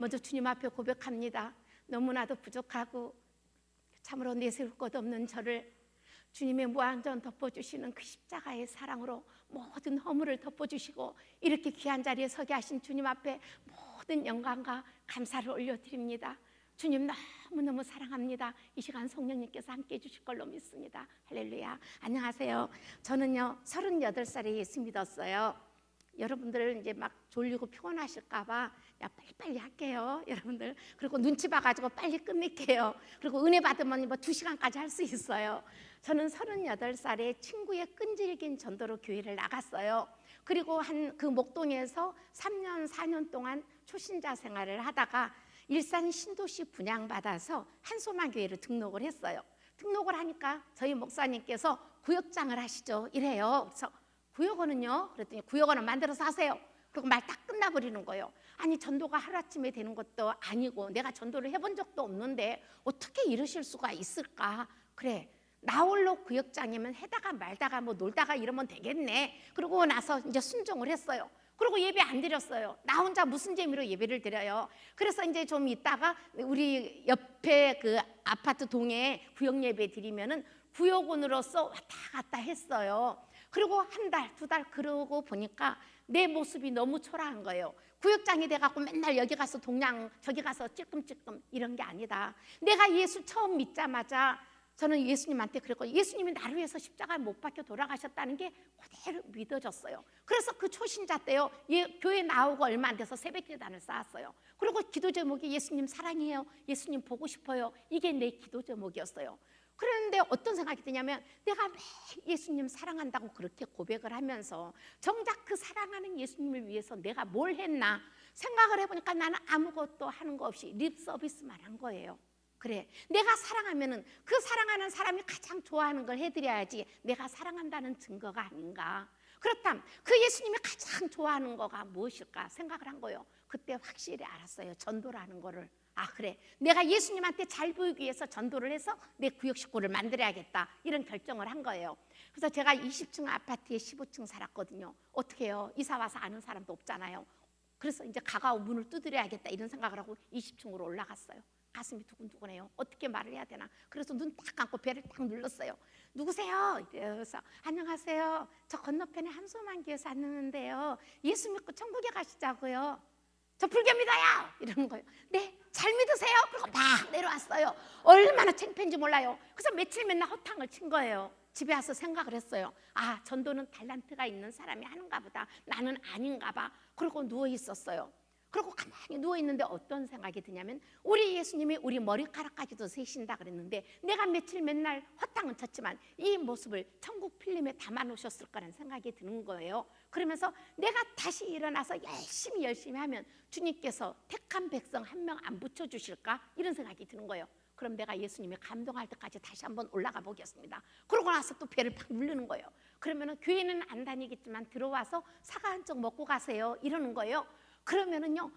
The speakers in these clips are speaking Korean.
먼저 주님 앞에 고백합니다. 너무나도 부족하고 참으로 내세울 것 없는 저를 주님의 무한전 덮어주시는 그 십자가의 사랑으로 모든 허물을 덮어주시고 이렇게 귀한 자리에 서게 하신 주님 앞에 모든 영광과 감사를 올려드립니다. 주님 너무너무 사랑합니다. 이 시간 성령님께서 함께 해주실 걸로 믿습니다. 할렐루야. 안녕하세요. 저는요 38살에 예수 믿었어요. 여러분들 이제 막 졸리고 피곤하실까봐 야 빨리빨리 할게요 여러분들. 그리고 눈치 봐가지고 빨리 끝낼게요. 그리고 은혜 받으면 뭐 2시간까지 할 수 있어요. 저는 38살에 친구의 끈질긴 전도로 교회를 나갔어요. 그리고 한 그 목동에서 3년 4년 동안 초신자 생활을 하다가 일산 신도시 분양받아서 한소만교회로 등록을 했어요. 등록을 하니까 저희 목사님께서 구역장을 하시죠 이래요. 그래서 구역원은요? 그랬더니 구역원은 만들어서 하세요. 그리고 말 딱 끝나버리는 거예요. 아니 전도가 하루아침에 되는 것도 아니고 내가 전도를 해본 적도 없는데 어떻게 이러실 수가 있을까. 그래 나 홀로 구역장이면 해다가 말다가 뭐 놀다가 이러면 되겠네. 그러고 나서 이제 순종을 했어요. 그리고 예배 안 드렸어요. 나 혼자 무슨 재미로 예배를 드려요. 그래서 이제 좀 있다가 우리 옆에 그 아파트 동에 구역 예배 드리면은 구역원으로서 왔다 갔다 했어요. 그리고 한 달, 2달 그러고 보니까 내 모습이 너무 초라한 거예요. 구역장이 돼갖고 맨날 여기 가서 동양 저기 가서 찔끔찔끔 이런 게 아니다. 내가 예수 처음 믿자마자 저는 예수님한테 그랬고 예수님이 나를 위해서 십자가에 못 박혀 돌아가셨다는 게 그대로 믿어졌어요. 그래서 그 초신자 때요 교회 나오고 얼마 안 돼서 새벽기도단을 쌓았어요. 그리고 기도 제목이 예수님 사랑해요, 예수님 보고 싶어요. 이게 내 기도 제목이었어요. 그런데 어떤 생각이 드냐면 내가 매일 예수님 사랑한다고 그렇게 고백을 하면서 정작 그 사랑하는 예수님을 위해서 내가 뭘 했나 생각을 해보니까 나는 아무것도 하는 거 없이 립 서비스만 한 거예요. 그래 내가 사랑하면은 그 사랑하는 사람이 가장 좋아하는 걸 해드려야지 내가 사랑한다는 증거가 아닌가. 그렇다면 그 예수님이 가장 좋아하는 거가 무엇일까 생각을 한 거예요. 그때 확실히 알았어요. 전도라는 거를. 아 그래 내가 예수님한테 잘 보이기 위해서 전도를 해서 내 구역 식구를 만들어야겠다 이런 결정을 한 거예요. 그래서 제가 20층 아파트에 15층 살았거든요. 어떻게 해요? 이사 와서 아는 사람도 없잖아요. 그래서 이제 가가오 문을 두드려야겠다 이런 생각을 하고 20층으로 올라갔어요. 가슴이 두근두근해요. 어떻게 말을 해야 되나. 그래서 눈 딱 감고 배를 딱 눌렀어요. 누구세요? 그래서 안녕하세요. 저 건너편에 한소만교회 사는데요. 예수 믿고 천국에 가시자고요. 저 불교 믿어요. 이러는 거예요. 네, 잘 믿으세요. 그리고 막 내려왔어요. 얼마나 창피한지 몰라요. 그래서 며칠 맨날 허탕을 친 거예요. 집에 와서 생각을 했어요. 아, 전도는 달란트가 있는 사람이 하는가 보다. 나는 아닌가 봐. 그러고 누워 있었어요. 그리고 가만히 누워있는데 어떤 생각이 드냐면 우리 예수님이 우리 머리카락까지도 세신다 그랬는데 내가 며칠 맨날 허탕은 쳤지만 이 모습을 천국 필름에 담아놓으셨을 거라는 생각이 드는 거예요. 그러면서 내가 다시 일어나서 열심히 하면 주님께서 택한 백성 한 명 안 붙여주실까 이런 생각이 드는 거예요. 그럼 내가 예수님이 감동할 때까지 다시 한번 올라가 보겠습니다. 그러고 나서 또 배를 팍 누르는 거예요. 그러면은 교회는 안 다니겠지만 들어와서 사과 한 쪽 먹고 가세요 이러는 거예요. 그러면은요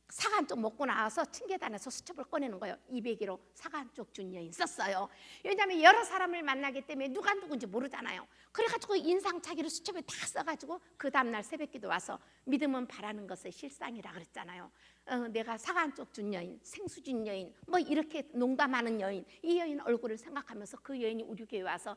사과 한 쪽 먹고 나와서 층계단에서 수첩을 꺼내는 거예요. 200일로 사과 한 쪽 준 여인 썼어요. 왜냐하면 여러 사람을 만나기 때문에 누가 누군지 모르잖아요. 그래가지고 인상착의를 수첩에 다 써가지고 그 다음날 새벽기도 와서 믿음은 바라는 것의 실상이라 그랬잖아요. 내가 사과 한 쪽 준 여인, 생수 준 여인, 뭐 이렇게 농담하는 여인, 이 여인 얼굴을 생각하면서 그 여인이 우리 교회 와서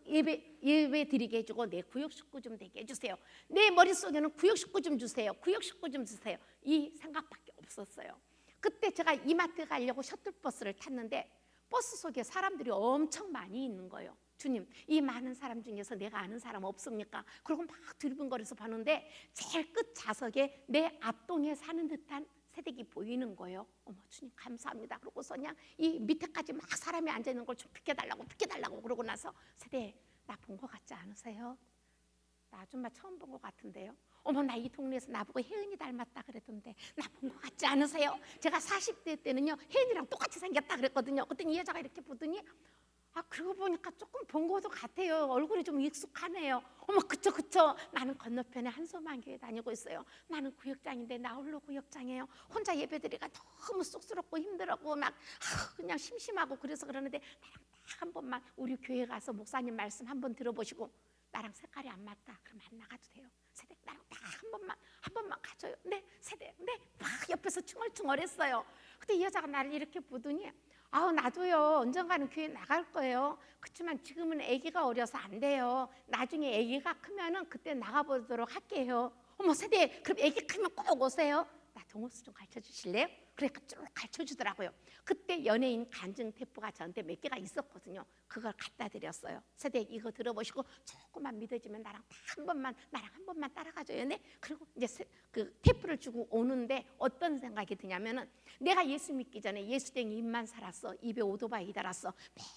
예배 드리게 해주고 내 구역 식구 좀 되게 해주세요. 내 머릿속에는 구역 식구 좀 주세요. 구역 식구 좀 주세요. 이 생각밖에 없었어요. 그때 제가 이마트 가려고 셔틀버스를 탔는데 버스 속에 사람들이 엄청 많이 있는 거예요. 주님, 이 많은 사람 중에서 내가 아는 사람 없습니까? 그러고 막 두리번거려서 봤는데 제일 끝 좌석에 내 앞동에 사는 듯한 세댁이 보이는 거예요. 어머 주님 감사합니다. 그러고서 그냥 이 밑에까지 막 사람이 앉아있는 걸 좀 비켜달라고 그러고 나서 세대 나 본 것 같지 않으세요? 나 아줌마 처음 본 것 같은데요. 어머 나 이 동네에서 나보고 혜은이 닮았다 그랬던데 나 본 것 같지 않으세요? 제가 40대 때는요 혜은이랑 똑같이 생겼다 그랬거든요. 그랬더니 이 여자가 이렇게 보더니 아 그러고 보니까 조금 본 것도 같아요. 얼굴이 좀 익숙하네요. 어머 그쵸 나는 건너편에 한소만교회 다니고 있어요. 나는 구역장인데 나 홀로 구역장이에요. 혼자 예배드리기가 너무 쑥스럽고 힘들고 막 그냥 심심하고 그래서 그러는데 나랑 딱 한 번만 우리 교회 가서 목사님 말씀 한번 들어보시고 나랑 색깔이 안 맞다 그럼 안 나가도 돼요. 세댁 나랑 딱 한 번만 가줘요. 네, 세댁, 네. 막 옆에서 충얼충얼했어요. 근데 이 여자가 나를 이렇게 보더니 아우 나도요 언젠가는 교회 나갈 거예요. 그렇지만 지금은 아기가 어려서 안 돼요. 나중에 아기가 크면은 그때 나가보도록 할게요. 어머 세대 그럼 아기 크면 꼭 오세요. 나 동호수 좀 가르쳐 주실래요? 그러니까 쭉 가르쳐 주더라고요. 그때 연예인 간증 테이프가 저한테 몇 개가 있었거든요. 그걸 갖다 드렸어요. 세대 이거 들어보시고 조금만 믿어지면 나랑 한 번만 따라가줘요. 네? 그리고 이제 그 테이프를 주고 오는데 어떤 생각이 드냐면은 내가 예수 믿기 전에 예수쟁이 입만 살았어. 입에 오토바이 달았어.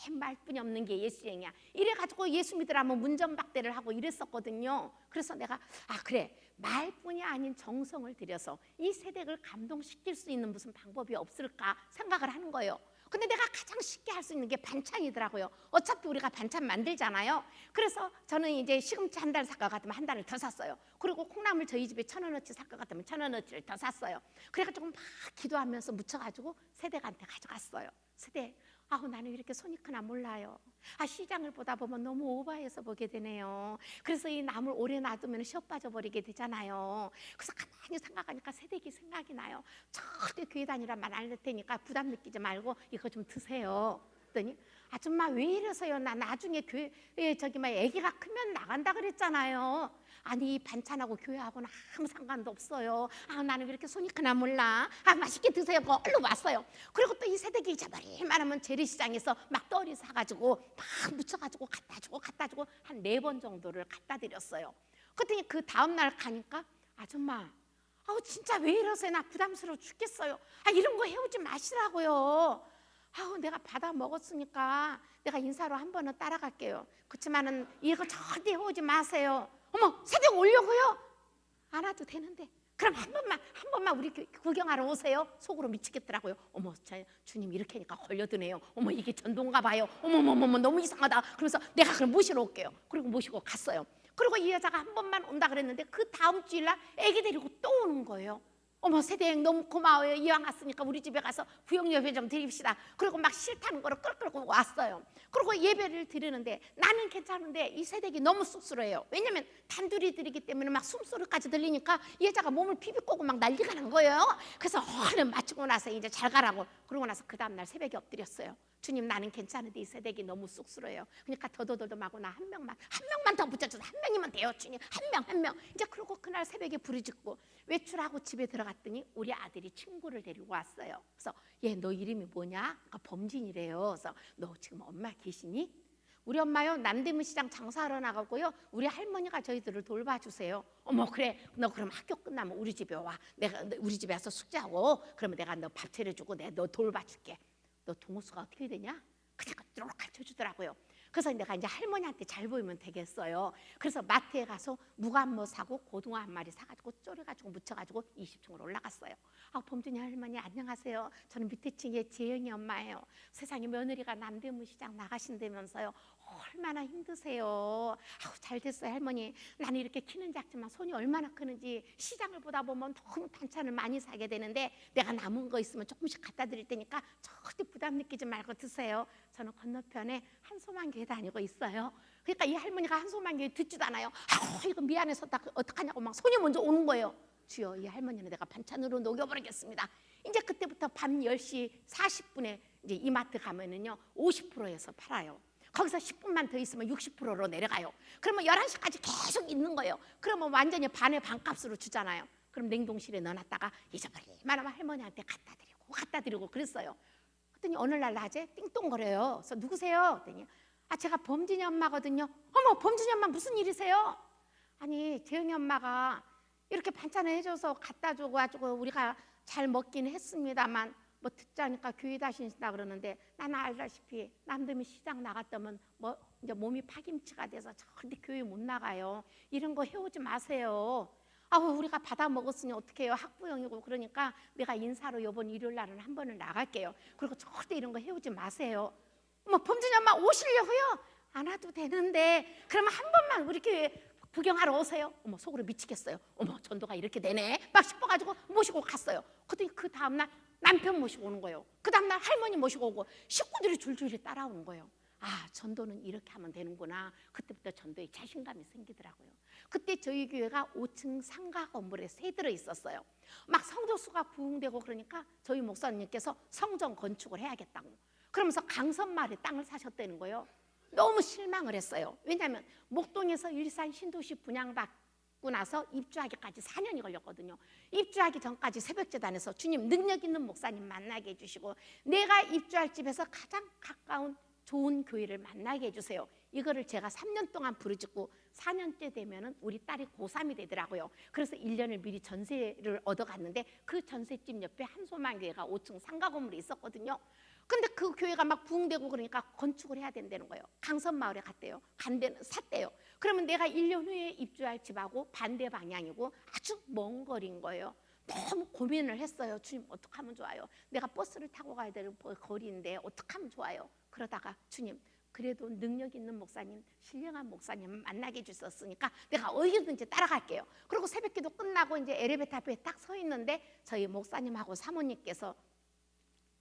맨 말뿐이 없는 게 예수쟁이야. 이래가지고 예수 믿으라면 문전박대를 하고 이랬었거든요. 그래서 내가 그래 말뿐이 아닌 정성을 들여서 이 세대를 감동시킬 수 있는 무슨 방법이 없을까 생각을 하는 거예요. 근데 내가 가장 쉽게 할 수 있는 게 반찬이더라고요. 어차피 우리가 반찬 만들잖아요. 그래서 저는 이제 시금치 한 달 살 것 같으면 한 달을 더 샀어요. 그리고 콩나물 저희 집에 1,000원어치 살 것 같으면 1,000원어치를 더 샀어요. 그래가지고 막 기도하면서 묻혀가지고 세대한테 가져갔어요. 세대 나는 이렇게 손이 크나 몰라요. 시장을 보다 보면 너무 오버해서 보게 되네요. 그래서 이 나물 오래 놔두면 쉬어 빠져버리게 되잖아요. 그래서 가만히 생각하니까 새댁이 생각이 나요. 절대 교회 다니란 말 안 할 테니까 부담 느끼지 말고 이거 좀 드세요. 그랬더니 아줌마 왜 이러세요? 나 나중에 교회에 아기가 크면 나간다 그랬잖아요. 아니 반찬하고 교회하고는 아무 상관도 없어요. 나는 왜 이렇게 손이 크나 몰라. 맛있게 드세요. 얼른 왔어요. 그리고 또 이 새댁이 잊어버릴만 하면 재래시장에서 막 떡이 사가지고 막 묻혀가지고 갖다 주고 한 4번 정도를 갖다 드렸어요. 그랬더니 그 다음날 가니까 아줌마 진짜 왜 이러세요? 나 부담스러워 죽겠어요. 이런 거 해오지 마시라고요. 내가 받아 먹었으니까 내가 인사로 한 번은 따라갈게요. 그렇지만은 이거 절대 해오지 마세요. 어머 새댁 오려고요? 안 와도 되는데 그럼 한 번만 우리 구경하러 오세요. 속으로 미치겠더라고요. 어머 주님 이렇게 하니까 걸려드네요. 어머 이게 전도인가 봐요. 어머머머 너무 이상하다. 그러면서 내가 그럼 모시러 올게요. 그리고 모시고 갔어요. 그리고 이 여자가 한 번만 온다 그랬는데 그 다음 주일날 애기 데리고 또 오는 거예요. 어머 세대행 너무 고마워요. 이왕 왔으니까 우리 집에 가서 구역예배 좀 드립시다. 그리고 막 싫다는 거로 끌고 왔어요. 그리고 예배를 드리는데 나는 괜찮은데 이 세대기 너무 쑥스러워요. 왜냐면 단둘이 드리기 때문에 막 숨소리까지 들리니까 이 여자가 몸을 비비꼬고 막 난리가 난 거예요. 그래서 얼른 마치고 나서 이제 잘 가라고 그러고 나서 그 다음날 새벽에 엎드렸어요. 주님 나는 괜찮은데 이 세대기 너무 쑥스러워요. 그러니까 더더더더하고 나 한 명만 더 붙여줘서 한 명이면 돼요. 주님 한 명. 이제 그러고 그날 새벽에 부르짖고 외출하고 집에 들어갔더니 우리 아들이 친구를 데리고 왔어요. 그래서 얘 너 이름이 뭐냐? 그러니까 범진이래요. 그래서 너 지금 엄마 계시니? 우리 엄마요 남대문 시장 장사하러 나가고요. 우리 할머니가 저희들을 돌봐주세요. 어머 그래 너 그럼 학교 끝나면 우리 집에 와. 내가 우리 집에 와서 숙제하고 그러면 내가 너 밥 차려주고 내가 너 돌봐줄게. 너 동호수가 어떻게 되냐? 그냥 쭉 가르쳐주더라고요. 그래서 내가 이제 할머니한테 잘 보이면 되겠어요. 그래서 마트에 가서 무감모 사고 고등어 한 마리 사가지고 졸여가지고 무쳐가지고 20층으로 올라갔어요. 범준이 할머니 안녕하세요. 저는 밑에 층에 재영이 엄마예요. 세상에 며느리가 남대문 시장 나가신다면서요. 얼마나 힘드세요. 잘 됐어요 할머니. 나는 이렇게 키는 작지만 손이 얼마나 크는지 시장을 보다 보면 너무 반찬을 많이 사게 되는데 내가 남은 거 있으면 조금씩 갖다 드릴 테니까 절대 부담 느끼지 말고 드세요. 저는 건너편에 한소만교회 다니고 있어요. 그러니까 이 할머니가 한소만교회 듣지도 않아요. 이거 미안해서 어떡하냐고 막 손이 먼저 오는 거예요. 주여 이 할머니는 내가 반찬으로 녹여버리겠습니다. 이제 그때부터 밤 10시 40분에 이제 이마트 가면은요 50%에서 팔아요. 거기서 10분만 더 있으면 60%로 내려가요. 그러면 11시까지 계속 있는 거예요. 그러면 완전히 반의 반값으로 주잖아요. 그럼 냉동실에 넣어놨다가 잊어버릴만 하면 할머니한테 갖다 드리고 그랬어요. 그랬더니 어느 날 낮에 띵동거려요. 그래서 누구세요? 그랬더니 제가 범진이 엄마거든요. 어머 범진이 엄마 무슨 일이세요? 아니 재영이 엄마가 이렇게 반찬을 해줘서 갖다 줘가지고 우리가 잘 먹긴 했습니다만 뭐 듣자니까 교회 다니신다 그러는데 나는 알다시피 남대문 시장 나갔다면 뭐 이제 몸이 파김치가 돼서 절대 교회 못 나가요. 이런 거 해오지 마세요. 우리가 받아 먹었으니 어떡해요. 학부형이고 그러니까 내가 인사로 이번 일요일 날은 한 번을 나갈게요. 그리고 절대 이런 거 해오지 마세요. 범준이 엄마 오시려고요? 안 와도 되는데 그러면 한 번만 우리 교회 구경하러 오세요. 속으로 미치겠어요. 전도가 이렇게 되네 막 싶어가지고 모시고 갔어요. 그랬더니 그 다음날 남편 모시고 오는 거예요. 그 다음날 할머니 모시고 오고 식구들이 줄줄이 따라오는 거예요. 전도는 이렇게 하면 되는구나. 그때부터 전도에 자신감이 생기더라고요. 그때 저희 교회가 5층 상가 건물에 새 들어 있었어요. 막 성도 수가 부흥되고 그러니까 저희 목사님께서 성전 건축을 해야겠다고 그러면서 강선마을에 땅을 사셨다는 거예요. 너무 실망을 했어요. 왜냐하면 목동에서 일산 신도시 분양받고 나서 입주하기까지 4년이 걸렸거든요. 입주하기 전까지 새벽제단에서 주님 능력 있는 목사님 만나게 해주시고 내가 입주할 집에서 가장 가까운 좋은 교회를 만나게 해주세요. 이거를 제가 3년 동안 부르짖고 4년째 되면은 우리 딸이 고3이 되더라고요. 그래서 1년을 미리 전세를 얻어갔는데 그 전세집 옆에 한소만교회가 5층 상가 건물이 있었거든요. 근데 그 교회가 막 부흥되고 그러니까 건축을 해야 된다는 거예요. 강선마을에 갔대요. 샀대요. 그러면 내가 1년 후에 입주할 집하고 반대 방향이고 아주 먼 거리인 거예요. 너무 고민을 했어요. 주님 어떻게 하면 좋아요? 내가 버스를 타고 가야 되는 거리인데 어떻게 하면 좋아요? 그러다가 주님 그래도 능력 있는 목사님, 신령한 목사님 만나게 해주셨으니까 내가 어디든지 따라갈게요. 그리고 새벽기도 끝나고 이제 엘리베이터 앞에 딱 서 있는데 저희 목사님하고 사모님께서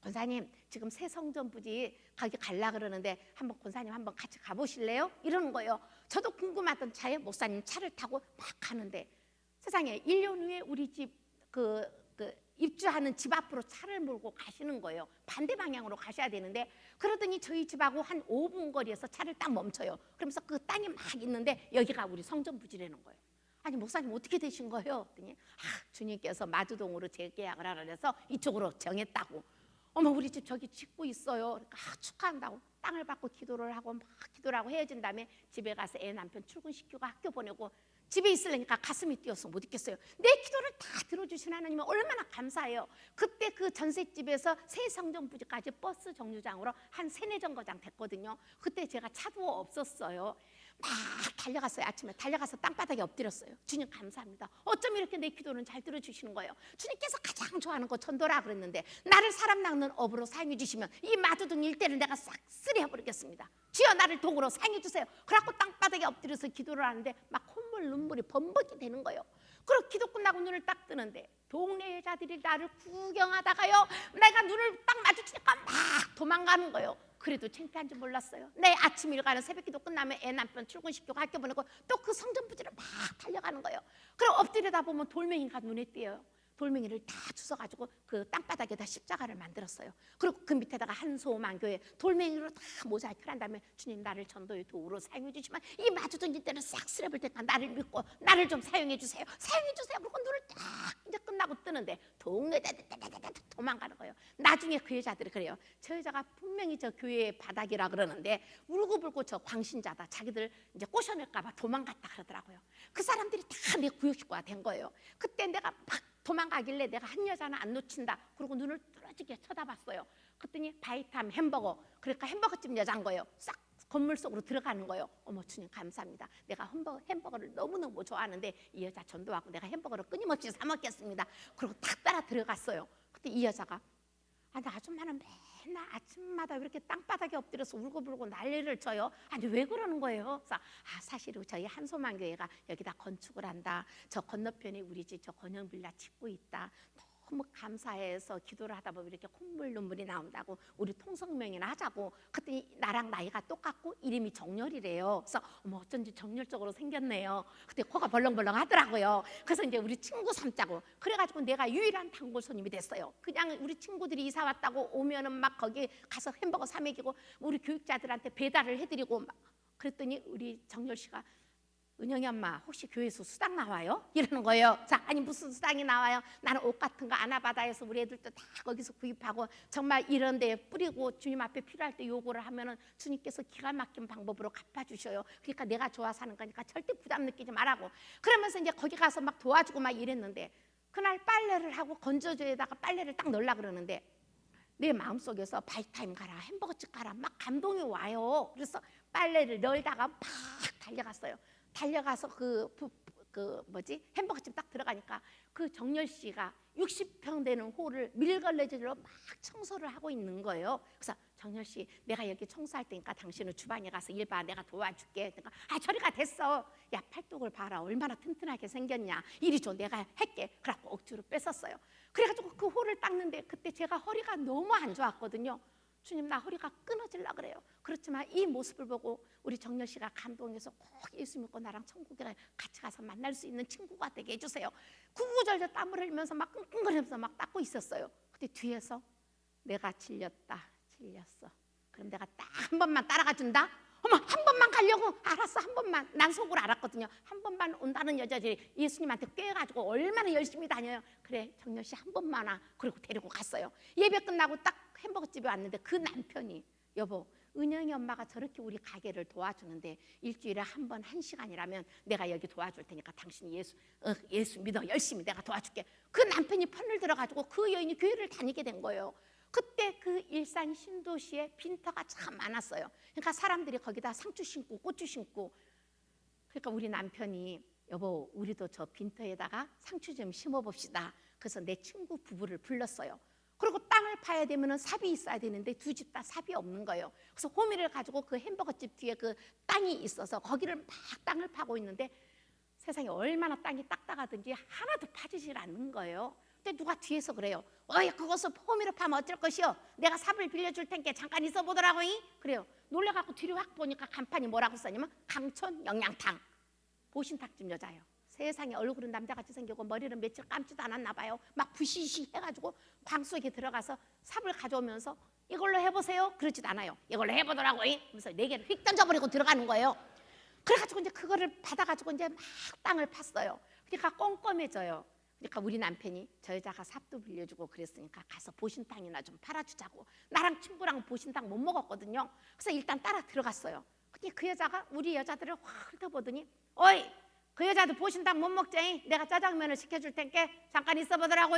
권사님 지금 새 성전 부지 거기 갈라 그러는데 한번 권사님 한번 같이 가보실래요? 이러는 거예요. 저도 궁금하던 차에 목사님 차를 타고 막 가는데 세상에 1년 후에 우리 집 입주하는 집 앞으로 차를 몰고 가시는 거예요. 반대 방향으로 가셔야 되는데 그러더니 저희 집하고 한 5분 거리에서 차를 딱 멈춰요. 그러면서 그 땅이 막 있는데 여기가 우리 성전 부지라는 거예요. 아니 목사님 어떻게 되신 거예요? 그랬더니 주님께서 마주동으로 재계약을 하라 그래서 이쪽으로 정했다고. 어머 우리 집 저기 짓고 있어요. 그러니까 축하한다고 땅을 받고 기도를 하고 막 기도를 하고 헤어진 다음에 집에 가서 애 남편 출근시키고 학교 보내고 집에 있으려니까 가슴이 뛰어서 못 있겠어요. 내 기도를 다 들어주신 하나님은 얼마나 감사해요. 그때 그 전셋집에서 새 성전 부지까지 버스 정류장으로 한 3-4정거장 됐거든요. 그때 제가 차도 없었어요. 막 달려갔어요. 아침에 달려가서 땅바닥에 엎드렸어요. 주님 감사합니다. 어쩜 이렇게 내 기도는 잘 들어주시는 거예요. 주님께서 가장 좋아하는 거 전도라 그랬는데 나를 사람 낚는 업으로 사용해 주시면 이 마주등 일대를 내가 싹쓸이 해버리겠습니다. 주여 나를 도구로 사용해 주세요. 그래갖고 땅바닥에 엎드려서 기도를 하는데 막 콧물 눈물이 범벅이 되는 거예요. 그리고 기도 끝나고 눈을 딱 뜨는데 동네 여자들이 나를 구경하다가요 내가 눈을 딱 마주치니까 막 도망가는 거예요. 그래도 창피한 줄 몰랐어요. 내 아침 일가는 새벽기도 끝나면 애 남편 출근시키고 학교 보내고 또 그 성전 부지를 막 달려가는 거예요. 그럼 엎드려다 보면 돌멩이가 눈에 띄어요. 돌멩이를 다 주워가지고 그 땅바닥에다 십자가를 만들었어요. 그리고 그 밑에다가 한소만교회 돌멩이로 다 모자이크를 한 다음에 주님 나를 전도의 도구로 사용해 주시면 이 마주던 일대를 싹 쓸어볼 테니까 나를 믿고 나를 좀 사용해 주세요. 사용해 주세요. 그리고 눈을 딱 이제 끝나고 뜨는데 동네에 도망가는 거예요. 나중에 그 여자들이 그래요. 저 여자가 분명히 저 교회 바닥이라 그러는데 울고불고 저 광신자다. 자기들 이제 꼬셔낼까 봐 도망갔다 그러더라고요. 그 사람들이 다 내 구역 식구가 된 거예요. 그때 내가 막 도망가길래 내가 한 여자는 안 놓친다. 그러고 눈을 뚫어지게 쳐다봤어요. 그랬더니 바이탐 햄버거. 그러니까 햄버거집 여자인 거예요. 싹 건물 속으로 들어가는 거예요. 어머 주님 감사합니다. 내가 햄버거를 너무너무 좋아하는데 이 여자 전도하고 내가 햄버거를 끊임없이 사 먹겠습니다. 그리고 탁 따라 들어갔어요. 그때 이 여자가 아니 아줌마는 맨날 아침마다 왜 이렇게 땅바닥에 엎드려서 울고불고 난리를 쳐요? 아니 왜 그러는 거예요? 그래서 사실 저희 한소만교회가 여기다 건축을 한다. 저 건너편에 우리 집 저 건영빌라 짓고 있다. 너무 감사해서 기도를 하다 보면 이렇게 콧물 눈물이 나온다고 우리 통성명이나 하자고. 그랬더니 나랑 나이가 똑같고 이름이 정열이래요. 그래서 어머 어쩐지 정열적으로 생겼네요. 그때 코가 벌렁벌렁 하더라고요. 그래서 이제 우리 친구 삼자고 그래가지고 내가 유일한 단골 손님이 됐어요. 그냥 우리 친구들이 이사 왔다고 오면은 막 거기 가서 햄버거 사 먹이고 우리 교육자들한테 배달을 해드리고 막 그랬더니 우리 정열 씨가 은영이 엄마 혹시 교회에서 수당 나와요? 이러는 거예요. 자, 아니 무슨 수당이 나와요? 나는 옷 같은 거 아나바다에서 우리 애들도 다 거기서 구입하고 정말 이런 데 뿌리고 주님 앞에 필요할 때 요구를 하면은 주님께서 기가 막힌 방법으로 갚아주셔요. 그러니까 내가 좋아서 하는 거니까 절대 부담 느끼지 말라고. 그러면서 이제 거기 가서 막 도와주고 막 이랬는데 그날 빨래를 하고 건조조에다가 빨래를 딱 넣으려고 그러는데 내 마음속에서 바이타임 가라 햄버거집 가라 막 감동이 와요. 그래서 빨래를 널다가 막 달려갔어요. 달려가서 햄버거집 딱 들어가니까 그 정열 씨가 60평 되는 홀을 밀걸레질로 막 청소를 하고 있는 거예요. 그래서 정열 씨 내가 여기 청소할 테니까 당신은 주방에 가서 일 봐. 내가 도와줄게. 그러니까 저리가 됐어. 야 팔뚝을 봐라. 얼마나 튼튼하게 생겼냐. 이리 줘. 내가 할게. 그래갖고 억지로 뺏었어요. 그래가지고 그 홀을 닦는데 그때 제가 허리가 너무 안 좋았거든요. 주님 나 허리가 끊어질라 그래요. 그렇지만 이 모습을 보고 우리 정열 씨가 감동해서 꼭 예수 믿고 나랑 천국에 같이 가서 만날 수 있는 친구가 되게 해주세요. 구구절절 땀을 흘리면서 막 끙끙거리면서 막 닦고 있었어요. 근데 뒤에서 내가 질렸다, 질렸어. 그럼 내가 딱 한 번만 따라가 준다. 어머, 한 번만 가려고. 알았어, 한 번만. 난 속으로 알았거든요. 한 번만 온다는 여자들이 예수님한테 꿰가지고 얼마나 열심히 다녀요. 그래, 정열 씨 한 번만 와. 그리고 데리고 갔어요. 예배 끝나고 딱 햄버거집에 왔는데 그 남편이, 여보, 은영이 엄마가 저렇게 우리 가게를 도와주는데 일주일에 한 번 1시간이라면 내가 여기 도와줄 테니까 당신이 예수 믿어, 열심히 내가 도와줄게. 그 남편이 편을 들어가지고 그 여인이 교회를 다니게 된 거예요. 그때 그 일산 신도시에 빈터가 참 많았어요. 그러니까 사람들이 거기다 상추 심고 고추 심고, 그러니까 우리 남편이, 여보, 우리도 저 빈터에다가 상추 좀 심어봅시다. 그래서 내 친구 부부를 불렀어요. 그리고 땅을 파야 되면 삽이 있어야 되는데 두 집 다 삽이 없는 거예요. 그래서 호미를 가지고 그 햄버거집 뒤에 그 땅이 있어서 거기를 막 땅을 파고 있는데 세상에 얼마나 땅이 딱딱하든지 하나도 파지질 않는 거예요. 근데 누가 뒤에서 그래요. 어이, 그것을 호미로 파면 어쩔 것이요. 내가 삽을 빌려줄 테니까 잠깐 있어 보더라고. 그래요. 놀래갖고 뒤로 확 보니까 간판이 뭐라고 써냐면 강촌 영양탕. 보신탕집 여자예요. 세상에 얼굴은 남자같이 생기고 머리는 며칠 감지도 않았나 봐요. 막 부시시 해가지고 광 속에 들어가서 삽을 가져오면서 이걸로 해보세요. 그러지도 않아요. 이걸로 해보더라고. 그래서 4개를 휙 던져버리고 들어가는 거예요. 그래가지고 이제 그거를 받아가지고 이제 막 땅을 팠어요. 그러니까 꼼꼼해져요. 그러니까 우리 남편이 저 여자가 삽도 빌려주고 그랬으니까 가서 보신탕이나 좀 팔아주자고. 나랑 친구랑 보신탕 못 먹었거든요. 그래서 일단 따라 들어갔어요. 근데 그 여자가 우리 여자들을 확 훑어보더니, 어이, 그 여자도 보신탕 못 먹지? 내가 짜장면을 시켜줄 테니까 잠깐 있어보더라고.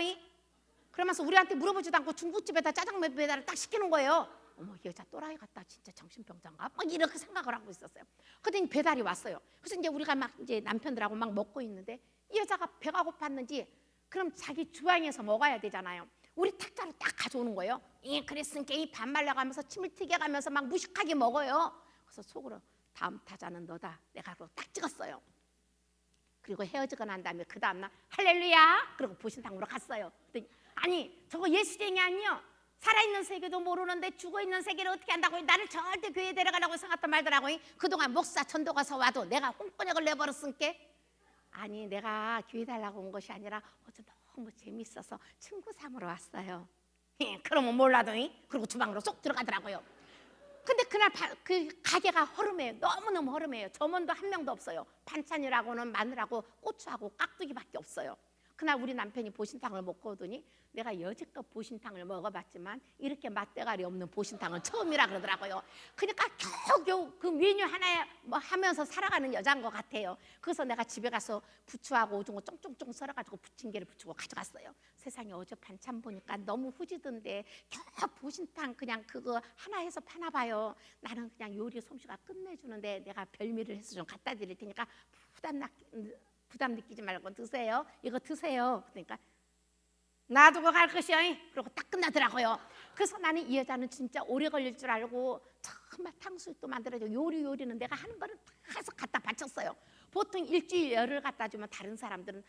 그러면서 우리한테 물어보지도 않고 중국집에다 짜장면 배달을 딱 시키는 거예요. 어머, 이 여자 또라이 같다. 진짜 정신병자인가? 막 이렇게 생각을 하고 있었어요. 그랬더니 배달이 왔어요. 그래서 이제 우리가 막 이제 남편들하고 막 먹고 있는데 이 여자가 배가 고팠는지 그럼 자기 주방에서 먹어야 되잖아요. 우리 탁자로 딱 가져오는 거예요. 그랬으니까 이 밥 말라가면서 침을 튀겨가면서 막 무식하게 먹어요. 그래서 속으로 다음 타자는 너다. 내가 그거 딱 찍었어요. 그리고 헤어지고 난 다음에 그 다음날 할렐루야 그러고 보신탕으로 갔어요. 그랬더니, 아니 저거 예수쟁이 아니요, 살아있는 세계도 모르는데 죽어있는 세계를 어떻게 한다고. 나를 절대 교회에 데려가라고 생각도 말더라고. 그동안 목사 전도가서 와도 내가 홍번역을 내버렸으니까. 아니 내가 교회 달라고 온 것이 아니라 어제 너무 재밌어서 친구 삼으러 왔어요. 그러면 몰라도. 그리고 주방으로 쏙 들어가더라고요. 근데 그날 그 가게가 허름해요. 너무너무 허름해요. 점원도 한 명도 없어요. 반찬이라고는 마늘하고 고추하고 깍두기밖에 없어요. 그날 우리 남편이 보신탕을 먹고 오더니 내가 여지껏 보신탕을 먹어봤지만 이렇게 맛대가리 없는 보신탕은 처음이라 그러더라고요. 그러니까 겨우겨우 그 메뉴 하나에 뭐 하면서 살아가는 여자인 것 같아요. 그래서 내가 집에 가서 부추하고 오징어 쫑쫑쫑 썰어가지고 부침개를 부치고 가져갔어요. 세상에 어제 반찬 보니까 너무 후지던데 겨우 보신탕 그냥 그거 하나 해서 파나 봐요. 나는 그냥 요리 솜씨가 끝내주는데 내가 별미를 해서 좀 갖다 드릴 테니까 부담 느끼지 말고 드세요. 이거 드세요. 그러니까 놔두고 갈 것이요. 그러고 딱 끝나더라고요. 그래서 나는 이 여자는 진짜 오래 걸릴 줄 알고 정말 탕수육도 만들어줘. 요리는 내가 하는 거는 다 해서 갖다 바쳤어요. 보통 일주일 열흘 갖다 주면 다른 사람들은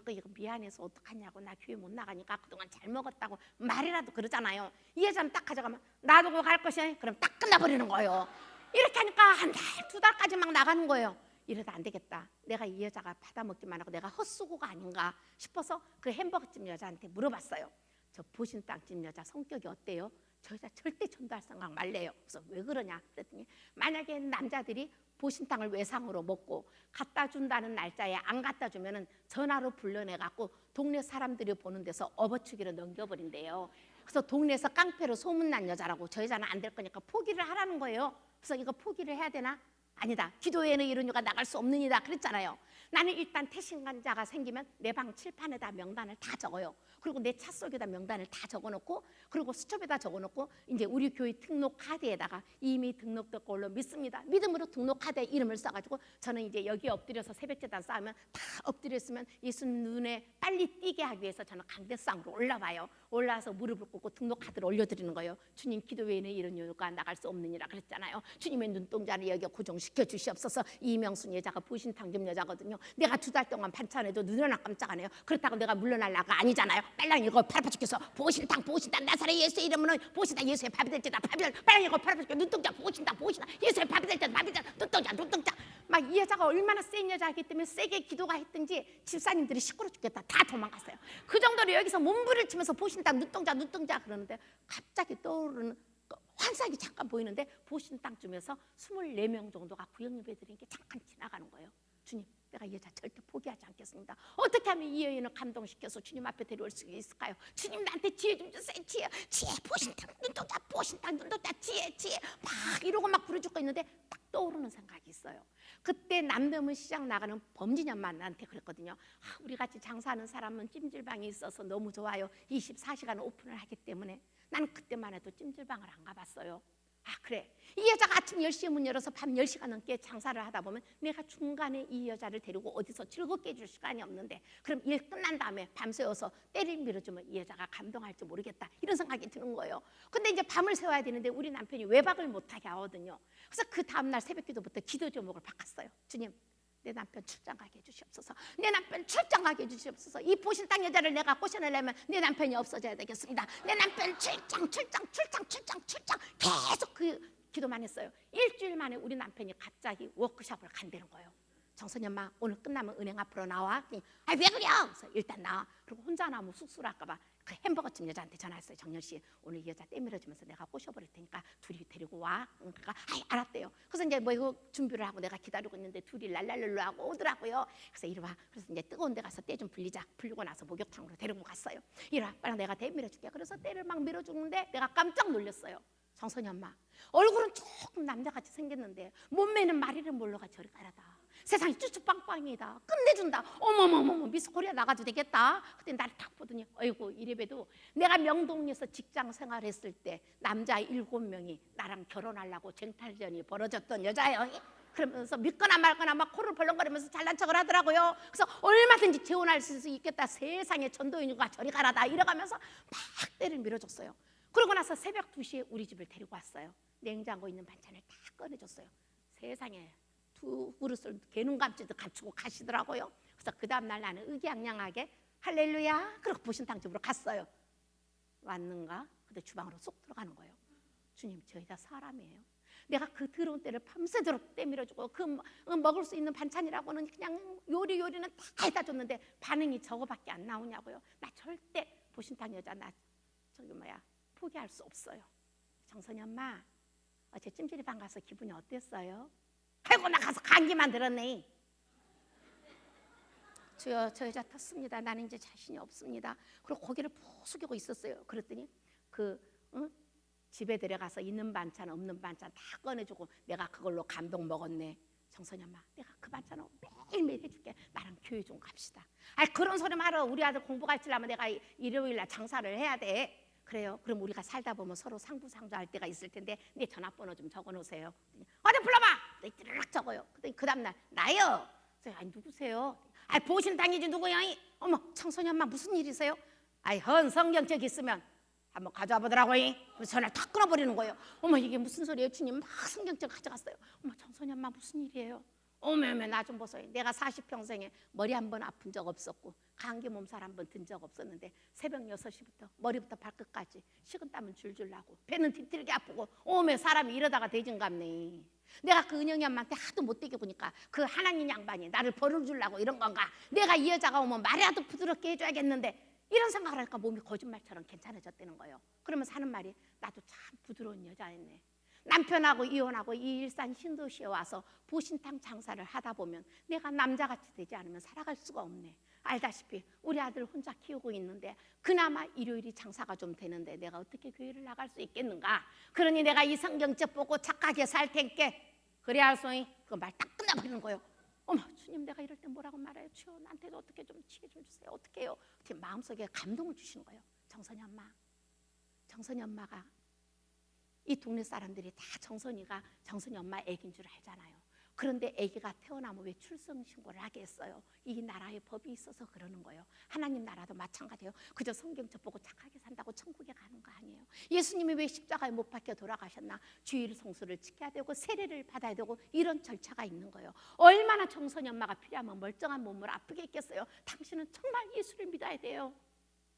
이거 미안해서 어떡하냐고, 나 교회 못 나가니까 그동안 잘 먹었다고 말이라도 그러잖아요. 이 여자는 딱 가져가면 놔두고 갈 것이요. 그럼 딱 끝나버리는 거예요. 이렇게 하니까 한 달, 2달까지 막 나가는 거예요. 이러다 안 되겠다. 내가 이 여자가 받아먹기만 하고 내가 헛수고가 아닌가 싶어서 그 햄버거집 여자한테 물어봤어요. 저 보신탕집 여자 성격이 어때요? 저 여자 절대 전도할 생각 말래요. 그래서 왜 그러냐 그랬더니 만약에 남자들이 보신탕을 외상으로 먹고 갖다 준다는 날짜에 안 갖다 주면은 전화로 불러내갖고 동네 사람들이 보는 데서 업어치기로 넘겨버린대요. 그래서 동네에서 깡패로 소문난 여자라고. 저 여자는 안 될 거니까 포기를 하라는 거예요. 그래서 이거 포기를 해야 되나? 아니다. 기도회는 이런 이유가 나갈 수 없느니라 그랬잖아요. 나는 일단 태신간자가 생기면 내 방 칠판에다 명단을 다 적어요. 그리고 내 차 속에다 명단을 다 적어놓고, 그리고 수첩에다 적어놓고 이제 우리 교회 등록 카드에다가 이미 등록된 걸로 믿습니다. 믿음으로 등록 카드에 이름을 써가지고 저는 이제 여기에 엎드려서 새벽제단 쌓으면 다 엎드렸으면 예수님 눈에 빨리 띄게 하기 위해서 저는 강대상으로 올라와요. 올라와서 무릎을 꿇고 등록 카드를 올려드리는 거예요. 주님, 기도회에는 이런 이유가 나갈 수 없느니라 그랬잖아요. 주님의 눈동자를 여기 고정시켜 주시옵소서. 이명순 여자가 보신탕집 여자거든요. 내가 2달 동안 반찬해도 눈이나 깜짝 안 해요. 그렇다고 내가 물러날라가 아니잖아요. 빨랑 이거 팔 아파 죽겠어. 보신탕 나사렛 예수의 이름으로 보신탕 예수의 밥이 될지다 밥이 될 빨랑 이거 팔 아파 죽겠어. 눈동자 보신탕 예수의 밥이 될지다 밥이 될지다 눈동자 막 이 여자가 얼마나 센 여자이기 때문에 세게 기도가 했든지 집사님들이 시끄러 죽겠다 다 도망갔어요. 그 정도로 여기서 몸부를 치면서 보신탕 눈동자 그러는데 갑자기 떠오르는 환상이 잠깐 보이는데 보신탕쯤에서 24명 정도가 구역 예배드리는 게 잠깐 지나가는 거예요. 주님, 내가 이 여자 절대 포기하지 않겠습니다. 어떻게 하면 이 여인을 감동시켜서 주님 앞에 데려올 수 있을까요? 주님, 나한테 지혜 좀 주세요. 지혜 보신탕 눈동자 지혜 막 이러고 막 부르짖고 있는데 딱 떠오르는 생각이 있어요. 그때 남대문 시장 나가는 범진년만 나한테 그랬거든요. 우리 같이 장사하는 사람은 찜질방이 있어서 너무 좋아요. 24시간 오픈을 하기 때문에. 나는 그때만 해도 찜질방을 안 가봤어요. 그래, 이 여자가 아침 10시에 문 열어서 밤 10시가 넘게 장사를 하다 보면 내가 중간에 이 여자를 데리고 어디서 즐겁게 해줄 시간이 없는데, 그럼 일 끝난 다음에 밤새워서 때를 밀어주면 이 여자가 감동할지 모르겠다, 이런 생각이 드는 거예요. 근데 이제 밤을 새워야 되는데 우리 남편이 외박을 못하게 하거든요. 그래서 그 다음날 새벽 기도부터 기도 제목을 바꿨어요. 주님, 내 남편 출장 가게 해주시옵소서. 내 남편 출장 가게 해주시옵소서. 이 보신탕 여자를 내가 꼬셔내려면 내 남편이 없어져야 되겠습니다. 내 남편 출장 계속 그 기도만 했어요. 일주일 만에 우리 남편이 갑자기 워크숍을 간다는 거예요. 정선이 엄마, 오늘 끝나면 은행 앞으로 나와. 왜 그래? 그래서 일단 나와. 그리고 혼자 나오면 쑥스러울까 봐 그 햄버거집 여자한테 전화했어요. 정연 씨, 오늘 이 여자 떼밀어주면서 내가 꼬셔버릴 테니까 둘이 데리고 와. 그러니까 알았대요. 그래서 이제 뭐 이거 준비를 하고 내가 기다리고 있는데 둘이 랄랄랄로 하고 오더라고요. 그래서 이리 와. 그래서 이제 뜨거운 데 가서 떼 좀 불리자. 불리고 나서 목욕탕으로 데리고 갔어요. 이리 와, 빨리 내가 떼 밀어줄게. 그래서 떼를 막 밀어주는데 내가 깜짝 놀랐어요. 정선이 엄마, 얼굴은 조금 남자같이 생겼는데 몸매는 마리를 몰러가 저리 가라다. 세상이 쭈쭈빵빵이다. 끝내준다. 어머머머머, 미스 코리아 나가도 되겠다. 그때 나를 딱 보더니 아이고, 이래봬도 내가 명동에서 직장 생활했을 때 남자 7명이 나랑 결혼하려고 쟁탈전이 벌어졌던 여자예요. 그러면서 믿거나 말거나 막 코를 벌렁거리면서 잘난 척을 하더라고요. 그래서 얼마든지 재혼할 수 있겠다. 세상에 전도인과 저리 가라다 이래가면서 막 때를 밀어줬어요. 그러고 나서 새벽 2시에 우리 집을 데리고 왔어요. 냉장고에 있는 반찬을 다 꺼내줬어요. 세상에, 2그릇을 개눈 감지도 갖추고 가시더라고요. 그래서 그 다음날 나는 의기양양하게 할렐루야 그러고 보신탕집으로 갔어요. 왔는가? 근데 주방으로 쏙 들어가는 거예요. 주님, 저희 다 사람이에요. 내가 그 더러운 때를 밤새도록 때밀어주고 그 먹을 수 있는 반찬이라고는 그냥 요리는 다 해다 줬는데 반응이 저거밖에 안 나오냐고요. 나 절대 보신탕 여자 나 포기할 수 없어요. 정선이 엄마, 어제 찜질방 가서 기분이 어땠어요? 아이고, 나 가서 감기만 들었네. 주여, 저 여자 텄습니다. 나는 이제 자신이 없습니다. 그리고 고개를 푹 숙이고 있었어요. 그랬더니 집에 들어가서 있는 반찬 없는 반찬 다 꺼내주고 내가 그걸로 감동 먹었네. 정선이 엄마, 내가 그 반찬을 매일매일 해줄게. 나랑 교회 좀 갑시다. 그런 소리 말어. 우리 아들 공부 가르치려면 내가 일요일날 장사를 해야 돼. 그래요. 그럼 우리가 살다 보면 서로 상부상조할 때가 있을 텐데 내 전화번호 좀 적어놓으세요. 어디 불러봐. 띠르륵 적어요. 그 다음날 나요. 아니, 누구세요? 보신탕이지 누구야? 어머, 청소년 엄마 무슨 일이세요? 헌 성경책 있으면 한번 가져와 보더라고. 그래서 전화를 탁 끊어버리는 거예요. 어머, 이게 무슨 소리예요? 주님 막 성경책 가져갔어요. 어머, 청소년 엄마 무슨 일이에요? 어머, 나 좀 보세요. 내가 40평생에 머리 한 번 아픈 적 없었고 감기 몸살 한 번 든 적 없었는데 새벽 6시부터 머리부터 발끝까지 식은땀은 줄줄 나고 배는 뒤틀게 아프고 어머, 사람이 이러다가 대진갑네. 내가 그 은영이 엄마한테 하도 못되게 보니까 그 하나님 양반이 나를 벌어주려고 이런 건가? 내가 이 여자가 오면 말이라도 부드럽게 해줘야겠는데 이런 생각을 하니까 몸이 거짓말처럼 괜찮아졌다는 거예요. 그러면서 하는 말이, 나도 참 부드러운 여자였네. 남편하고 이혼하고 이 일산 신도시에 와서 보신탕 장사를 하다 보면 내가 남자같이 되지 않으면 살아갈 수가 없네. 알다시피 우리 아들 혼자 키우고 있는데 그나마 일요일이 장사가 좀 되는데 내가 어떻게 교회를 나갈 수 있겠는가? 그러니 내가 이 성경책 보고 착하게 살 텐께. 그래 알소이? 그 말 딱 끝나버리는 거예요. 어머, 주님, 내가 이럴 때 뭐라고 말해요? 주여, 나한테도 어떻게 좀 지혜 좀 주세요. 어떻게 해요? 어떻게 마음속에 감동을 주시는 거예요. 정선이 엄마가 이 동네 사람들이 다 정선이 엄마 애기인 줄 알잖아요. 그런데 애기가 태어나면 왜 출생신고를 하게 했어요? 이 나라의 법이 있어서 그러는 거예요. 하나님 나라도 마찬가지예요. 그저 성경책 보고 착하게 산다고 천국에 가는 거 아니에요. 예수님이 왜 십자가에 못 박혀 돌아가셨나? 주일 성수를 지켜야 되고 세례를 받아야 되고 이런 절차가 있는 거예요. 얼마나 청소년 엄마가 필요하면 멀쩡한 몸을 아프게 했겠어요. 당신은 정말 예수를 믿어야 돼요.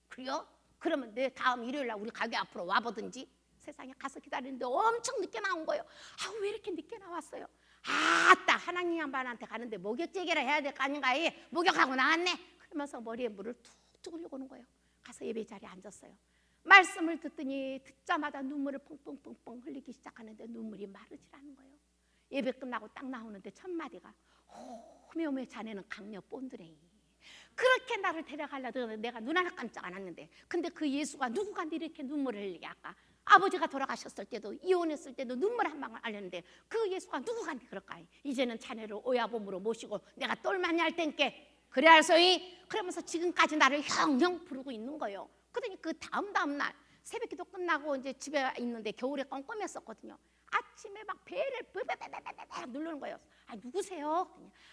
그래요? 그러면 내 다음 일요일 날 우리 가게 앞으로 와보든지. 세상에 가서 기다리는데 엄청 늦게 나온 거예요. 아, 왜 이렇게 늦게 나왔어요? 아따, 하나님 양반한테 가는데 목욕제기를 해야 될 거 아닌가? 목욕하고 나왔네. 그러면서 머리에 물을 툭툭 흘리고 오는 거예요. 가서 예배 자리에 앉았어요. 말씀을 듣자마자 눈물을 펑펑펑펑 흘리기 시작하는데 눈물이 마르질 않은 거예요. 예배 끝나고 딱 나오는데 첫 마디가 오메오메 자네는 강녀 본드레이. 그렇게 나를 데려가려고 내가 눈 하나 깜짝 안 했는데, 근데 그 예수가 누구가 이렇게 눈물을 흘리게 할까? 아버지가 돌아가셨을 때도 이혼했을 때도 눈물 한 방울 흘렸는데 그 예수가 누구가 그럴까? 이제는 자네를 오야봄으로 모시고 내가 똘마니 할 땐께 그래 할소이. 그러면서 지금까지 나를 형형 부르고 있는 거예요. 그러더니 그 다음 날 새벽기도 끝나고 이제 집에 있는데 겨울에 껌껌했었거든요. 아침에 막 배를 빡빡빡빡 누르는 거예요. 아, 누구세요?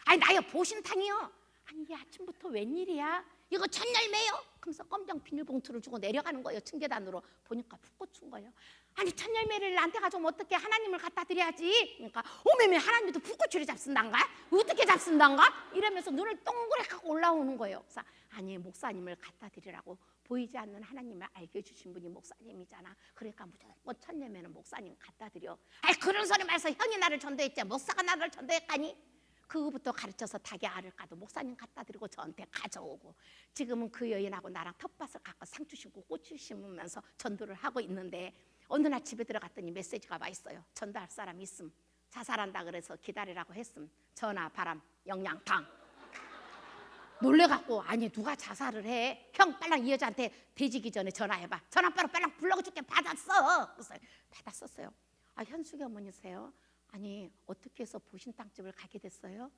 아니, 나요, 보신탕이요. 아니, 이게 아침부터 웬일이야? 이거 천열매요? 그러면서 검정 비닐봉투를 주고 내려가는 거예요. 층계단으로. 보니까 푹 꽂힌 거예요. 아니, 천열매를 나한테 가져오면 어떻게 하나님을 갖다 드려야지. 그러니까 오메메 하나님도 푹꽂이를 잡순단가? 어떻게 잡순단가? 이러면서 눈을 동그랗게 하고 올라오는 거예요. 그래서 아니, 목사님을 갖다 드리라고. 보이지 않는 하나님을 알게 해주신 분이 목사님이잖아. 그러니까 무조건 천열매는 목사님 갖다 드려. 아이, 그런 소리 말해서 형이 나를 전도했지 목사가 나를 전도했까니? 그거부터 가르쳐서 닭의 알을 까도 목사님 갖다 드리고 저한테 가져오고, 지금은 그 여인하고 나랑 텃밭을 갖고 상추 심고 고추 심으면서 전도를 하고 있는데, 어느 날 집에 들어갔더니 메시지가 와 있어요. 전도할 사람 있음. 자살한다 그래서 기다리라고 했음. 전화, 바람, 영양탕. 놀래갖고 아니, 누가 자살을 해? 형, 빨랑 이 여자한테 돼지기 전에 전화해봐. 전화번호 빨랑 불러줄게. 받았어. 그래서 받았었어요. 아, 현숙이 어머니세요? 아니, 어떻게 해서 보신탕집을 가게 됐어요?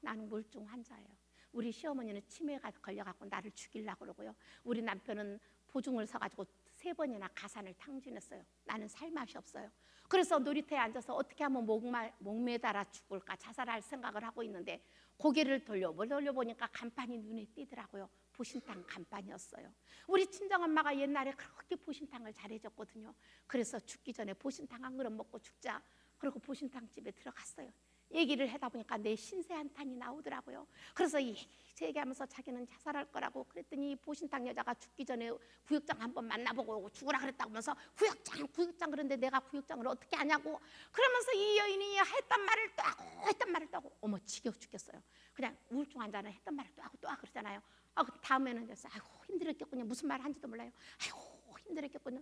나는 물중 환자예요. 우리 시어머니는 치매가 걸려갖고 나를 죽이려고 그러고요. 우리 남편은 보증을 서가지고 3번이나 가산을 탕진했어요. 나는 살 맛이 없어요. 그래서 놀이터에 앉아서 어떻게 하면 목매달아 죽을까 자살할 생각을 하고 있는데, 고개를 돌려보니까 간판이 눈에 띄더라고요. 보신탕 간판이었어요. 우리 친정엄마가 옛날에 그렇게 보신탕을 잘해줬거든요. 그래서 죽기 전에 보신탕 한 그릇 먹고 죽자. 그리고 보신탕집에 들어갔어요. 얘기를 하다 보니까 내 신세 한탄이 나오더라고요. 그래서 얘기하면서 자기는 자살할 거라고 그랬더니 보신탕 여자가 죽기 전에 구역장 한번 만나보고 죽으라 그랬다고 하면서 구역장 그런데 내가 구역장을 어떻게 하냐고 그러면서 이 여인이 했던 말을 또 하고 어머, 지겨워 죽겠어요. 그냥 우울증 환자는 했던 말을 또 하고 그러잖아요. 그 다음에는 그래서 아이고, 힘들었겠군요. 무슨 말 한지도 몰라요. 아이고, 힘들었겠군요.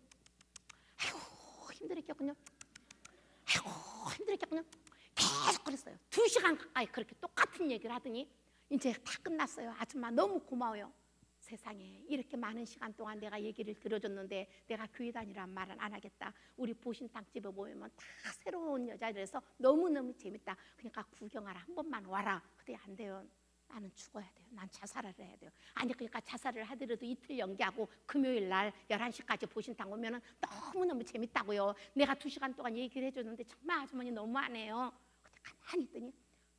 아이고, 힘들었겠군요. 계속 그랬어요. 2시간 가까이 그렇게 똑같은 얘기를 하더니 이제 다 끝났어요. 아줌마 너무 고마워요. 세상에 이렇게 많은 시간 동안 내가 얘기를 들어줬는데 내가 교회 다니란 말은 안 하겠다. 우리 보신탕집에 모이면 다 새로운 여자들에서 너무너무 재밌다. 그러니까 구경하라, 한 번만 와라. 근데 안 돼요. 나는 죽어야 돼요. 난 자살을 해야 돼요. 아니, 그러니까 자살을 하더라도 이틀 연기하고 금요일 날 11시까지 보신탕 오면은 너무너무 재밌다고요. 내가 2시간 동안 얘기를 해줬는데 정말 아주머니 너무하네요. 근데 가만히 있더니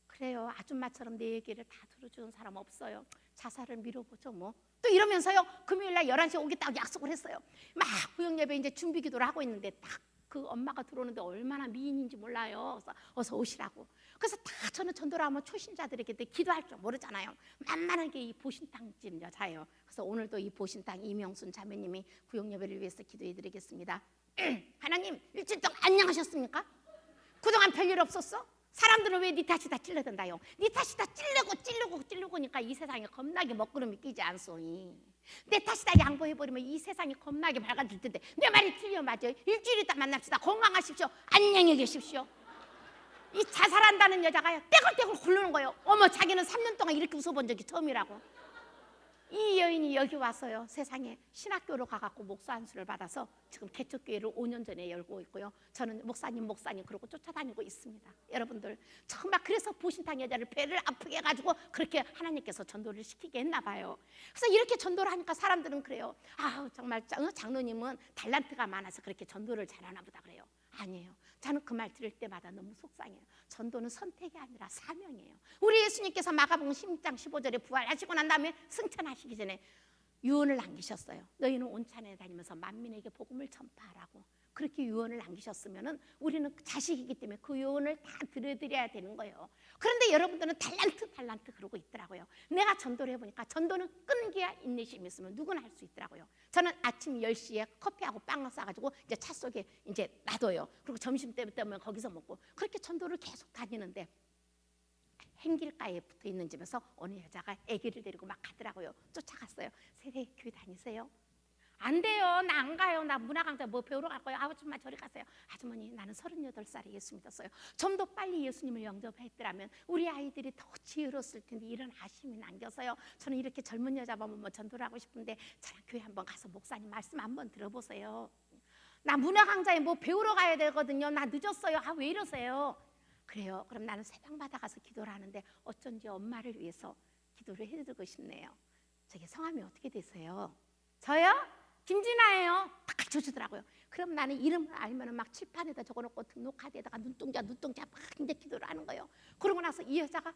그래요, 아줌마처럼 내 얘기를 다 들어주는 사람 없어요. 자살을 미뤄보죠 뭐. 또 이러면서요, 금요일 날 11시에 오겠다고 약속을 했어요. 막 구역예배 이제 준비 기도를 하고 있는데 딱 그 엄마가 들어오는데 얼마나 미인인지 몰라요. 그래서 어서 오시라고. 그래서 다 저는 전도를 하면 초신자들에게 기도할 줄 모르잖아요. 만만하게 이 보신탕집 여자예요. 그래서 오늘도 이 보신탕 이명순 자매님이 구역예배를 위해서 기도해드리겠습니다. 하나님, 일주일 동안 안녕하셨습니까? 그동안 별일 없었어? 사람들은 왜 네 탓이 다 찔러댄다요? 네 탓이 다 찔르고니까 이 세상에 겁나게 먹구름이 끼지 않소이. 내 탓이 다 양보해버리면 이 세상이 겁나게 밝아질 텐데 내 말이 틀려 맞아요? 일주일 있다 만납시다. 건강하십시오. 안녕히 계십시오. 이 자살한다는 여자가 떼굴떼굴 굴르는 거예요. 어머, 자기는 3년 동안 이렇게 웃어본 적이 처음이라고. 이 여인이 여기 와서요, 세상에 신학교로 가갖고 목사 안수를 받아서 지금 개척교회를 5년 전에 열고 있고요. 저는 목사님 그러고 쫓아다니고 있습니다. 여러분들 정말 그래서 보신탕 여자를 배를 아프게 해가지고 그렇게 하나님께서 전도를 시키게 했나 봐요. 그래서 이렇게 전도를 하니까 사람들은 그래요. 정말 장로님은 달란트가 많아서 그렇게 전도를 잘하나 보다 그래요. 아니에요. 저는 그 말 들을 때마다 너무 속상해요. 전도는 선택이 아니라 사명이에요. 우리 예수님께서 마가복음 16장 15절에 부활하시고 난 다음에 승천하시기 전에 유언을 남기셨어요. 너희는 온천에 다니면서 만민에게 복음을 전파하라고. 그렇게 유언을 남기셨으면은 우리는 자식이기 때문에 그 유언을 다 들어드려야 되는 거예요. 그런데 여러분들은 달란트 그러고 있더라고요. 내가 전도를 해보니까 전도는 끈기와 인내심이 있으면 누구나 할 수 있더라고요. 저는 아침 10시에 커피하고 빵을 싸가지고 이제 차 속에 이제 놔둬요. 그리고 점심 때면 거기서 먹고 그렇게 전도를 계속 다니는데 행길가에 붙어 있는 집에서 어느 여자가 아기를 데리고 막 가더라고요. 쫓아갔어요. 세대 교회 다니세요? 안 돼요. 나 안 가요. 나 문화강좌 뭐 배우러 갈 거예요. 아줌마 저리 가세요. 아주머니 나는 38살에 예수 믿었어요. 좀 더 빨리 예수님을 영접했더라면 우리 아이들이 더 지혜로웠을 텐데 이런 아쉬움이 남겨서요. 저는 이렇게 젊은 여자 보면 뭐 전도를 하고 싶은데 저랑 교회 한번 가서 목사님 말씀 한번 들어보세요. 나 문화강좌에 뭐 배우러 가야 되거든요. 나 늦었어요. 아 왜 이러세요? 그래요. 그럼 나는 새벽 받아가서 기도를 하는데 어쩐지 엄마를 위해서 기도를 해드리고 싶네요. 저기 성함이 어떻게 되세요? 저요? 김진아예요. 딱 가르쳐주더라고요. 그럼 나는 이름을 알면 막 칠판에다 적어놓고 등록카드에다가 눈동자 막 이제 기도를 하는 거예요. 그러고 나서 이 여자가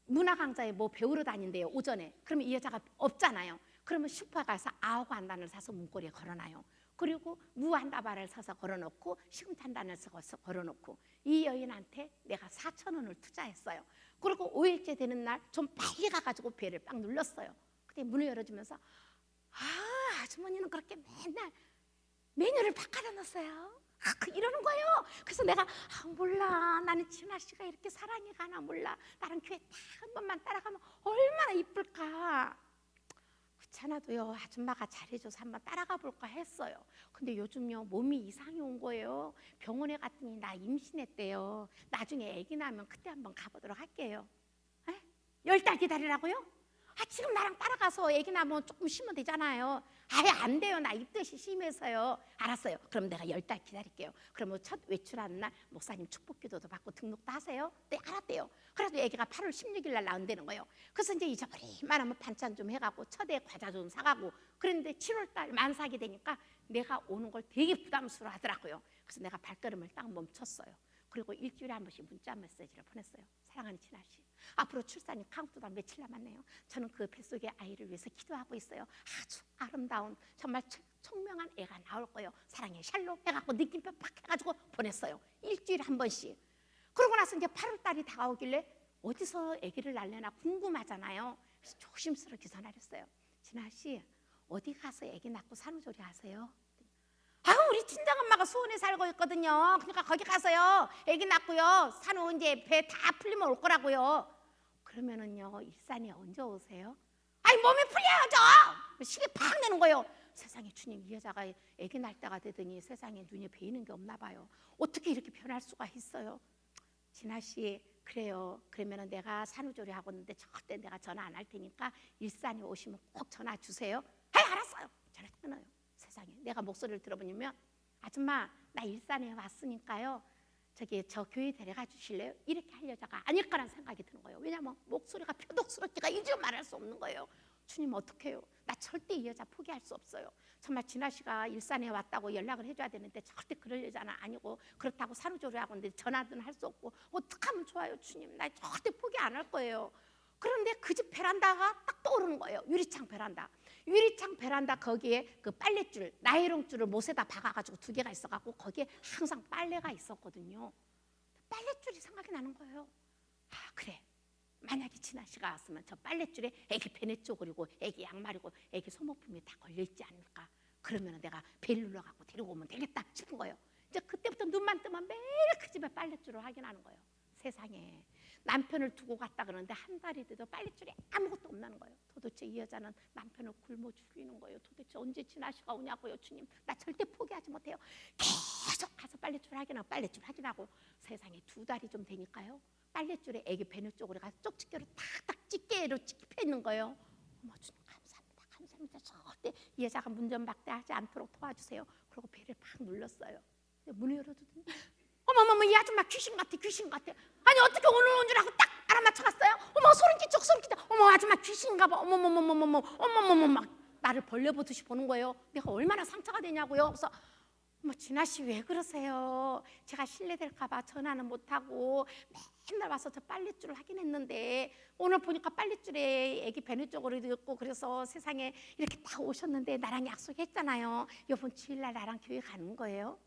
문화강좌에 뭐 배우러 다닌대요. 오전에. 그러면 이 여자가 없잖아요. 그러면 슈퍼에 가서 아홉 한 단을 사서 문고리에 걸어놔요. 그리고 무 한 다발을 사서 걸어놓고 시금치 한 단을 사서 걸어놓고 이 여인한테 내가 4,000원을 투자했어요. 그리고 5일째 되는 날 좀 빨리 가가지고 배를 빡 눌렀어요. 그때 문을 열어주면서 아주머니는 그렇게 맨날 메뉴를 바꿔놨어요. 이러는 거예요. 그래서 내가 몰라. 나는 진아 씨가 이렇게 사랑이 가나 몰라. 나랑 교회 딱 한 번만 따라가면 얼마나 이쁠까. 그렇잖아도요. 아줌마가 잘해줘서 한번 따라가 볼까 했어요. 근데 요즘요 몸이 이상이 온 거예요. 병원에 갔더니 나 임신했대요. 나중에 아기 나면 그때 한번 가보도록 할게요. 10달 기다리라고요? 지금 나랑 따라가서 아기 나면 조금 쉬면 되잖아요. 아예 안 돼요. 나 입덧이 심해서요. 알았어요. 그럼 내가 10달 기다릴게요. 그러면 첫 외출하는 날 목사님 축복기도도 받고 등록도 하세요. 네, 알았대요. 그래도 아기가 8월 16일 날 나온다는 거예요. 그래서 이제 잊어버릴만 하면 반찬 좀 해가고 첫애 과자 좀 사가고 그랬는데 7월 달 만삭이 되니까 내가 오는 걸 되게 부담스러워 하더라고요. 그래서 내가 발걸음을 딱 멈췄어요. 그리고 일주일에 한 번씩 문자 메시지를 보냈어요. 사랑하는 진아 씨, 앞으로 출산이 카운트다운 며칠 남았네요. 저는 그 뱃속의 아이를 위해서 기도하고 있어요. 아주 아름다운 정말 청명한 애가 나올 거예요. 사랑해 샬롬 해갖고 느낌표 팍 해가지고 보냈어요. 일주일에 한 번씩. 그러고 나서 이제 8월 달이 다가오길래 어디서 아기를 낳으려나 궁금하잖아요. 그래서 조심스럽게 전화를 했어요. 진아 씨, 어디 가서 아기 낳고 산후조리 하세요? 우리 친정엄마가 수원에 살고 있거든요. 그러니까 거기 가서요 아기 낳고요 산후 이제 배 다 풀리면 올 거라고요. 그러면은요 일산이 언제 오세요? 몸이 풀려야죠. 시계 팍 내는 거예요. 세상에 주님, 이 여자가 아기 낳을 때가 되더니 세상에 눈에 베이는 게 없나 봐요. 어떻게 이렇게 변할 수가 있어요? 진아 씨, 그래요. 그러면은 내가 산후조리 하고 있는데 절대 내가 전화 안 할 테니까 일산에 오시면 꼭 전화 주세요. 알았어요. 전화 끊어요. 세상에, 내가 목소리를 들어보면 아줌마 나 일산에 왔으니까요 저기 저 교회 데려가 주실래요? 이렇게 할 여자가 아닐 거란 생각이 드는 거예요. 왜냐면 목소리가 표독스럽기가 이제 말할 수 없는 거예요. 주님 어떡해요? 나 절대 이 여자 포기할 수 없어요. 정말 진아 씨가 일산에 왔다고 연락을 해줘야 되는데 절대 그럴 여자는 아니고 그렇다고 산후조리하고 있는데 전화는 할 수 없고 어떡하면 좋아요 주님. 나 절대 포기 안 할 거예요. 그런데 그 집 베란다가 딱 떠오르는 거예요. 유리창 베란다. 유리창 베란다 거기에 그 빨랫줄, 나이롱줄을 못에다 박아가지고 2개가 있어갖고 거기에 항상 빨래가 있었거든요. 빨랫줄이 생각이 나는 거예요. 그래. 만약에 진아 씨가 왔으면 저 빨랫줄에 애기 베네 쪼그리고 애기 양말이고 애기 소모품이 다 걸려있지 않을까. 그러면 내가 벨 눌러갖고 데리고 오면 되겠다 싶은 거예요. 이제 그때부터 눈만 뜨면 매일 그 집에 빨랫줄을 확인하는 거예요. 세상에. 남편을 두고 갔다 그러는데 한 달이 돼도 빨랫줄이 아무것도 없는 거예요. 도대체 이 여자는 남편을 굶어 죽이는 거예요. 도대체 언제 진아 씨가 오냐고요. 주님, 나 절대 포기하지 못해요. 계속 가서 빨랫줄 확인하고 세상에 2달이 좀 되니까요. 빨랫줄에 애기 배너 쪽으로 가서 쪽집게로 탁탁 집게로 찍혀 있는 거예요. 어머 주님 감사합니다. 절대 이 여자가 문전박대하지 않도록 도와주세요. 그리고 배를 팍 눌렀어요. 문을 열어두더니 어머머머 이 아줌마 귀신 같아. 아니 어떻게 오늘 온 줄 알고 딱 알아맞혀갔어요? 어머 소름 끼쳐. 어머 아줌마 귀신인가 봐. 어머머머머 막 나를 벌레 보듯이 보는 거예요. 내가 얼마나 상처가 되냐고요. 그래서 뭐 진아 씨 왜 그러세요? 제가 실례될까봐 전화는 못하고 맨날 와서 저 빨랫줄을 하긴 했는데 오늘 보니까 빨랫줄에 애기 배는 쪽으로 있고 그래서 세상에 이렇게 다 오셨는데 나랑 약속했잖아요. 이번 주일날 나랑 교회 가는 거예요.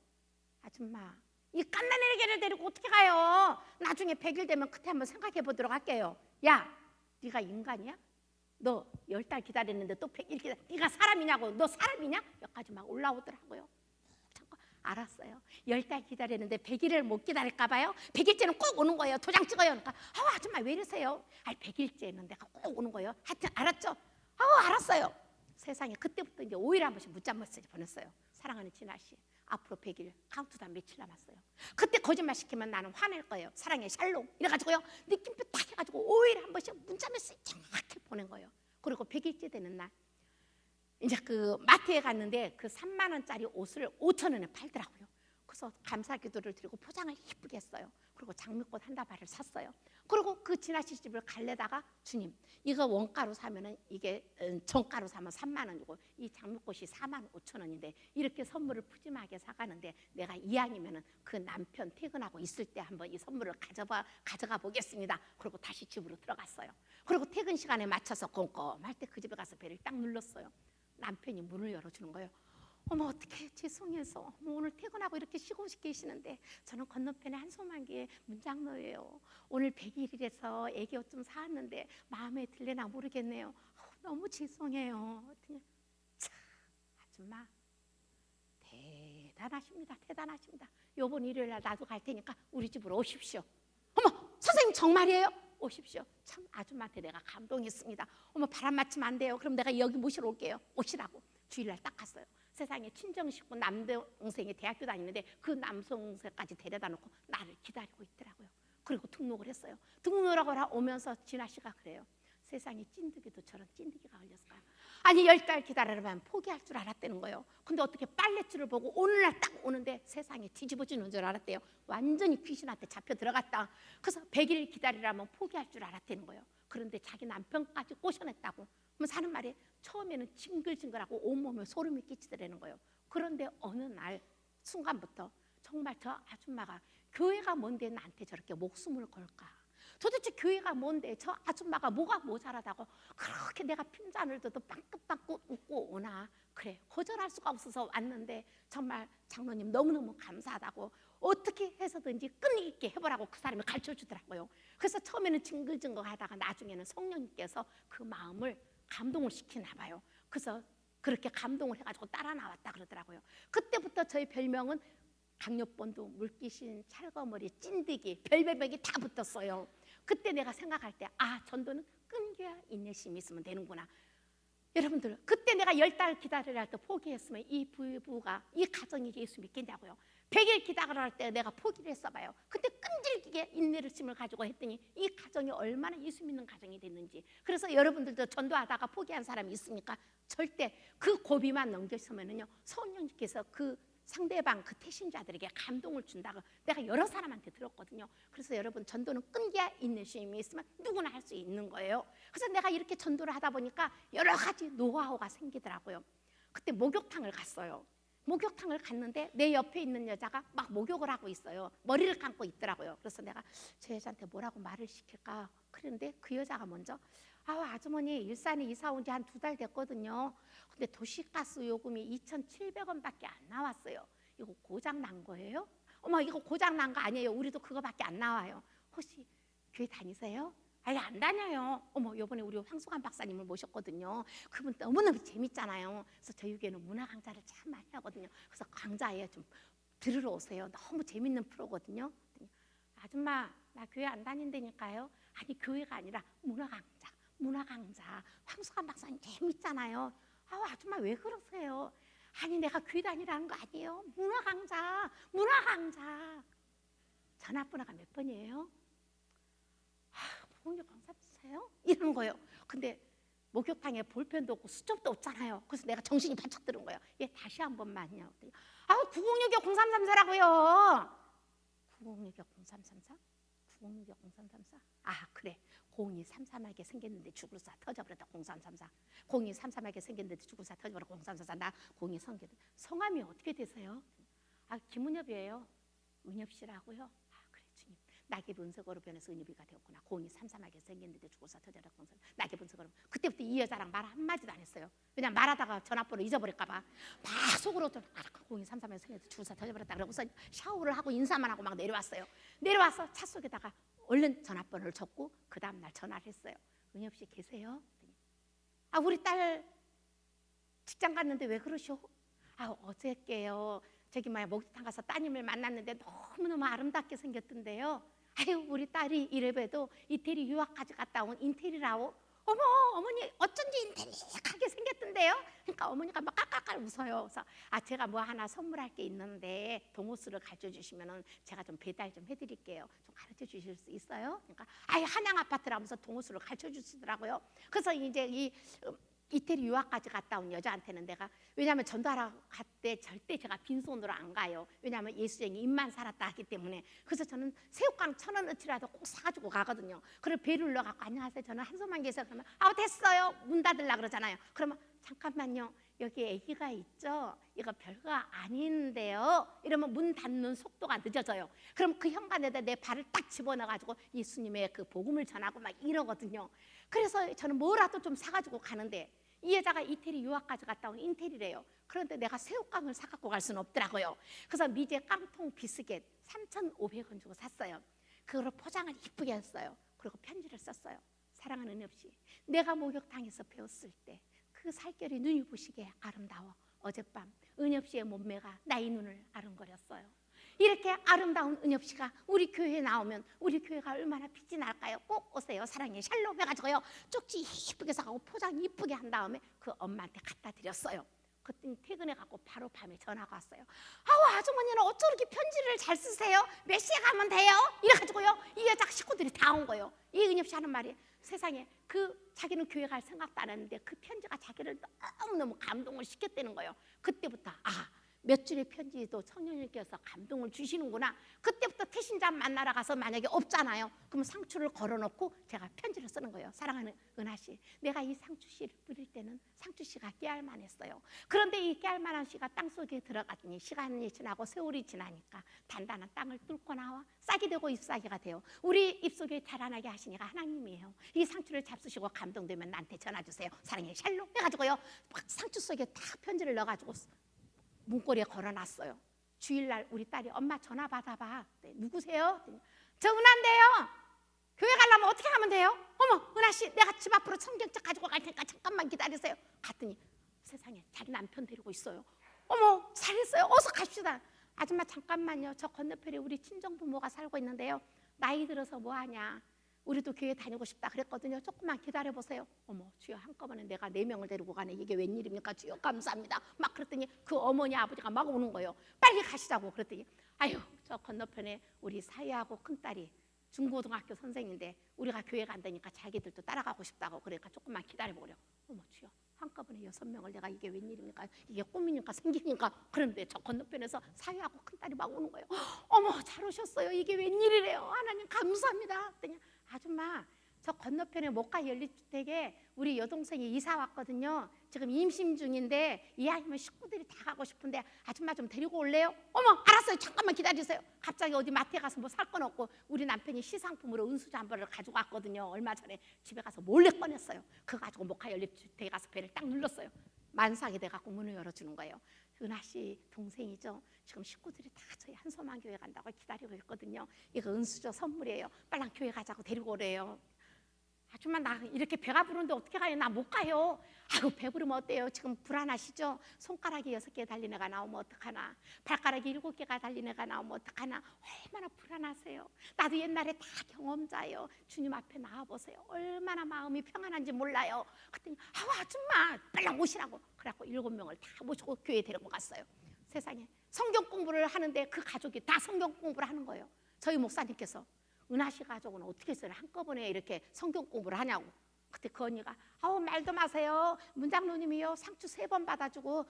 아줌마, 이 갓난아기 개를 데리고 어떻게 가요? 나중에 100일 되면 그때 한번 생각해 보도록 할게요. 야, 네가 인간이야? 너 10달 기다렸는데 또 100일 기다려. 네가 사람이냐고. 너 사람이냐? 여기까지 막 올라오더라고요. 잠깐 알았어요. 10달 기다렸는데 100일을 못 기다릴까 봐요. 100일째는 꼭 오는 거예요. 도장 찍어요. 그러니까 아줌마 왜 이러세요? 100일째는 내가 꼭 오는 거예요. 하여튼 알았죠? 알았어요. 세상에 그때부터 이제 5일에 한 번씩 문자 메시지 보냈어요. 사랑하는 진아 씨, 앞으로 100일 카운트다운 며칠 남았어요. 그때 거짓말 시키면 나는 화낼 거예요. 사랑의 샬롬 이래가지고요. 느낌표 딱 해가지고 5일에 한 번씩 문자 메시지 정확히 보낸 거예요. 그리고 100일째 되는 날 이제 그 마트에 갔는데 그 3만 원짜리 옷을 5천 원에 팔더라고요. 그래서 감사기도를 드리고 포장을 이쁘게 했어요. 그리고 장미꽃 한 다발을 샀어요. 그리고 그 진아 씨 집을 갈래다가 주님 이거 원가로 사면은 이게 정가로 사면 3만 원이고 이 장미꽃이 4만 5천 원인데 이렇게 선물을 푸짐하게 사가는데 내가 이왕이면은 그 남편 퇴근하고 있을 때 한번 이 선물을 가져가 보겠습니다. 그리고 다시 집으로 들어갔어요. 그리고 퇴근 시간에 맞춰서 꼼꼼할 때 그 집에 가서 배를 딱 눌렀어요. 남편이 문을 열어주는 거예요. 어머 어떡해 죄송해서 오늘 퇴근하고 이렇게 쉬고 계시는데 저는 건너편에 한소만기에 문장로예요. 오늘 100일이라서 애기 옷 좀 사왔는데 마음에 들려나 모르겠네요. 너무 죄송해요. 참 아줌마 대단하십니다. 대단하십니다. 요번 일요일날 나도 갈 테니까 우리 집으로 오십시오. 어머 선생님 정말이에요? 오십시오. 참 아줌마한테 내가 감동했습니다. 어머 바람 맞으면 안 돼요. 그럼 내가 여기 모시러 올게요. 오시라고. 주일날 딱 갔어요. 세상에 친정 식구 남동생이 대학교 다니는데 그 남동생까지 데려다 놓고 나를 기다리고 있더라고요. 그리고 등록을 했어요. 등록을 오면서 진아 씨가 그래요. 세상에 찐득이도 저런 찐득이가 걸렸을까요? 아니 10달 기다리려면 포기할 줄 알았다는 거예요. 근데 어떻게 빨랫줄을 보고 오늘날 딱 오는데 세상에 뒤집어지는 줄 알았대요. 완전히 귀신한테 잡혀 들어갔다. 그래서 100일 기다리라면 포기할 줄 알았다는 거예요. 그런데 자기 남편까지 꼬셔냈다고. 그럼 사는 말이 처음에는 징글징글하고 온몸에 소름이 끼치더라는 거예요. 그런데 어느 날 순간부터 정말 저 아줌마가 교회가 뭔데 나한테 저렇게 목숨을 걸까? 도대체 교회가 뭔데 저 아줌마가 뭐가 모자라다고 그렇게 내가 핀잔을 둬도 빵긋빵긋 웃고 오나. 그래 거절할 수가 없어서 왔는데 정말 장로님 너무너무 감사하다고 어떻게 해서든지 끈기 있게 해보라고 그 사람이 가르쳐주더라고요. 그래서 처음에는 징글징글 하다가 나중에는 성령님께서 그 마음을 감동을 시키나 봐요. 그래서 그렇게 감동을 해가지고 따라 나왔다 그러더라고요. 그때부터 저희 별명은 강력본도, 물귀신, 찰거머리, 찐득이, 별별명이 다 붙었어요. 그때 내가 생각할 때 전도는 끈기와 인내심이 있으면 되는구나. 여러분들 그때 내가 10달 기다리라 할 때 포기했으면 이 부부가 이 가정이 예수 믿겠냐고요. 100일 기다리라 할 때 내가 포기를 했어봐요. 그때 끈질기게 인내심을 가지고 했더니 이 가정이 얼마나 예수 믿는 가정이 됐는지. 그래서 여러분들도 전도하다가 포기한 사람이 있습니까? 절대 그 고비만 넘겼으면은요 성령님께서 그 상대방 그 태신자들에게 감동을 준다고 내가 여러 사람한테 들었거든요. 그래서 여러분 전도는 끈기와 인내심이 있으면 누구나 할 수 있는 거예요. 그래서 내가 이렇게 전도를 하다 보니까 여러 가지 노하우가 생기더라고요. 그때 목욕탕을 갔어요. 목욕탕을 갔는데 내 옆에 있는 여자가 막 목욕을 하고 있어요. 머리를 감고 있더라고요. 그래서 내가 저 여자한테 뭐라고 말을 시킬까 그런데 그 여자가 먼저 아주머니 일산에 이사 온 지 한 2달 됐거든요. 근데 도시가스 요금이 2,700원밖에 안 나왔어요. 이거 고장 난 거예요? 어머 이거 고장 난 거 아니에요. 우리도 그거밖에 안 나와요. 혹시 교회 다니세요? 아니 안 다녀요. 어머 요번에 우리 황수관 박사님을 모셨거든요. 그분 너무너무 재밌잖아요. 그래서 저희 교회는 문화 강좌를 참 많이 하거든요. 그래서 강좌에 좀 들으러 오세요. 너무 재밌는 프로거든요. 아줌마 나 교회 안 다닌다니까요. 아니 교회가 아니라 문화 강좌. 황수관 박사님 재밌잖아요. 아줌마 왜 그러세요? 아니 내가 교회 다니라는 거 아니에요. 문화 강좌. 전화번호가 몇 번이에요? 부모님 강사세요? 이러는 거예요. 근데 목욕탕에 볼펜도 없고 수첩도 없잖아요. 그래서 내가 정신이 바짝 들은 거예요. 얘 다시 한 번만요. 9062-0334라고요. 9062-0334? 9062-0334? 그래. 0233하게 생겼는데 죽을사 터져버렸다. 0334. 0233하게 생겼는데 죽을사 터져버렸다. 0334. 나 02 성함이 어떻게 되세요? 아, 김은엽이에요. 은엽 씨라고요? 아, 그래 주님. 낙엽 은색으로 변해서 은엽이가 되었구나. 공이 삼삼하게 생겼는데 죽어서 터져라 공사. 낙엽 은색으로. 그때부터 이 여자랑 말 한마디도 안 했어요. 그냥 말하다가 전화번호 잊어버릴까 봐. 막 속으로 좀 공이 삼삼하게 생겼는데 죽어서 터져버렸다. 그러고서 샤워를 하고 인사만 하고 막 내려왔어요. 내려와서 차 속에다가 얼른 전화번호를 적고 그 다음날 전화를 했어요. 은엽 씨 계세요? 아, 우리 딸 직장 갔는데 왜 그러셔? 아, 어저께요. 저기 목욕탕 가서 따님을 만났는데 너무너무 아름답게 생겼던데요. 아유, 우리 딸이 이래봬도 이태리 유학까지 갔다 온 인테리라고. 어머, 어머니 어쩐지 인테리하게 생겼던데요. 그러니까 어머니가 막 깔깔깔 웃어요. 그래서 아, 제가 뭐 하나 선물할 게 있는데 동호수를 가르쳐 주시면은 제가 좀 배달 좀 해드릴게요. 좀 가르쳐 주실 수 있어요? 그러니까 아예 한양 아파트라면서 동호수를 가르쳐 주시더라고요. 그래서 이제 이 이태리 유학까지 갔다 온 여자한테는 내가, 왜냐하면 전도하러 갈 때 절대 제가 빈손으로 안 가요. 왜냐하면 예수쟁이 입만 살았다 하기 때문에. 그래서 저는 새우깡 1,000원어치라도 꼭 사가지고 가거든요. 그리고 배를 눌러갖고 안녕하세요, 저는 한소만 계세요. 그러면 아, 됐어요, 문 닫으려 그러잖아요. 그러면 잠깐만요, 여기 아기가 있죠? 이거 별거 아닌데요. 이러면 문 닫는 속도가 늦어져요. 그럼 그 현관에다 내 발을 딱 집어넣어가지고 예수님의 그 복음을 전하고 막 이러거든요. 그래서 저는 뭐라도 좀 사가지고 가는데 이 여자가 이태리 유학까지 갔다 온 인테리래요. 그런데 내가 새우깡을 사갖고 갈 수는 없더라고요. 그래서 미제 깡통 비스켓 3,500원 주고 샀어요. 그거를 포장을 이쁘게 했어요. 그리고 편지를 썼어요. 사랑하는 은엽 씨, 내가 목욕탕에서 배웠을 때 그 살결이 눈이 부시게 아름다워. 어젯밤 은엽 씨의 몸매가 나의 눈을 아른거렸어요. 이렇게 아름다운 은엽 씨가 우리 교회에 나오면 우리 교회가 얼마나 빛이 날까요? 꼭 오세요. 사랑해 샬롬 해가지고요, 쪽지 이쁘게 사가고 포장 이쁘게 한 다음에 그 엄마한테 갖다 드렸어요. 그때 퇴근해갖고 바로 밤에 전화가 왔어요. 아우, 아주머니는 어쩜 이렇게 편지를 잘 쓰세요? 몇 시에 가면 돼요? 이래가지고요, 이 여자 식구들이 다 온 거예요. 이 은엽 씨 하는 말이, 세상에 그 자기는 교회 갈 생각도 안 했는데 그 편지가 자기를 너무너무 감동을 시켰다는 거예요. 그때부터 아, 몇 줄의 편지도 성령님께서 감동을 주시는구나. 그때부터 태신자 만나러 가서 만약에 없잖아요. 그러면 상추를 걸어놓고 제가 편지를 쓰는 거예요. 사랑하는 은하 씨, 내가 이 상추 씨를 뿌릴 때는 상추 씨가 깨알만했어요. 그런데 이 깨알만한 씨가 땅속에 들어갔더니 시간이 지나고 세월이 지나니까 단단한 땅을 뚫고 나와 싹이 되고 잎사귀가 돼요. 우리 잎속에 자라나게 하시니까 하나님이에요. 이 상추를 잡수시고 감동되면 나한테 전화 주세요. 사랑해 샬롬 해가지고요, 막 상추 속에 다 편지를 넣어가지고 문고리에 걸어놨어요. 주일날 우리 딸이 엄마 전화 받아봐. 네, 누구세요? 저 은하인데요. 교회 가려면 어떻게 하면 돼요? 어머, 은하씨, 내가 집 앞으로 성경책 가지고 갈 테니까 잠깐만 기다리세요. 갔더니 세상에 자기 남편 데리고 있어요. 어머, 잘했어요. 어서 갑시다. 아줌마 잠깐만요. 저 건너편에 우리 친정부모가 살고 있는데요, 나이 들어서 뭐하냐, 우리도 교회 다니고 싶다 그랬거든요. 조금만 기다려보세요. 어머, 주여, 한꺼번에 내가 4명을 데리고 가네. 이게 웬일입니까? 주여 감사합니다. 막 그랬더니 그 어머니 아버지가 막 오는 거예요. 빨리 가시자고. 그랬더니 아유, 저 건너편에 우리 사위하고 큰딸이 중고등학교 선생인데 우리가 교회 간다니까 자기들도 따라가고 싶다고, 그러니까 조금만 기다려보려. 어머, 주여, 한꺼번에 6명을 내가, 이게 웬일입니까? 이게 꿈이니까 생기니까. 그런데 저 건너편에서 사위하고 큰딸이 막 오는 거예요. 어머, 잘 오셨어요. 이게 웬일이래요. 하나님 감사합니다. 그랬더니 아줌마, 저 건너편에 목가 연립주택에 우리 여동생이 이사 왔거든요. 지금 임신 중인데 이왕이면 식구들이 다 가고 싶은데 아줌마 좀 데리고 올래요? 어머, 알았어요. 잠깐만 기다리세요. 갑자기 어디 마트에 가서 뭐 살 건 없고 우리 남편이 시상품으로 은수저 한 벌을 가지고 왔거든요. 얼마 전에 집에 가서 몰래 꺼냈어요. 그거 가지고 목가 연립주택에 가서 배를 딱 눌렀어요. 만삭이 돼갖고 문을 열어주는 거예요. 은하씨 동생이죠. 지금 식구들이 다 저희 한소만 교회 간다고 기다리고 있거든요. 이거 은수저 선물이에요. 빨랑 교회 가자고 데리고 오래요. 아줌마, 나 이렇게 배가 부른데 어떻게 가요? 나 못 가요. 아이고, 배부르면 어때요? 지금 불안하시죠? 손가락이 6개 달린 애가 나오면 어떡하나, 발가락이 7개가 달린 애가 나오면 어떡하나, 얼마나 불안하세요. 나도 옛날에 다 경험자예요. 주님 앞에 나와보세요. 얼마나 마음이 평안한지 몰라요. 그랬더니 아우, 아줌마 빨랑 오시라고. 그래갖고 7명을 다 모시고 교회에 데리고 갔어요. 세상에, 성경 공부를 하는데 그 가족이 다 성경 공부를 하는 거예요. 저희 목사님께서 은하씨 가족은 어떻게 해서 한꺼번에 이렇게 성경 공부를 하냐고. 그때 그 언니가 아우, 말도 마세요. 문장로님이요, 상추 3번 받아주고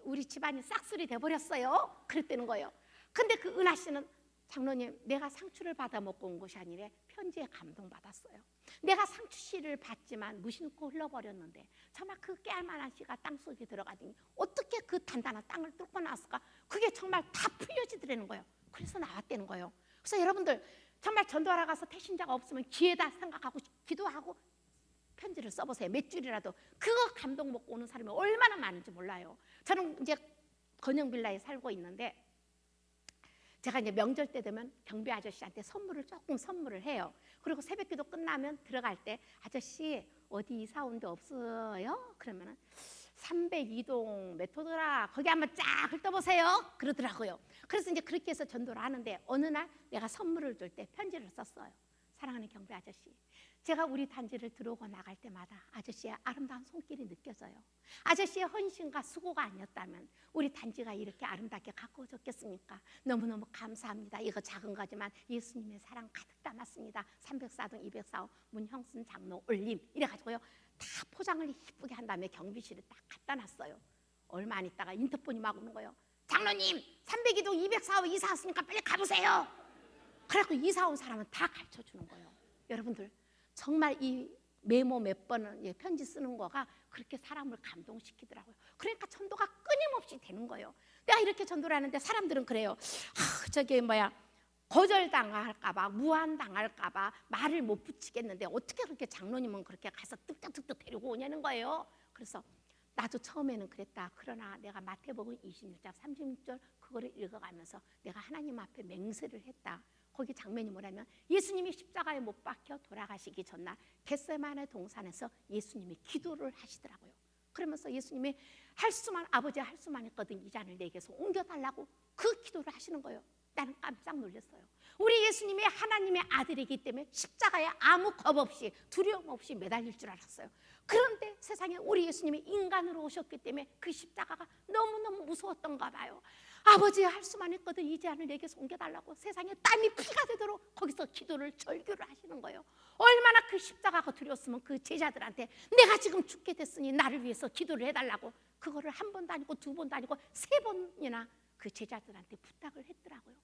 우리 집안이 싹쓸이 돼버렸어요. 그랬다는 거예요. 근데 그 은하씨는 장로님, 내가 상추를 받아 먹고 온 것이 아니라 편지에 감동받았어요. 내가 상추 씨를 받지만 무심코 흘러버렸는데 정말 그 깨알만한 씨가 땅속에 들어가더니 어떻게 그 단단한 땅을 뚫고 나왔을까? 그게 정말 다 풀려지더라는 거예요. 그래서 나왔다는 거예요. 그래서 여러분들 정말 전도하러 가서 태신자가 없으면 기회다 생각하고 기도하고 편지를 써보세요. 몇 줄이라도. 그거 감동 먹고 오는 사람이 얼마나 많은지 몰라요. 저는 이제 건영빌라에 살고 있는데 제가 이제 명절 때 되면 경비 아저씨한테 선물을 해요. 그리고 새벽기도 끝나면 들어갈 때 아저씨 어디 이사 온 데 없어요? 그러면은 302동 메토드라 거기 한번 쫙 훑어보세요. 그러더라고요. 그래서 이제 그렇게 해서 전도를 하는데 어느 날 내가 선물을 줄 때 편지를 썼어요. 사랑하는 경비 아저씨, 제가 우리 단지를 들어오고 나갈 때마다 아저씨의 아름다운 손길이 느껴져요. 아저씨의 헌신과 수고가 아니었다면 우리 단지가 이렇게 아름답게 가꾸어졌겠습니까? 너무너무 감사합니다. 이거 작은 거지만 예수님의 사랑 가득 담았습니다. 304동 204호 문형순 장로 올림 이래가지고요 다 포장을 이쁘게 한 다음에 경비실에 딱 갖다 놨어요. 얼마 안 있다가 인터폰이 막 오는 거예요. 장로님 302동 204호 이사 왔으니까 빨리 가보세요. 그래갖고 이사 온 사람은 다 가르쳐주는 거예요. 여러분들 정말 이 메모 몇 번은 편지 쓰는 거가 그렇게 사람을 감동시키더라고요. 그러니까 전도가 끊임없이 되는 거예요. 내가 이렇게 전도를 하는데 사람들은 그래요. 저기 거절당할까봐 무한당할까봐 말을 못 붙이겠는데 어떻게 그렇게 장로님은 그렇게 가서 뚝딱뚝딱 데리고 오냐는 거예요. 그래서 나도 처음에는 그랬다. 그러나 내가 마태복음 26장 36절 그거를 읽어가면서 내가 하나님 앞에 맹세를 했다. 거기 장면이 뭐냐면 예수님이 십자가에 못 박혀 돌아가시기 전날 겟세마네 동산에서 예수님이 기도를 하시더라고요. 그러면서 예수님이 아버지 할 수만 있거든 이 잔을 내게서 옮겨달라고 그 기도를 하시는 거예요. 나는 깜짝 놀랐어요. 우리 예수님이 하나님의 아들이기 때문에 십자가에 아무 겁 없이 두려움 없이 매달릴 줄 알았어요. 그런데 세상에 우리 예수님이 인간으로 오셨기 때문에 그 십자가가 너무너무 무서웠던가 봐요. 아버지 할 수만 있거든 이 잔을 내게서 옮겨달라고 세상에 땀이 피가 되도록 거기서 절규를 하시는 거예요. 얼마나 그 십자가가 두려웠으면 그 제자들한테 내가 지금 죽게 됐으니 나를 위해서 기도를 해달라고 그거를 한 번도 아니고 두 번도 아니고 세 번이나 그 제자들한테 부탁을 했더라고요.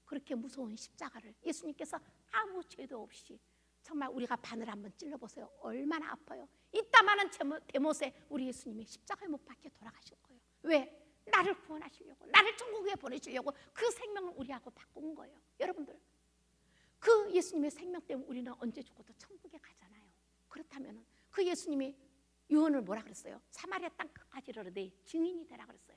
그렇게 무서운 십자가를 예수님께서 아무 죄도 없이 정말 우리가 바늘 한번 찔러보세요. 얼마나 아파요. 이따만한 대못에 우리 예수님이 십자가에 못 박혀 돌아가신 거예요. 왜? 나를 구원하시려고, 나를 천국에 보내시려고 그 생명을 우리하고 바꾼 거예요. 여러분들 그 예수님의 생명 때문에 우리는 언제 죽어도 천국에 가잖아요. 그렇다면 그 예수님이 유언을 뭐라 그랬어요? 사마리아 땅 끝까지 이르러 내 증인이 되라 그랬어요.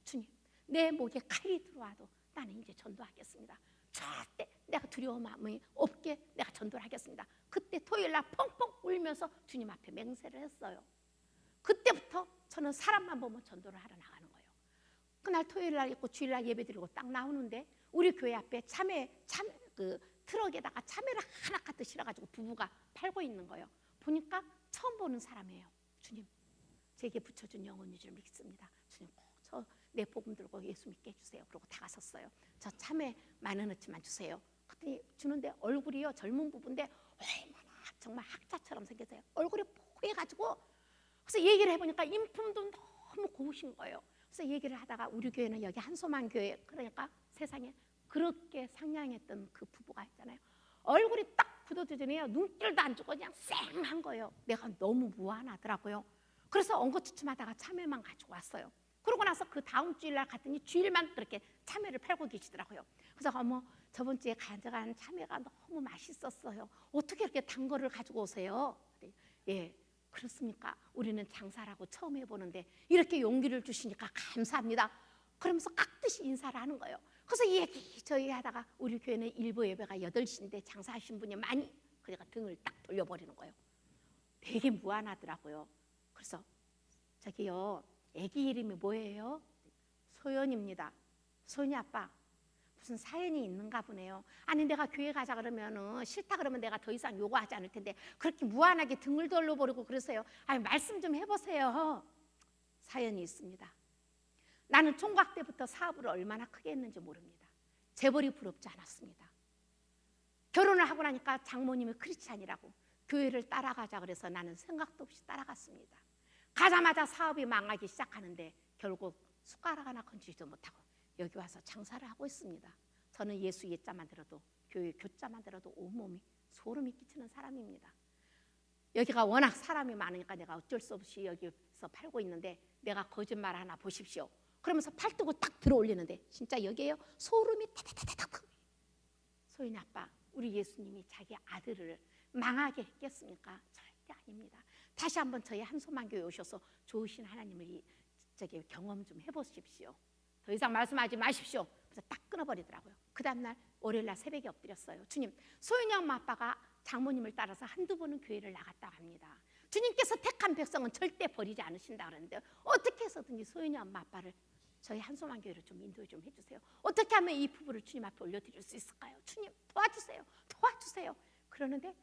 주님 내 목에 칼이 들어와도 나는 이제 전도하겠습니다. 절대 내가 두려움이 없게 내가 전도를 하겠습니다. 그때 토요일날 펑펑 울면서 주님 앞에 맹세를 했어요. 그때부터 저는 사람만 보면 전도를 하러 나가는 거예요. 그날 토요일날 있고 주일날 예배드리고 딱 나오는데 우리 교회 앞에 그 트럭에다가 참외를 하나 갖다 실어가지고 부부가 팔고 있는 거예요. 보니까 처음 보는 사람이에요. 주님 제게 붙여준 영혼인 줄 믿습니다. 주님 꼭 내 복음 들고 예수 믿게 해주세요. 그러고 다가섰어요. 저 참외 10,000원어치만 주세요. 그랬더니 주는데 얼굴이요 젊은 부부인데 얼마나 정말 학자처럼 생겼어요. 얼굴이 뽀해가지고 그래서 얘기를 해보니까 인품도 너무 고우신 거예요. 그래서 얘기를 하다가 우리 교회는 여기 한소만 교회 그러니까 세상에 그렇게 상냥했던 그 부부가 있잖아요. 얼굴이 딱 굳어지더니요 눈길도 안 주고 그냥 쌩한 거예요. 내가 너무 무안하더라고요. 그래서 엉거주춤하다가 참외만 가지고 왔어요. 그러고 나서 그 다음 주일날 갔더니 주일만 그렇게 참외를 팔고 계시더라고요. 그래서 어머 저번 주에 가져간 참외가 너무 맛있었어요. 어떻게 이렇게 단 거를 가지고 오세요? 예 그렇습니까? 우리는 장사라고 처음 해보는데 이렇게 용기를 주시니까 감사합니다. 그러면서 깍듯이 인사를 하는 거예요. 그래서 저희 하다가 우리 교회는 일부 예배가 8시인데 장사하신 분이 많이 그러니까 등을 딱 돌려버리는 거예요. 되게 무안하더라고요. 그래서 저기요 애기 이름이 뭐예요? 소연입니다. 소연이 아빠 무슨 사연이 있는가 보네요. 아니 내가 교회 가자 그러면은 싫다 그러면 내가 더 이상 요구하지 않을 텐데 그렇게 무한하게 등을 돌려버리고 그러세요. 아니 말씀 좀 해보세요. 사연이 있습니다. 나는 총각 때부터 사업을 얼마나 크게 했는지 모릅니다. 재벌이 부럽지 않았습니다. 결혼을 하고 나니까 장모님이 크리스찬이라고 교회를 따라가자 그래서 나는 생각도 없이 따라갔습니다. 가자마자 사업이 망하기 시작하는데 결국 숟가락 하나 건지지도 못하고 여기 와서 장사를 하고 있습니다. 저는 예수 예자만 들어도, 교회 교자만 들어도 온몸이 소름이 끼치는 사람입니다. 여기가 워낙 사람이 많으니까 내가 어쩔 수 없이 여기서 팔고 있는데, 내가 거짓말 하나 보십시오. 그러면서 팔뚝을 딱 들어 올리는데 진짜 여기에요, 소름이 타타타타타. 소연이 아빠, 우리 예수님이 자기 아들을 망하게 했겠습니까? 절대 아닙니다. 다시 한번 저희 한소만교회 오셔서 좋으신 하나님을 경험 좀 해보십시오. 더 이상 말씀하지 마십시오. 그래서 딱 끊어버리더라고요. 그 다음날 월요일날 새벽에 엎드렸어요. 주님, 소연이 엄마 아빠가 장모님을 따라서 한두 번은 교회를 나갔다 합니다. 주님께서 택한 백성은 절대 버리지 않으신다 그러는데, 어떻게 해서든지 소연이 엄마 아빠를 저희 한소만교회로 좀 인도해 좀 해주세요. 어떻게 하면 이 부부를 주님 앞에 올려드릴 수 있을까요? 주님 도와주세요, 도와주세요. 그러는데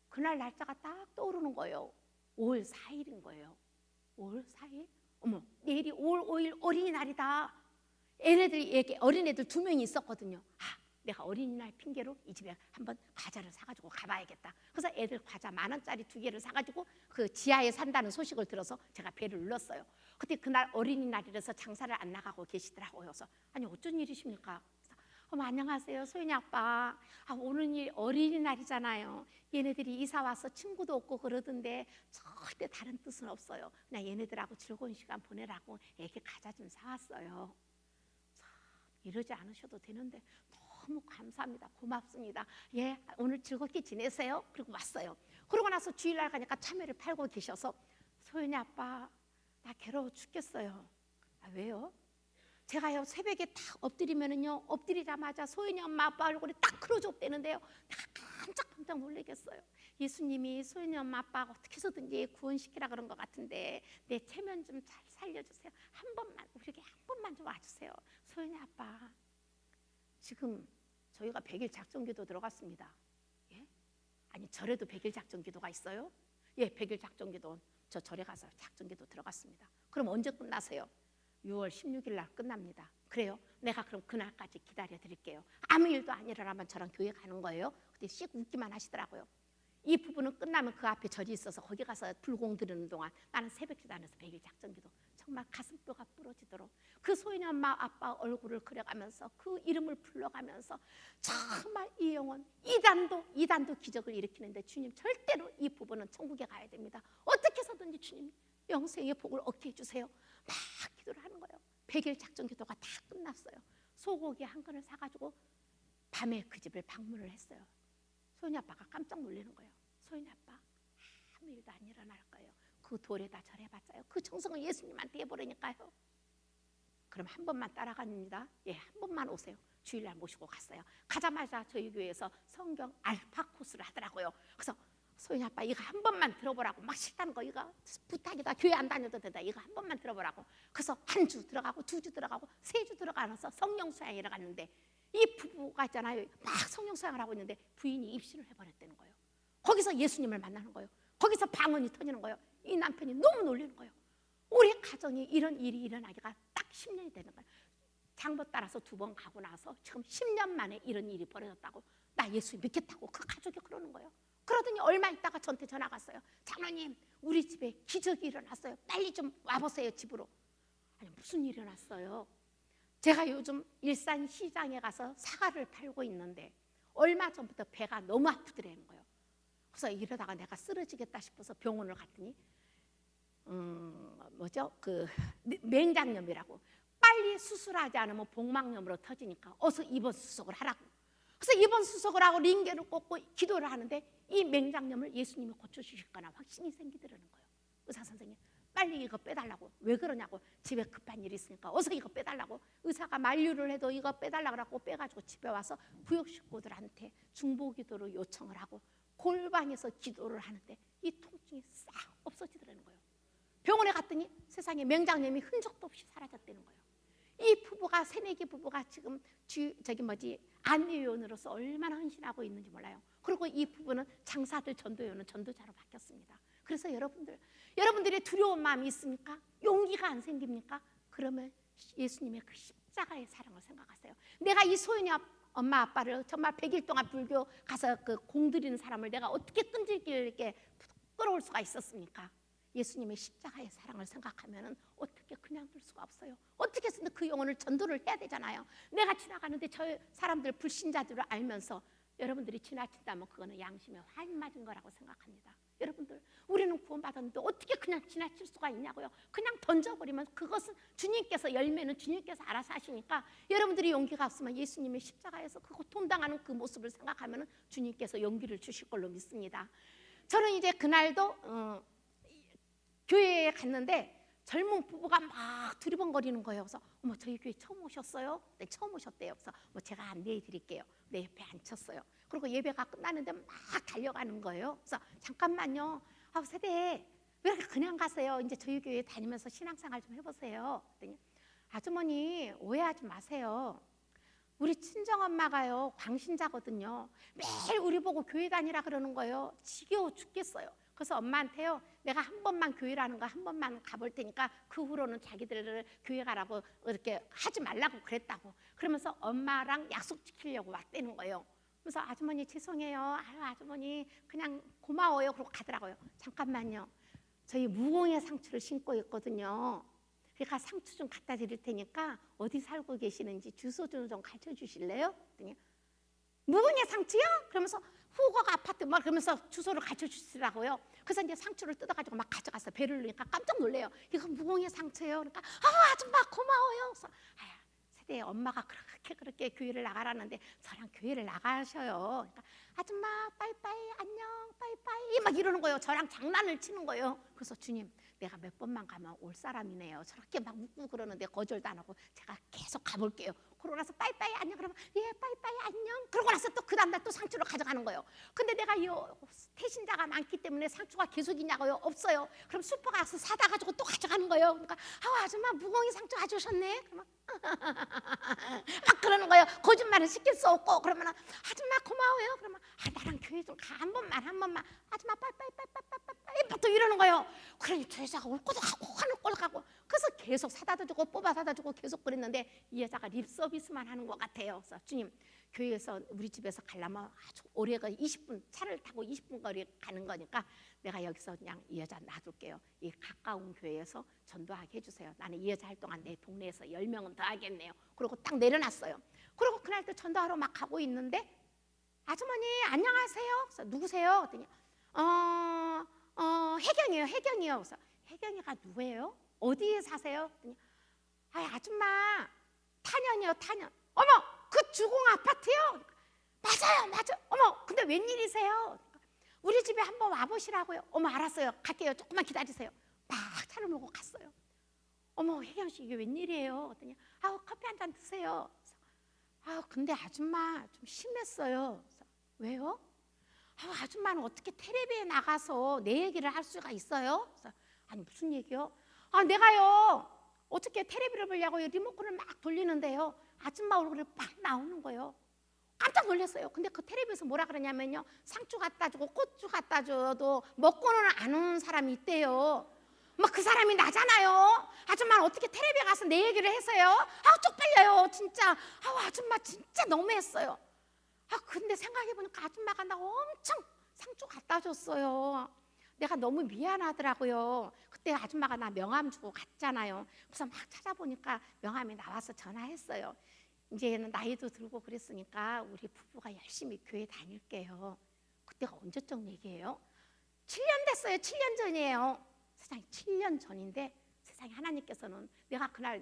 그날 날짜가 딱 떠오르는 거예요. 5월 4일인 거예요. 5월 4일? 어머, 내일이 5월 5일 어린이날이다. 얘네들이, 어린애들 2명이 있었거든요. 내가 어린이날 핑계로 이 집에 한번 과자를 사가지고 가봐야겠다. 그래서 애들 과자 10,000원짜리 2개를 사가지고 그 지하에 산다는 소식을 들어서 제가 배를 눌렀어요. 그때 그날 어린이날이라서 장사를 안 나가고 계시더라고요. 그래서 아니 어쩐 일이십니까? 어머 안녕하세요, 소연이 아빠. 오늘 어린이날이잖아요. 얘네들이 이사 와서 친구도 없고 그러던데 절대 다른 뜻은 없어요. 그냥 얘네들하고 즐거운 시간 보내라고 애기 과자 좀 사왔어요. 참, 이러지 않으셔도 되는데 너무 감사합니다. 고맙습니다. 예, 오늘 즐겁게 지내세요. 그리고 왔어요. 그러고 나서 주일날 가니까 참외를 팔고 계셔서 소연이 아빠, 나 괴로워 죽겠어요. 왜요? 제가요 새벽에 딱 엎드리면은요, 엎드리자마자 소연이 엄마 아빠 얼굴이 딱 크로즈업되는데요, 내가 깜짝 놀라겠어요. 예수님이 소연이 엄마 아빠 어떻게 해서든지 구원시키라 그런 것 같은데 내 체면 좀 잘 살려주세요. 한 번만, 우리에게 한 번만 좀 와주세요. 소연이 아빠, 지금 저희가 100일 작전기도 들어갔습니다. 예? 아니 절에도 100일 작전기도가 있어요? 예, 100일 작전기도 저 절에 가서 작전기도 들어갔습니다. 그럼 언제 끝나세요? 6월 16일 날 끝납니다. 그래요? 내가 그럼 그날까지 기다려 드릴게요. 아무 일도 안 일어나면 저랑 교회 가는 거예요. 근데 씩 웃기만 하시더라고요. 이 부분은 끝나면 그 앞에 절이 있어서 거기 가서 불공 드리는 동안 나는 새벽 기도하면서 100일 작전기도 정말 가슴뼈가 부러지도록 그 소연이 엄마 아빠 얼굴을 그려가면서 그 이름을 불러가면서 정말 이 영혼 이단도 기적을 일으키는데 주님 절대로 이 부분은 천국에 가야 됩니다. 어떻게 해서든지 주님 영생의 복을 얻게 해주세요. 막 기도를 하는 거예요. 100일 작전기도가 다 끝났어요. 소고기 한 근을 사가지고 밤에 그 집을 방문을 했어요. 소연이 아빠가 깜짝 놀라는 거예요. 소연이 아빠, 아무 일도 안 일어날 거예요. 그 돌에다 절해봤자요, 그 정성을 예수님한테 해버리니까요. 그럼 한 번만 따라갑니다. 예, 한 번만 오세요. 주일날 모시고 갔어요. 가자마자 저희 교회에서 성경 알파 코스를 하더라고요. 그래서 소연이 아빠 이거 한 번만 들어보라고, 막 싫다는 거, 이거 부탁이다, 교회 안 다녀도 된다, 이거 한 번만 들어보라고. 그래서 한 주 들어가고 2주 들어가고 3주 들어가면서 성령 수양이라 갔는데, 이 부부가 있잖아요, 막 성령 수양을 하고 있는데 부인이 입신을 해버렸다는 거예요. 거기서 예수님을 만나는 거예요. 거기서 방언이 터지는 거예요. 이 남편이 너무 놀라는 거예요. 우리 가정에 이런 일이 일어나기가 딱 10년이 되는 거예요. 장보 따라서 2번 가고 나서 지금 10년 만에 이런 일이 벌어졌다고, 나 예수 믿겠다고 그 가족이 그러는 거예요. 그러더니 얼마 있다가 저한테 전화가 왔어요. 장로님, 우리 집에 기적이 일어났어요. 빨리 좀 와보세요, 집으로. 아니 무슨 일이 일어났어요? 제가 요즘 일산 시장에 가서 사과를 팔고 있는데 얼마 전부터 배가 너무 아프더라는 거예요. 그래서 이러다가 내가 쓰러지겠다 싶어서 병원을 갔더니 맹장염이라고, 빨리 수술하지 않으면 복막염으로 터지니까 어서 입원 수속을 하라고. 그래서 입원 수속을 하고 링겔을 꽂고 기도를 하는데 이 맹장염을 예수님이 고쳐주실 거나 확신이 생기더라는 거예요. 의사 선생님, 빨리 이거 빼달라고. 왜 그러냐고. 집에 급한 일이 있으니까 어서 이거 빼달라고. 의사가 만류를 해도 이거 빼달라고 하고 빼가지고 집에 와서 구역 식구들한테 중보기도를 요청을 하고 골방에서 기도를 하는데 이 통증이 싹 없어지더라는 거예요. 병원에 갔더니 세상에 맹장염이 흔적도 없이 사라졌다는 거예요. 이 부부가, 새내기 부부가 지금 안내위원으로서 얼마나 헌신하고 있는지 몰라요. 그리고 이 부부는 장사들 전도위원은 전도자로 바뀌었습니다. 그래서 여러분들의 두려운 마음이 있습니까? 용기가 안 생깁니까? 그러면 예수님의 그 십자가의 사랑을 생각하세요. 내가 이 소연이 엄마 아빠를 정말 100일 동안 불교 가서 그 공들이는 사람을 내가 어떻게 끈질기게 끌어올 수가 있었습니까? 예수님의 십자가의 사랑을 생각하면 어떻게 그냥 둘 수가 없어요. 어떻게 해서든 그 영혼을 전도를 해야 되잖아요. 내가 지나가는데 저 사람들 불신자들을 알면서 여러분들이 지나친다면 그거는 양심에 화인 맞은 거라고 생각합니다. 여러분들, 우리는 구원받았는데 어떻게 그냥 지나칠 수가 있냐고요. 그냥 던져버리면 그것은 주님께서, 열매는 주님께서 알아서 하시니까 여러분들이 용기가 없으면 예수님의 십자가에서 그 고통당하는 그 모습을 생각하면 주님께서 용기를 주실 걸로 믿습니다. 저는 이제 그날도 교회에 갔는데 젊은 부부가 막 두리번거리는 거예요. 그래서 어머, 저희 교회 처음 오셨어요? 네, 처음 오셨대요. 그래서 뭐 제가 안내해 드릴게요. 내 옆에 앉혔어요. 그리고 예배가 끝나는데 막 달려가는 거예요. 그래서 잠깐만요. 세대 왜 이렇게 그냥 가세요? 이제 저희 교회 다니면서 신앙생활 좀 해보세요. 그랬더니 아주머니 오해하지 마세요. 우리 친정엄마가요 광신자거든요. 매일 우리 보고 교회 다니라 그러는 거예요. 지겨워 죽겠어요. 그래서 엄마한테요, 내가 한 번만 교회라는 거 한 번만 가볼 테니까 그 후로는 자기들을 교회 가라고 이렇게 하지 말라고 그랬다고. 그러면서 엄마랑 약속 지키려고 왔다는 거예요. 그래서 아주머니 죄송해요. 아유 아주머니 그냥 고마워요. 그러고 가더라고요. 잠깐만요. 저희 무공의 상추를 심고 있거든요. 그러니까 상추 좀 갖다 드릴 테니까 어디 살고 계시는지 주소 좀 가르쳐 주실래요? 그랬더니 무궁의 상추요? 그러면서 후거가 아파트 막 그러면서 주소를 가르쳐 주시더라고요. 그래서 이제 상추를 뜯어가지고 막 가져갔어요. 배를 누르니까 깜짝 놀래요. 이거 무궁의 상추예요. 그러니까 아줌마 고마워요. 그래서 세대에 엄마가 그렇게 교회를 나가라는데 저랑 교회를 나가셔요. 그러니까 아줌마 빠이빠이 안녕 빠이빠이 막 이러는 거예요. 저랑 장난을 치는 거예요. 그래서 주님, 내가 몇 번만 가면 올 사람이네요. 저렇게 막 묻고 그러는데 거절도 안 하고 제가 계속 가볼게요. 그러고 나서 빠이빠이 안녕 그러면 예 빠이빠이 안녕. 그러고 나서 또 그 다음날 또 상추를 가져가는 거예요. 근데 내가 이 태신자가 많기 때문에 상추가 계속 있냐고요? 없어요. 그럼 슈퍼 가서 사다 가지고 또 가져가는 거예요. 그러니까 아줌마 무공이 상추 가져오셨네. 그러면 막 그러는 거예요. 거짓말을 시킬 수 없고. 그러면 아줌마 고마워요. 그러면 나랑 교회 좀 가 한 번만 아줌마 빠이빠이 또 이러는 거예요. 그러니 저 여자가 올 거도 가고 하는 꼴 가고. 그래서 계속 사다도 주고 뽑아 사다 주고 계속 그랬는데 이 여자가 립 서비스만 하는 것 같아요. 그래서 주님, 교회에서 우리 집에서 가려면 아주 오래가 20분 차를 타고 20분 거리 가는 거니까 내가 여기서 그냥 이 여자 놔둘게요. 이 가까운 교회에서 전도하게 해주세요. 나는 이 여자 할 동안 내 동네에서 10명은 더 하겠네요. 그리고 딱 내려놨어요. 그리고 그날 또 전도하러 막 가고 있는데 아주머니 안녕하세요. 그래서 누구세요? 그랬더니 혜경이요. 그래서 혜경이가 누구예요? 어디에 사세요? 그랬더니 아줌마 탄현이요. 탄현. 어머 그 주공 아파트요? 맞아요. 어머 근데 웬일이세요? 우리 집에 한번 와보시라고요. 어머 알았어요. 갈게요. 조금만 기다리세요. 막 차를 몰고 갔어요. 어머 혜경 씨 이게 웬일이에요? 그랬더니 커피 한 잔 드세요. 근데 아줌마 좀 심했어요. 그래서, 왜요? 아줌마는 어떻게 텔레비에 나가서 내 얘기를 할 수가 있어요? 그래서, 아니 무슨 얘기요? 내가요 어떻게 텔레비를 보려고 리모컨을 막 돌리는데요 아줌마 얼굴이 막 나오는 거예요. 깜짝 놀랐어요. 근데 그 텔레비에서 뭐라 그러냐면요, 상추 갖다 주고 고추 갖다 줘도 먹고는 안 오는 사람이 있대요. 막 그 사람이 나잖아요. 아줌마는 어떻게 텔레비에 가서 내 얘기를 해서요? 쪽팔려요 진짜. 아줌마 진짜 너무했어요. 근데 생각해보니까 아줌마가 나 엄청 상추 갖다 줬어요. 내가 너무 미안하더라고요. 그때 아줌마가 나 명함 주고 갔잖아요. 그래서 막 찾아보니까 명함이 나와서 전화했어요. 이제는 나이도 들고 그랬으니까 우리 부부가 열심히 교회 다닐게요. 그때가 언제적 얘기예요? 7년 됐어요. 7년 전이에요. 세상에 7년 전인데 세상에 하나님께서는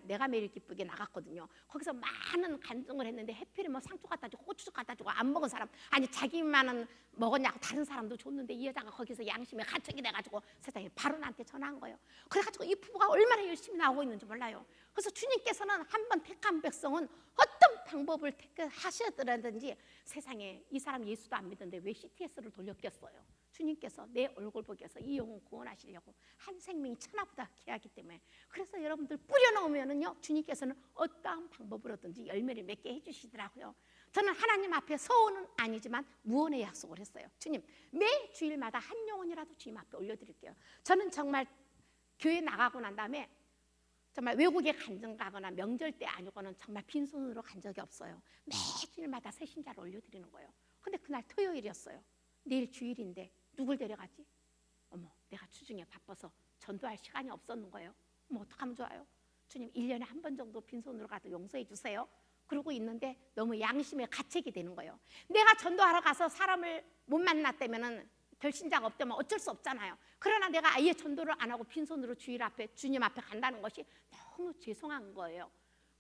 내가 매일 기쁘게 나갔거든요. 거기서 많은 간증을 했는데 해필이면 상추 갖다 주고 고추 갖다 주고 안 먹은 사람, 아니 자기만은 먹었냐고 다른 사람도 줬는데 이 여자가 거기서 양심에 가책이 돼가지고 세상에 바로 나한테 전화한 거예요. 그래가지고 이 부부가 얼마나 열심히 나오고 있는지 몰라요. 그래서 주님께서는 한번 택한 백성은 어떤 방법을 하시더라든지 세상에 이 사람 예수도 안 믿는데 왜 CTS를 돌렸겠어요. 주님께서 내 얼굴 보기 위해서 이 영혼 구원하시려고 한 생명이 천하보다 귀하기 때문에. 그래서 여러분들 뿌려놓으면은요 주님께서는 어떠한 방법으로든지 열매를 맺게 해주시더라고요. 저는 하나님 앞에 서원은 아니지만 무언의 약속을 했어요. 주님, 매 주일마다 한 영혼이라도 주님 앞에 올려드릴게요. 저는 정말 교회 나가고 난 다음에 정말 외국에 간증 가거나 명절 때 아니고는 정말 빈손으로 간 적이 없어요. 매 주일마다 새 신자를 올려드리는 거예요. 근데 그날 토요일이었어요. 내일 주일인데 누굴 데려가지? 어머, 내가 주중에 바빠서 전도할 시간이 없었는 거예요. 뭐 어떡하면 좋아요? 주님 1년에 한 번 정도 빈손으로 가도 용서해 주세요. 그러고 있는데 너무 양심에 가책이 되는 거예요. 내가 전도하러 가서 사람을 못 만났다면은 결신자가 없다면 어쩔 수 없잖아요. 그러나 내가 아예 전도를 안 하고 빈손으로 주님 앞에 간다는 것이 너무 죄송한 거예요.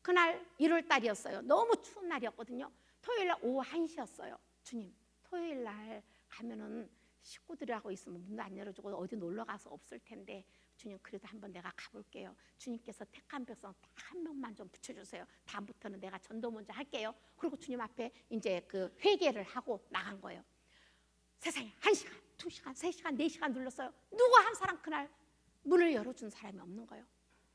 그날 1월 달이었어요. 너무 추운 날이었거든요. 토요일 날 오후 1시였어요. 주님, 토요일 날 가면은 식구들하고 있으면 문도 안 열어주고 어디 놀러 가서 없을 텐데 주님 그래도 한번 내가 가볼게요. 주님께서 택한 백성 딱 한 명만 좀 붙여주세요. 다음부터는 내가 전도 먼저 할게요. 그리고 주님 앞에 이제 그 회개를 하고 나간 거예요. 세상에 1시간, 2시간, 3시간, 4시간 눌렀어요. 누구 한 사람 그날 문을 열어준 사람이 없는 거예요.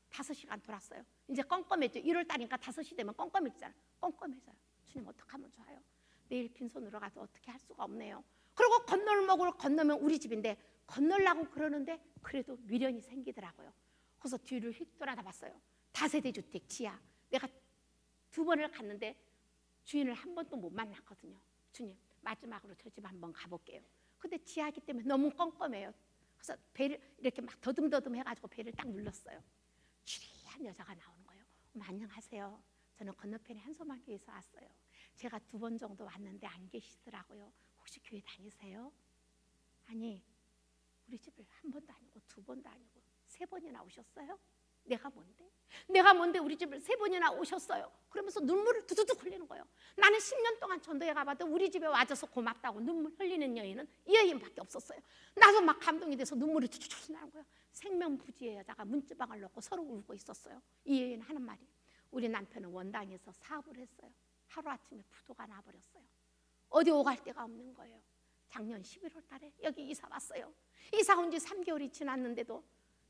5시간 돌았어요. 이제 껌껌해져. 1월 달이니까 5시 되면 껌껌해지잖아요. 껌껌해져요. 주님 어떡하면 좋아요? 내일 빈손으로 가도 어떻게 할 수가 없네요. 그리고 건널목을 건너면 우리 집인데 건널라고 그러는데 그래도 미련이 생기더라고요. 그래서 뒤를 휙 돌아다봤어요. 다세대 주택 지하. 내가 2번을 갔는데 주인을 한 번도 못 만났거든요. 주님 마지막으로 저 집 한번 가볼게요. 근데 지하기 때문에 너무 껌껌해요. 그래서 배를 이렇게 막 더듬더듬 해가지고 배를 딱 눌렀어요. 추리한 여자가 나오는 거예요. 어머, 안녕하세요. 저는 건너편에 한소망교회에서 왔어요. 제가 2번 정도 왔는데 안 계시더라고요. 혹시 교회 다니세요? 아니, 우리 집을 한 번도 아니고 2번도 아니고 3번이나 오셨어요? 내가 뭔데 우리 집을 3번이나 오셨어요? 그러면서 눈물을 두두둑 흘리는 거예요. 나는 10년 동안 전도해 가봐도 우리 집에 와줘서 고맙다고 눈물 흘리는 여인은 이 여인밖에 없었어요. 나도 막 감동이 돼서 눈물이 툭툭 나는 거예요. 생명부지의 여자가 문지방을 놓고 서로 울고 있었어요. 이 여인 하는 말이 우리 남편은 원당에서 사업을 했어요. 하루아침에 부도가 나버렸어요. 어디 오갈 데가 없는 거예요. 작년 11월 달에 여기 이사 왔어요. 이사 온 지 3개월이 지났는데도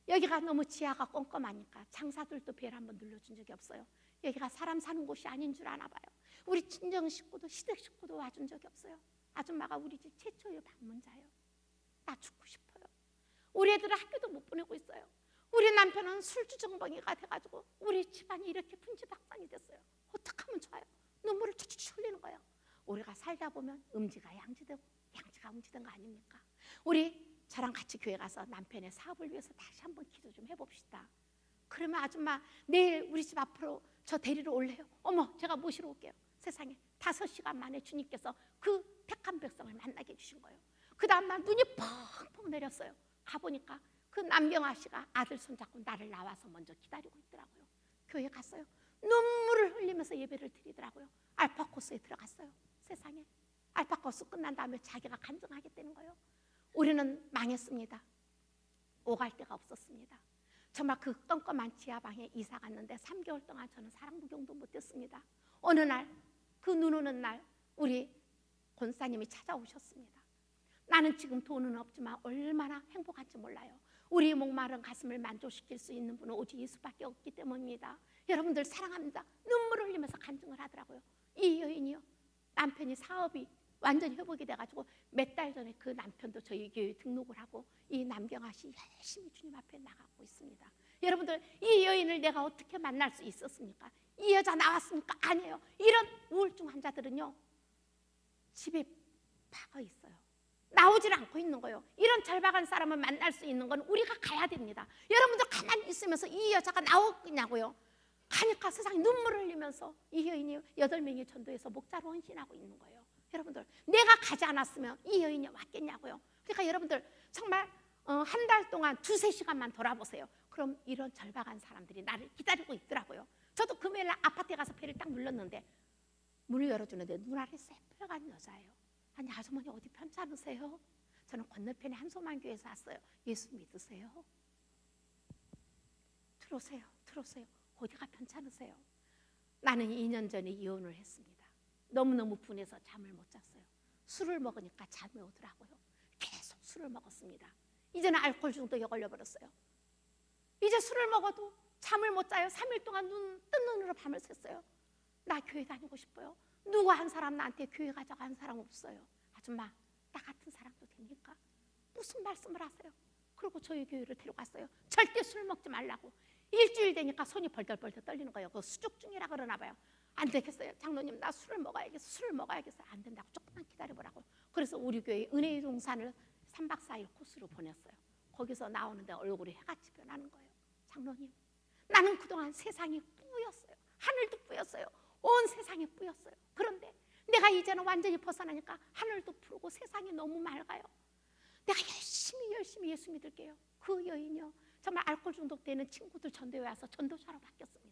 여기가 너무 지하가 껌껌하니까 장사들도 벨 한번 눌러준 적이 없어요. 여기가 사람 사는 곳이 아닌 줄 아나 봐요. 우리 친정 식구도 시댁 식구도 와준 적이 없어요. 아줌마가 우리 집 최초의 방문자예요. 나 죽고 싶어요. 우리 애들은 학교도 못 보내고 있어요. 우리 남편은 술주정뱅이가 돼가지고 우리 집안이 이렇게 분지박산이 됐어요. 어떡하면 좋아요? 눈물을 툭툭 흘리는 거예요. 우리가 살다 보면 음지가 양지되고 양지가 음지된 거 아닙니까? 우리 저랑 같이 교회 가서 남편의 사업을 위해서 다시 한번 기도 좀 해봅시다. 그러면 아줌마 내일 우리 집 앞으로 저 데리러 올래요? 어머, 제가 모시러 올게요. 세상에 5시간 만에 주님께서 그 택한 백성을 만나게 해주신 거예요. 그 다음날 눈이 펑펑 내렸어요. 가보니까 그 남경아 씨가 아들 손잡고 나를 나와서 먼저 기다리고 있더라고요. 교회 갔어요. 눈물을 흘리면서 예배를 드리더라고요. 알파 코스에 들어갔어요. 세상에 알파 코스 끝난 다음에 자기가 간증하겠다는 거예요. 우리는 망했습니다. 오갈 데가 없었습니다. 정말 그 껌껌한 지하방에 이사 갔는데 3개월 동안 저는 사랑 구경도 못했습니다. 어느 날 그 눈 오는 날 우리 권사님이 찾아오셨습니다. 나는 지금 돈은 없지만 얼마나 행복한지 몰라요. 우리 목마른 가슴을 만족시킬 수 있는 분은 오직 예수밖에 없기 때문입니다. 여러분들 사랑합니다. 눈물을 흘리면서 간증을 하더라고요. 이 여인이요, 남편이 사업이 완전히 회복이 돼가지고 몇 달 전에 그 남편도 저희 교회에 등록을 하고 이 남경아 씨 열심히 주님 앞에 나가고 있습니다. 여러분들 이 여인을 내가 어떻게 만날 수 있었습니까? 이 여자 나왔습니까? 아니에요. 이런 우울증 환자들은요 집에 박아 있어요. 나오질 않고 있는 거예요. 이런 절박한 사람을 만날 수 있는 건 우리가 가야 됩니다. 여러분들 가만히 있으면서 이 여자가 나오겠냐고요? 가니까 세상에 눈물을 흘리면서 이 여인이 8명이 전도해서 목자로 헌신하고 있는 거예요. 여러분들 내가 가지 않았으면 이 여인이 왔겠냐고요. 그러니까 여러분들 정말 한 달 동안 2-3시간만 돌아보세요. 그럼 이런 절박한 사람들이 나를 기다리고 있더라고요. 저도 금요일 날 아파트에 가서 배를 딱 눌렀는데 문을 열어주는데 눈 아래 새빨간 여자예요. 아니 아주머니 어디 편찮으세요? 저는 건너편에 한소망교회에서 왔어요. 예수 믿으세요? 들어오세요. 어디가 편찮으세요? 나는 2년 전에 이혼을 했습니다. 너무너무 분해서 잠을 못 잤어요. 술을 먹으니까 잠이 오더라고요. 계속 술을 먹었습니다. 이제는 알코올 중독에 걸려버렸어요. 이제 술을 먹어도 잠을 못 자요. 3일 동안 뜬 눈으로 밤을 샜어요. 나 교회 다니고 싶어요. 누구 한 사람 나한테 교회 가자고 한 사람 없어요. 아줌마 나 같은 사람도 됩니까? 무슨 말씀을 하세요? 그리고 저희 교회를 데려갔어요. 절대 술 먹지 말라고. 일주일 되니까 손이 벌덜벌덜 떨리는 거예요. 그 수족증이라 그러나 봐요. 안 되겠어요. 장로님 나 술을 먹어야겠어요. 안 된다고 조금만 기다려보라고. 그래서 우리 교회 은혜의 동산을 3박 4일 코스로 보냈어요. 거기서 나오는데 얼굴이 해같이 변하는 거예요. 장로님, 나는 그동안 세상이 뿌였어요. 하늘도 뿌였어요. 온 세상이 뿌였어요. 그런데 내가 이제는 완전히 벗어나니까 하늘도 푸르고 세상이 너무 맑아요. 내가 열심히 예수 믿을게요. 그 여인이요, 정말 알코올 중독되는 친구들 전도에 와서 전도사로 바뀌었습니다.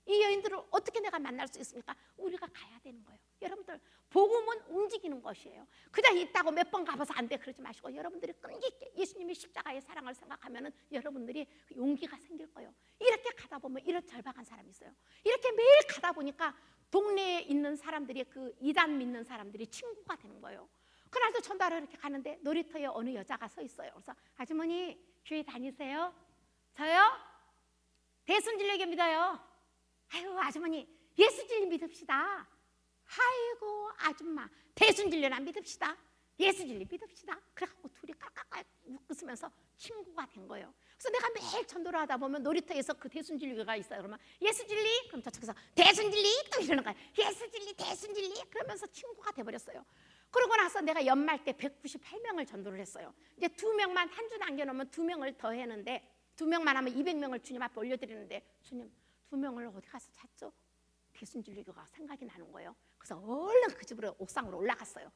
이 여인들을 어떻게 내가 만날 수 있습니까? 우리가 가야 되는 거예요. 여러분들, 복음은 움직이는 것이에요. 그냥 있다고 몇 번 가봐서 안 돼 그러지 마시고, 여러분들이 끈기 있게 예수님의 십자가의 사랑을 생각하면 여러분들이 용기가 생길 거예요. 이렇게 가다 보면 이런 절박한 사람이 있어요. 이렇게 매일 가다 보니까 동네에 있는 사람들이, 그 이단 믿는 사람들이 친구가 되는 거예요. 그날도 전도하러 이렇게 가는데 놀이터에 어느 여자가 서 있어요. 그래서 아주머니, 교회 다니세요? 저요? 대순진리교 믿어요. 아유, 아주머니, 예수 진리 믿읍시다. 아이고, 아줌마, 대순진리나 믿읍시다. 예수 진리 믿읍시다. 그래갖고 둘이 깔깔깔 웃으면서 친구가 된 거예요. 그래서 내가 매일 전도를 하다 보면 놀이터에서 그 대순진리교가 있어요. 그러면 예수 진리? 그럼 저쪽에서 대순진리? 또 이러는 거예요. 예수 진리, 대순진리? 그러면서 친구가 돼버렸어요. 그러고 나서 내가 연말 때 198명을 전도를 했어요. 이제 2명만 한 주 남겨놓으면 2명을 더 했는데, 2명만 하면 200명을 주님 앞에 올려드리는데, 주님, 2명을 어디 가서 찾죠? 대순진리교가 생각이 나는 거예요. 그래서 얼른 그 집으로 옥상으로 올라갔어요.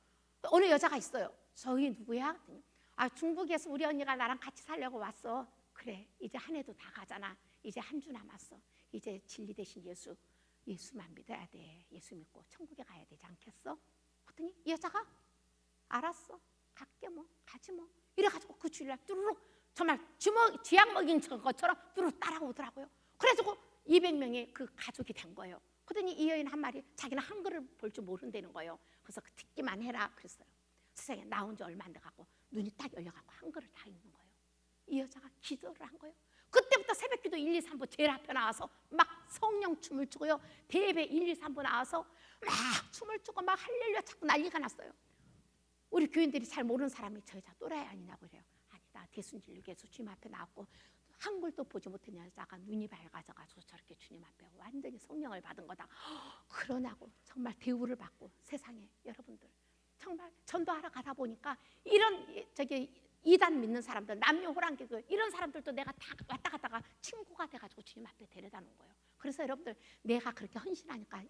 어느 여자가 있어요. 저기 누구야? 아, 중국에서 우리 언니가 나랑 같이 살려고 왔어. 그래, 이제 한 해도 다 가잖아. 이제 한 주 남았어. 이제 진리 대신 예수만 믿어야 돼. 예수 믿고 천국에 가야 되지 않겠어? 그랬더니 이 여자가 알았어, 갈게 뭐, 가지 뭐, 이래가지고 그 주일날 뚜루룩 정말 쥐약 먹인 것처럼 뚜루룩 따라오더라고요. 그래가지고 200명의 그 가족이 된 거예요. 그랬더니 이 여인 한 말이, 자기는 한글을 볼 줄 모른다는 거예요. 그래서 듣기만 해라 그랬어요. 세상에 나온 지 얼마 안 돼갖고 눈이 딱 열려갖고 한글을 다 읽는 거예요. 이 여자가 기도를 한 거예요. 그때부터 새벽기도 1, 2, 3부 제일 앞에 나와서 막 성령 춤을 추고요, 대예배 1, 2, 3부 나와서 막 춤을 추고 막 할렐루야 자꾸 난리가 났어요. 우리 교인들이 잘 모르는 사람이 저 여자 또라이 아니냐고 그래요. 아니다, 대순진리교에서 주님 앞에 나왔고 한글도 보지 못한 여자가 눈이 밝아져가지고 저렇게 주님 앞에 완전히 성령을 받은 거다. 그러냐고 정말 대우를 받고, 세상에 여러분들 정말 전도하러 가다 보니까 이런 이단 믿는 사람들, 남녀 호랑기교 이런 사람들도 내가 다 왔다 갔다가 친구가 돼가지고 주님 앞에 데려다 놓은 거예요. 그래서 여러분들, 내가 그렇게 헌신하니까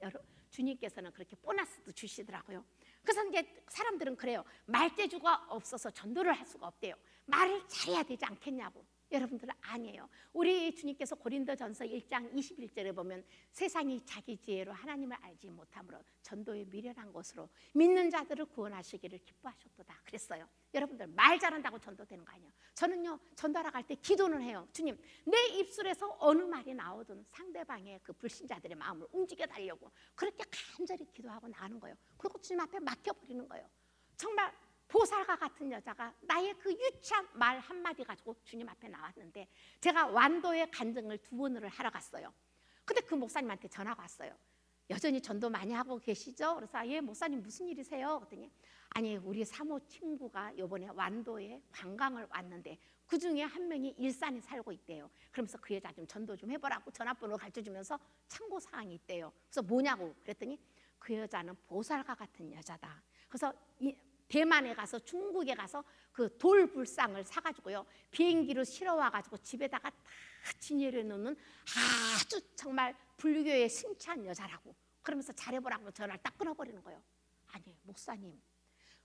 주님께서는 그렇게 보너스도 주시더라고요. 그래서 이제 사람들은 그래요. 말재주가 없어서 전도를 할 수가 없대요. 말을 잘해야 되지 않겠냐고. 여러분들은 아니에요. 우리 주님께서 고린도전서 1장 21절에 보면, 세상이 자기 지혜로 하나님을 알지 못함으로 전도에 미련한 것으로 믿는 자들을 구원하시기를 기뻐하셨도다 그랬어요. 여러분들, 말 잘한다고 전도되는 거 아니에요. 저는요, 전도하러 갈 때 기도는 해요. 주님, 내 입술에서 어느 말이 나오든 상대방의 그 불신자들의 마음을 움직여 달려고 그렇게 간절히 기도하고 나가는 거예요. 그리고 주님 앞에 맡겨버리는 거예요. 정말 보살과 같은 여자가 나의 그 유치한 말 한마디 가지고 주님 앞에 나왔는데, 제가 완도의 간증을 2번을 하러 갔어요. 근데 그 목사님한테 전화가 왔어요. 여전히 전도 많이 하고 계시죠? 그래서 예, 목사님 무슨 일이세요? 그랬더니 아니, 우리 사모 친구가 이번에 완도에 관광을 왔는데 그 중에 한 명이 일산에 살고 있대요. 그러면서 그 여자 좀 전도 좀 해보라고 전화번호 가르쳐주면서 참고 사항이 있대요. 그래서 뭐냐고 그랬더니 그 여자는 보살과 같은 여자다. 그래서 대만에 가서, 중국에 가서 그 돌불상을 사가지고요, 비행기로 실어와가지고 집에다가 다 진열해 놓는 아주 정말 불교의 승치한 여자라고. 그러면서 잘해보라고 전화를 딱 끊어버리는 거예요. 아니, 목사님,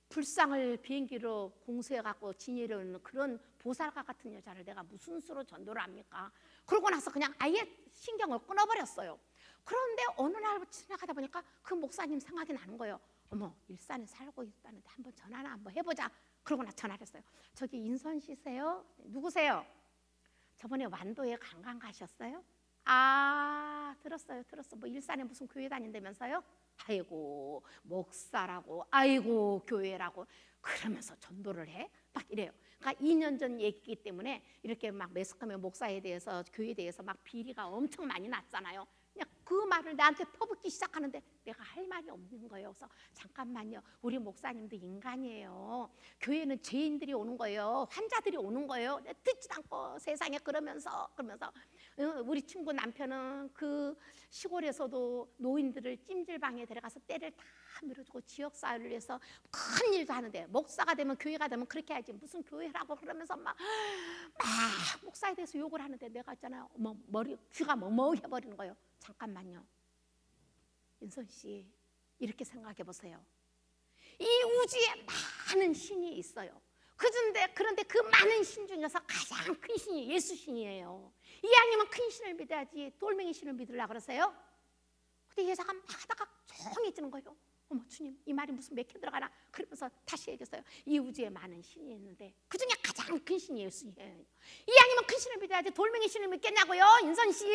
불상을 비행기로 공수해갖고 진열해 놓는 그런 보살과 같은 여자를 내가 무슨 수로 전도를 합니까? 그러고 나서 그냥 아예 신경을 끊어버렸어요. 그런데 어느 날 지나가다 보니까 그 목사님 생각이 나는 거예요. 어머, 일산에 살고 있다는데 한번 전화나 한번 해보자. 그러고 나 전화를 했어요. 저기 인선 씨세요? 누구세요? 저번에 완도에 관광 가셨어요? 아, 들었어요. 뭐 일산에 무슨 교회 다닌다면서요? 아이고, 목사라고, 아이고, 교회라고 그러면서 전도를 해? 막 이래요. 그러니까 2년 전 얘기이기 때문에 이렇게 막 매스컴의 목사에 대해서, 교회에 대해서 막 비리가 엄청 많이 났잖아요. 그냥 그 말을 나한테 퍼붓기 시작하는데 내가 할 말이 없는 거예요. 그래서 잠깐만요, 우리 목사님도 인간이에요. 교회는 죄인들이 오는 거예요. 환자들이 오는 거예요. 듣지도 않고 세상에 그러면서 우리 친구 남편은 그 시골에서도 노인들을 찜질방에 데려가서 때를 다 밀어주고 지역사회를 위해서 큰 일도 하는데, 목사가 되면 교회가 되면 그렇게 해야지 무슨 교회라고 그러면서 막 목사에 대해서 욕을 하는데, 내가 있잖아요, 귀가 멍멍해버리는 거예요. 잠깐만요, 인선 씨, 이렇게 생각해 보세요. 이 우주에 많은 신이 있어요. 그런데 그 많은 신 중에서 가장 큰 신이 예수신이에요. 이왕이면 큰 신을 믿어야지 돌멩이 신을 믿으려고 그러세요? 근데 여자가 막 하다가 조용해지는 거예요. 어머, 주님, 이 말이 무슨 맥혀 들어가나? 그러면서 다시 얘기했어요. 이 우주에 많은 신이 있는데 그 중에 가장 큰 신이 예수예요. 이왕이면 큰 신을 믿어야지 돌멩이 신을 믿겠냐고요, 인선 씨.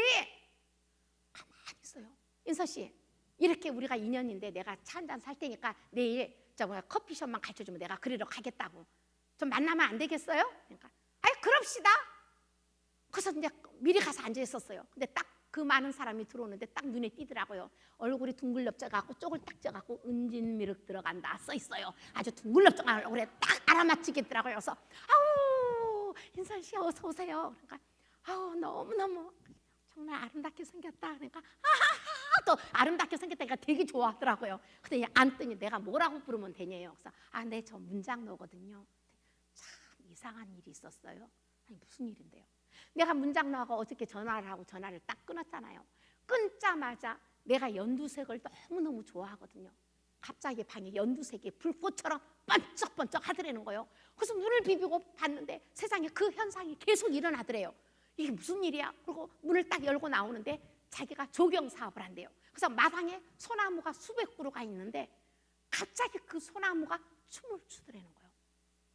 가만히 있어요. 인선 씨, 이렇게 우리가 인연인데 내가 차 한잔 살 테니까 내일 커피숍만 가르쳐주면 내가 그리러 가겠다고. 좀 만나면 안 되겠어요? 그러니까 그럽시다. 그래서 이제 미리 가서 앉아 있었어요. 근데 딱 그 많은 사람이 들어오는데 딱 눈에 띄더라고요. 얼굴이 둥글럽져갖고 쪽을 딱 져갖고 은진미륵 들어간다 써 있어요. 아주 둥글럽져간 얼굴에 딱 알아맞히겠더라고요. 그래서 아우, 인선 씨 어서 오세요. 그러니까 아우, 너무너무 정말 아름답게 생겼다. 그러니까 또 아름답게 생겼다니까 되게 좋아하더라고요. 근데 앉더니 내가 뭐라고 부르면 되냐요. 그래서 네, 저 문장로거든요. 참 이상한 일이 있었어요. 아니, 무슨 일인데요? 내가 문장로하고 어저께 전화를 하고 전화를 딱 끊었잖아요. 끊자마자 내가 연두색을 너무너무 좋아하거든요. 갑자기 방에 연두색이 불꽃처럼 번쩍번쩍 하더라는 거예요. 그래서 눈을 비비고 봤는데 세상에 그 현상이 계속 일어나더래요. 이게 무슨 일이야? 그리고 문을 딱 열고 나오는데 자기가 조경 사업을 한대요. 그래서 마당에 소나무가 수백 그루가 있는데 갑자기 그 소나무가 춤을 추더라는 거예요.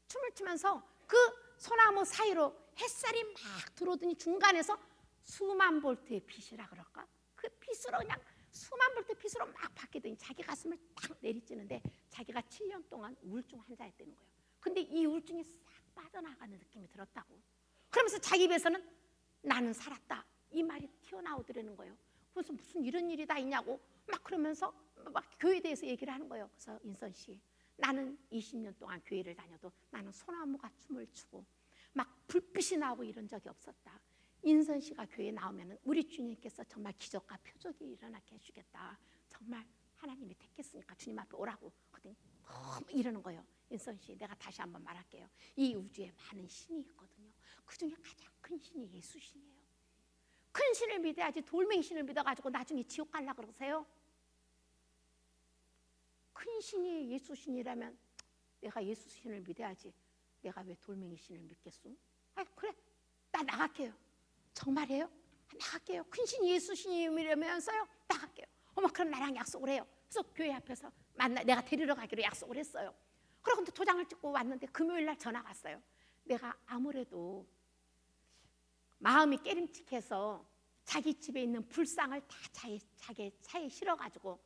춤을 추면서 그 소나무 사이로 햇살이 막 들어오더니 중간에서 수만 볼트의 빛이라 그럴까? 그 빛으로 그냥 수만 볼트의 빛으로 막 바뀌더니 자기 가슴을 딱 내리찌는데 자기가 7년 동안 우울증 환자였다는 거예요. 근데 이 우울증이 싹 빠져나가는 느낌이 들었다고. 그러면서 자기 입에서는 나는 살았다, 이 말이 튀어나오더라는 거예요. 그래서 무슨 이런 일이 다 있냐고 막 그러면서 막 교회에 대해서 얘기를 하는 거예요. 그래서 인선 씨, 나는 20년 동안 교회를 다녀도 나는 소나무가 춤을 추고 막 불빛이 나오고 이런 적이 없었다. 인선 씨가 교회에 나오면 우리 주님께서 정말 기적과 표적이 일어나게 해주겠다. 정말 하나님이 택했으니까 주님 앞에 오라고. 그랬더니 너무 이러는 거예요. 인선 씨, 내가 다시 한번 말할게요. 이 우주에 많은 신이 있거든요. 그 중에 가장 큰 신이 예수신이에요. 큰 신을 믿어야지 돌멩이 신을 믿어가지고 나중에 지옥 가려고 그러세요? 큰 신이 예수신이라면 내가 예수신을 믿어야지 내가 왜 돌멩이 신을 믿겠소? 그래, 나 나갈게요. 정말이에요? 나갈게요. 큰 신이 예수신이라면서요? 나갈게요. 어머, 그럼 나랑 약속을 해요. 그래서 교회 앞에서 내가 데리러 가기로 약속을 했어요. 그러고 도장을 찍고 왔는데 금요일 날 전화가 왔어요. 내가 아무래도 마음이 깨림칙해서 자기 집에 있는 불상을 다 자기 차에 실어가지고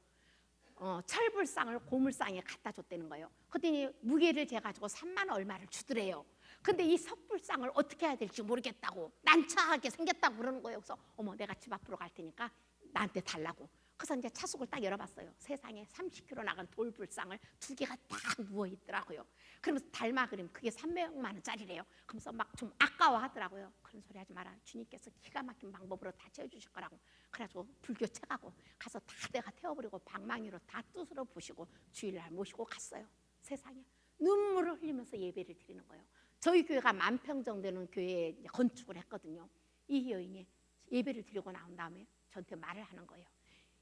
철불상을 고물상에 갖다 줬다는 거예요. 그랬더니 무게를 재가지고 3만 얼마를 주더래요. 근데 이 석불상을 어떻게 해야 될지 모르겠다고 난처하게 생겼다고 그러는 거예요. 그래서 어머, 내가 집 앞으로 갈 테니까 나한테 달라고. 그래서 이제 차속을 딱 열어봤어요. 세상에 30kg 나간 돌불상을 2개가 딱 누워있더라고요. 그러면서 달마 그림 그게 300만 원짜리래요. 그러면서 막 좀 아까워하더라고요. 그런 소리 하지 마라. 주님께서 기가 막힌 방법으로 다 채워주실 거라고. 그래가지고 불교 책하고 가서 다 내가 태워버리고 방망이로 다 뚜스러 부시고 주일날 모시고 갔어요. 세상에 눈물을 흘리면서 예배를 드리는 거예요. 저희 교회가 10,000평 정도 되는 교회에 건축을 했거든요. 이 여인이 예배를 드리고 나온 다음에 저한테 말을 하는 거예요.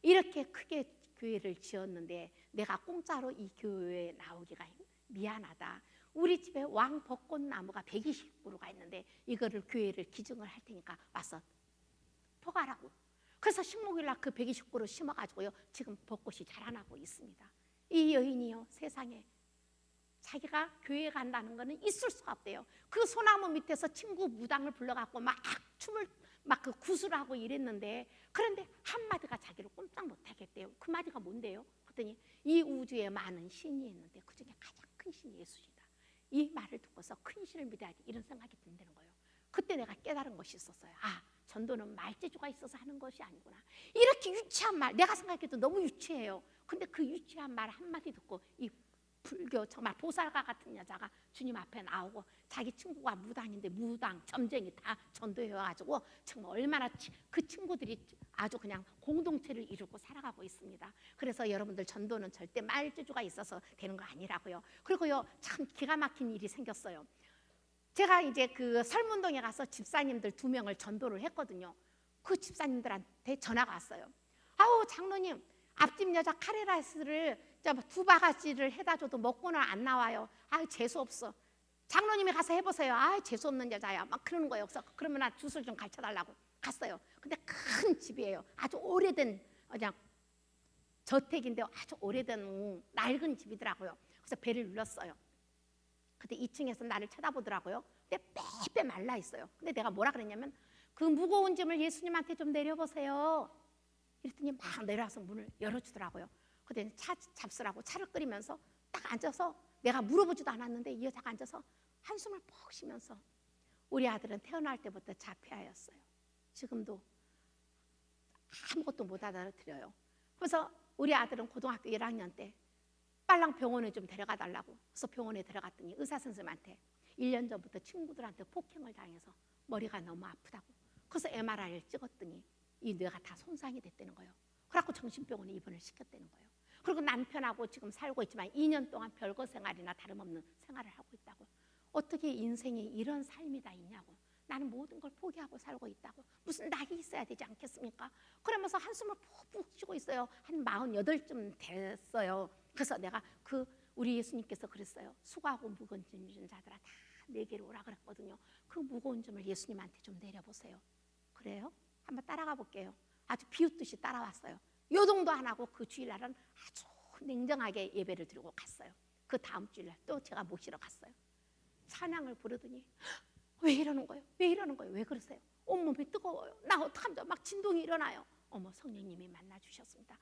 이렇게 크게 교회를 지었는데 내가 공짜로 이 교회에 나오기가 미안하다. 우리 집에 왕 벚꽃나무가 120그루가 있는데 이거를 교회를 기증을 할 테니까 와서 포가라고. 그래서 식목일날 그 120그루 심어가지고요 지금 벚꽃이 자라나고 있습니다. 이 여인이요 세상에 자기가 교회 간다는 거는 있을 수가 없대요. 그 소나무 밑에서 친구 무당을 불러갖고 막 춤을 막 그 구슬을 하고 이랬는데 그런데 한마디가 자기를 꼼짝 못하겠대요. 그 마디가 뭔데요? 그랬더니 이 우주에 많은 신이 있는데 그 중에 가장 큰 신이 예수시다. 이 말을 듣고서 큰 신을 믿어야지 이런 생각이 든다는 거예요. 그때 내가 깨달은 것이 있었어요. 전도는 말재주가 있어서 하는 것이 아니구나. 이렇게 유치한 말 내가 생각해도 너무 유치해요. 근데 그 유치한 말 한마디 듣고 이 불교 정말 보살과 같은 여자가 주님 앞에 나오고 자기 친구가 무당인데 무당, 점쟁이 다 전도해가지고 정말 얼마나 그 친구들이 아주 그냥 공동체를 이루고 살아가고 있습니다. 그래서 여러분들 전도는 절대 말재주가 있어서 되는 거 아니라고요. 그리고요 참 기가 막힌 일이 생겼어요. 제가 이제 그 설문동에 가서 집사님들 2명을 전도를 했거든요. 그 집사님들한테 전화가 왔어요. 아우 장로님, 앞집 여자 카레라이스를 2바가지를 해다 줘도 먹고는 안 나와요. 아유 재수 없어. 장로님이 가서 해보세요. 아유 재수 없는 여자야. 막 그러는 거예요. 그래서 그러면 나 주술 좀 가르쳐달라고 갔어요. 근데 큰 집이에요. 아주 오래된 그냥 저택인데 아주 오래된 낡은 집이더라고요. 그래서 배를 눌렀어요. 근데 2층에서 나를 쳐다보더라고요. 근데 빼빼 말라 있어요. 근데 내가 뭐라 그랬냐면 그 무거운 짐을 예수님한테 좀 내려보세요. 이랬더니 막 내려와서 문을 열어주더라고요. 그때 차 잡수라고 차를 끓이면서 딱 앉아서 내가 물어보지도 않았는데 이 여자가 앉아서 한숨을 푹 쉬면서 우리 아들은 태어날 때부터 자폐아였어요. 지금도 아무것도 못 알아들어요. 그래서 우리 아들은 고등학교 1학년 때 빨랑 병원에 좀 데려가 달라고 그래서 병원에 들어갔더니 의사 선생님한테 1년 전부터 친구들한테 폭행을 당해서 머리가 너무 아프다고 그래서 MRI를 찍었더니 이 뇌가 다 손상이 됐다는 거예요. 그래갖고 정신병원에 입원을 시켰다는 거예요. 그리고 남편하고 지금 살고 있지만 2년 동안 별거 생활이나 다름없는 생활을 하고 있다고. 어떻게 인생에 이런 삶이 다 있냐고. 나는 모든 걸 포기하고 살고 있다고. 무슨 낙이 있어야 되지 않겠습니까? 그러면서 한숨을 푹푹 쉬고 있어요. 한 48쯤 됐어요. 그래서 내가 우리 예수님께서 그랬어요. 수고하고 무거운 짐 지는 자들아 다 내게로 오라 그랬거든요. 그 무거운 짐을 예수님한테 좀 내려보세요. 그래요? 한번 따라가 볼게요. 아주 비웃듯이 따라왔어요. 요동도 안 하고 그 주일날은 아주 냉정하게 예배를 드리고 갔어요. 그 다음 주일날 또 제가 모시러 갔어요. 찬양을 부르더니 왜 이러는 거예요? 왜 이러는 거예요? 왜 그러세요? 온몸이 뜨거워요. 나 어떡하면 막 진동이 일어나요. 어머 성령님이 만나 주셨습니다.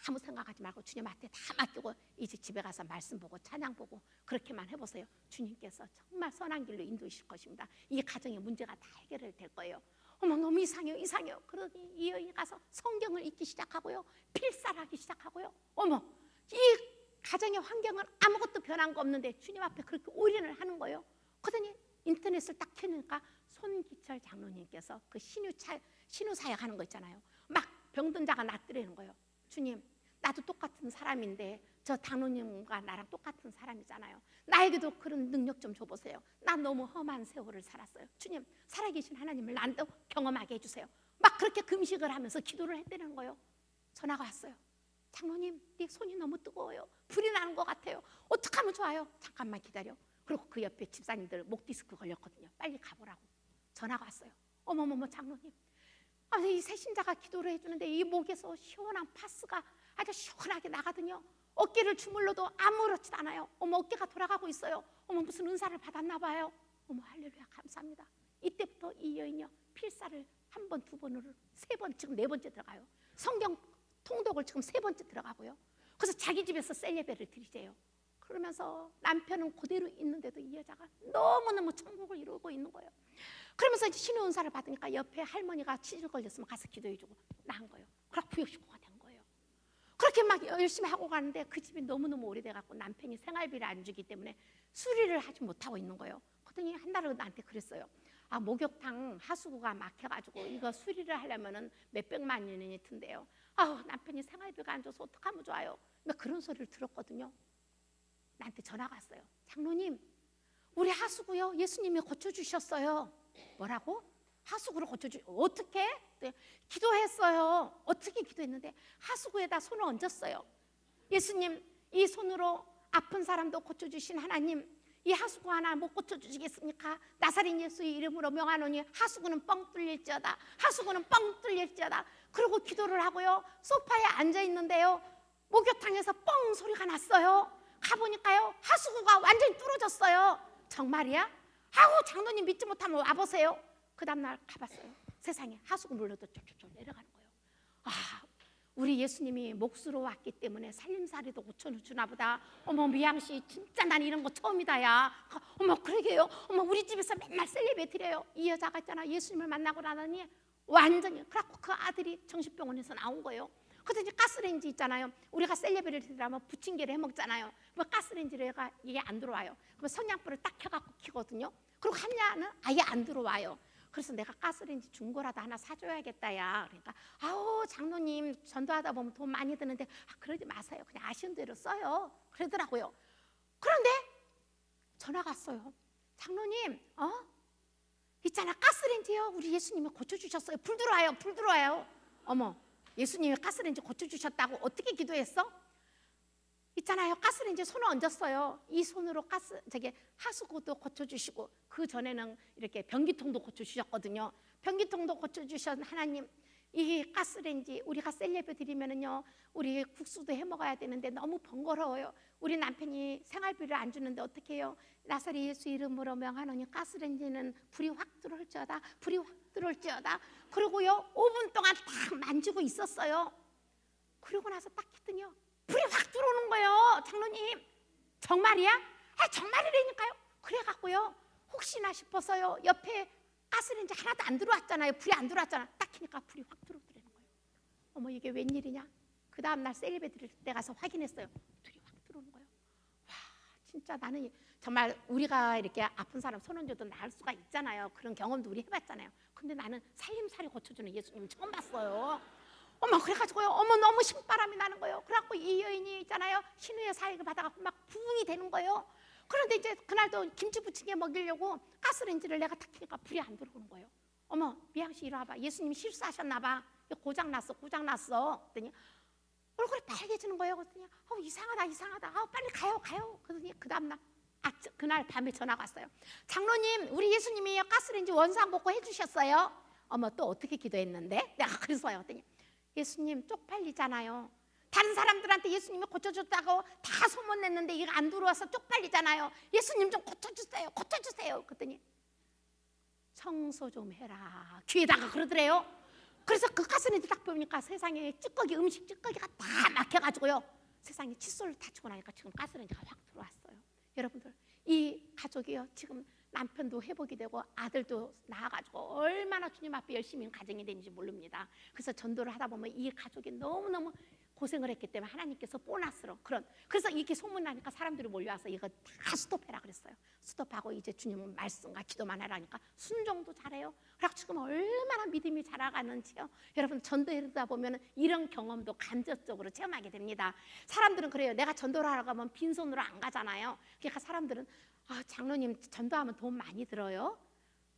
아무 생각하지 말고 주님한테 다 맡기고 이제 집에 가서 말씀 보고 찬양 보고 그렇게만 해보세요. 주님께서 정말 선한 길로 인도하실 것입니다. 이 가정의 문제가 다 해결될 거예요. 어머 너무 이상해요. 그러더니 이 여인이 가서 성경을 읽기 시작하고요. 필사하기 시작하고요. 어머 이 가정의 환경은 아무것도 변한 거 없는데 주님 앞에 그렇게 올인을 하는 거예요. 그러더니 인터넷을 딱 켜니까 손기철 장로님께서 그 신유사역 하는 거 있잖아요. 막 병든 자가 낫더라는 거예요. 주님 나도 똑같은 사람인데 저 장로님과 나랑 똑같은 사람이잖아요. 나에게도 그런 능력 좀 줘보세요. 나 너무 험한 세월을 살았어요. 주님 살아계신 하나님을 나도 경험하게 해주세요. 막 그렇게 금식을 하면서 기도를 했다는 거예요. 전화가 왔어요. 장로님 네 손이 너무 뜨거워요. 불이 나는 것 같아요. 어떻게 하면 좋아요? 잠깐만 기다려. 그리고 그 옆에 집사님들 목 디스크 걸렸거든요. 빨리 가보라고 전화가 왔어요. 어머머머 장로님 이 새신자가 기도를 해주는데 이 목에서 시원한 파스가 아주 시원하게 나가더니 어깨를 주물러도 아무렇지도 않아요. 어머 어깨가 돌아가고 있어요. 어머 무슨 은사를 받았나 봐요. 어머 할렐루야 감사합니다. 이때부터 이 여인이요 필사를 1번, 2번으로 3번 지금 4번째 들어가요. 성경 통독을 지금 3번째 들어가고요. 그래서 자기 집에서 셀레베를 드리재요. 그러면서 남편은 그대로 있는데도 이 여자가 너무너무 천국을 이루고 있는 거예요. 그러면서 이제 신의 은사를 받으니까 옆에 할머니가 치질 걸렸으면 가서 기도해주고 나은 거예요. 그래서 부역식구가 된 거예요. 그렇게 막 열심히 하고 가는데 그 집이 너무너무 오래돼갖고 남편이 생활비를 안 주기 때문에 수리를 하지 못하고 있는 거예요. 그랬더니 한 달을 나한테 그랬어요. 목욕탕 하수구가 막혀가지고 이거 수리를 하려면은 몇백만 원이 든대요. 남편이 생활비가 안 줘서 어떡하면 좋아요. 그런 소리를 들었거든요. 나한테 전화가 왔어요. 장로님 우리 하수구요 예수님이 고쳐주셨어요. 뭐라고? 하수구를 어떻게? 기도했어요. 어떻게 기도했는데 하수구에다 손을 얹었어요. 예수님 이 손으로 아픈 사람도 고쳐주신 하나님 이 하수구 하나 못 고쳐주시겠습니까? 나사렛 예수의 이름으로 명하노니 하수구는 뻥 뚫릴지어다. 하수구는 뻥 뚫릴지어다. 그러고 기도를 하고요 소파에 앉아있는데요 목욕탕에서 뻥 소리가 났어요. 가보니까요 하수구가 완전히 뚫어졌어요. 정말이야? 장로님 믿지 못하면 와보세요. 그 다음날 가봤어요. 세상에 하수구 물러도 쫄쫄쫄 내려가는 거예요. 우리 예수님이 몫으로 왔기 때문에 살림살이도 고쳐주나 보다. 어머 미양씨 진짜 난 이런 거 처음이다 야. 어머 그러게요. 어머 우리 집에서 맨날 셀레베 드려요. 이 여자가 있잖아 예수님을 만나고 나더니 완전히 그래갖고 그 아들이 정신병원에서 나온 거예요. 그랬더니 가스레인지 있잖아요. 우리가 셀레브리티라면 부침개를 해먹잖아요. 그럼 가스레인지를 이게 안 들어와요. 그럼 성냥불을 딱 켜갖고 키거든요. 그리고 하냐는 아예 안 들어와요. 그래서 내가 가스레인지 중고라도 하나 사줘야겠다 야. 그러니까 아우 장로님 전도하다 보면 돈 많이 드는데 그러지 마세요. 그냥 아쉬운 대로 써요. 그러더라고요. 그런데 전화가 왔어요. 장로님 있잖아 가스레인지요. 우리 예수님이 고쳐주셨어요. 불 들어와요. 불 들어와요. 어머 예수님이 가스레인지 고쳐주셨다고 어떻게 기도했어? 있잖아요 가스레인지 손을 얹었어요. 이 손으로 하수구도 고쳐주시고 그 전에는 이렇게 변기통도 고쳐주셨거든요. 변기통도 고쳐주신 하나님, 이 가스레인지 우리가 셀레브 드리면은요 우리 국수도 해 먹어야 되는데 너무 번거로워요. 우리 남편이 생활비를 안 주는데 어떻게 해요? 나사렛 예수 이름으로 명하노니 가스레인지는 불이 확 들어올지어다. 불이 확 들어올지어다. 그리고요 5분 동안 딱 만지고 있었어요. 그러고 나서 딱 했더니요 불이 확 들어오는 거예요. 장로님 정말이야? 정말이라니까요. 그래갖고요 혹시나 싶어서요 옆에 가스레인지 하나도 안 들어왔잖아요. 불이 안 들어왔잖아. 딱 키니까 불이 확 들어오더라는 거예요. 어머 이게 웬일이냐. 그 다음날 셀레브 드릴 때 가서 확인했어요. 불이 확 들어오는 거예요. 와 진짜 나는 정말 우리가 이렇게 아픈 사람 손 얹어도 나을 수가 있잖아요. 그런 경험도 우리 해봤잖아요. 근데 나는 살림살이 고쳐주는 예수님 처음 봤어요. 어머 그래가지고요 어머 너무 신바람이 나는 거예요. 그래갖고 이 여인이 있잖아요 신우의 사역을 받아갖고 막 부흥이 되는 거예요. 그런데 이제 그날도 김치 부침개 먹이려고 가스레인지를 내가 탁 켜니까 불이 안 들어오는 거예요. 어머 미양씨 이리 와봐. 예수님이 실수하셨나 봐. 고장났어. 그랬더니 얼굴이 빨개지는 거예요. 그랬더니 이상하다. 빨리 가요. 그랬더니 그 다음날 그날 밤에 전화가 왔어요. 장로님 우리 예수님이 가스레인지 원상복구 해주셨어요. 어머 또 어떻게 기도했는데? 내가 그랬어요. 그랬더니 예수님 쪽팔리잖아요. 다른 사람들한테 예수님이 고쳐줬다고 다 소문냈는데 이거 안 들어와서 쪽팔리잖아요. 예수님 좀 고쳐주세요. 그랬더니 청소 좀 해라. 귀에다가 그러더래요. 그래서 그 가스레인지 딱 보니까 세상에 음식 찌꺼기가 다 막혀가지고요. 세상에 칫솔을 다 치고 나니까 지금 가스레인지가 확 들어왔어요. 여러분들 이 가족이요 지금 남편도 회복이 되고 아들도 낳아가지고 얼마나 주님 앞에 열심히 가정이 되는지 모릅니다. 그래서 전도를 하다 보면 이 가족이 너무너무 고생을 했기 때문에 하나님께서 보너스로 그래서 이렇게 소문나니까 사람들이 몰려와서 이거 다 스톱해라 그랬어요. 스톱하고 이제 주님 말씀과 기도만 하라니까 순종도 잘해요. 그래서 지금 얼마나 믿음이 자라가는지요. 여러분 전도하다 보면 이런 경험도 간접적으로 체험하게 됩니다. 사람들은 그래요. 내가 전도를 하러 가면 빈손으로 안 가잖아요. 그러니까 사람들은 장로님 전도하면 돈 많이 들어요?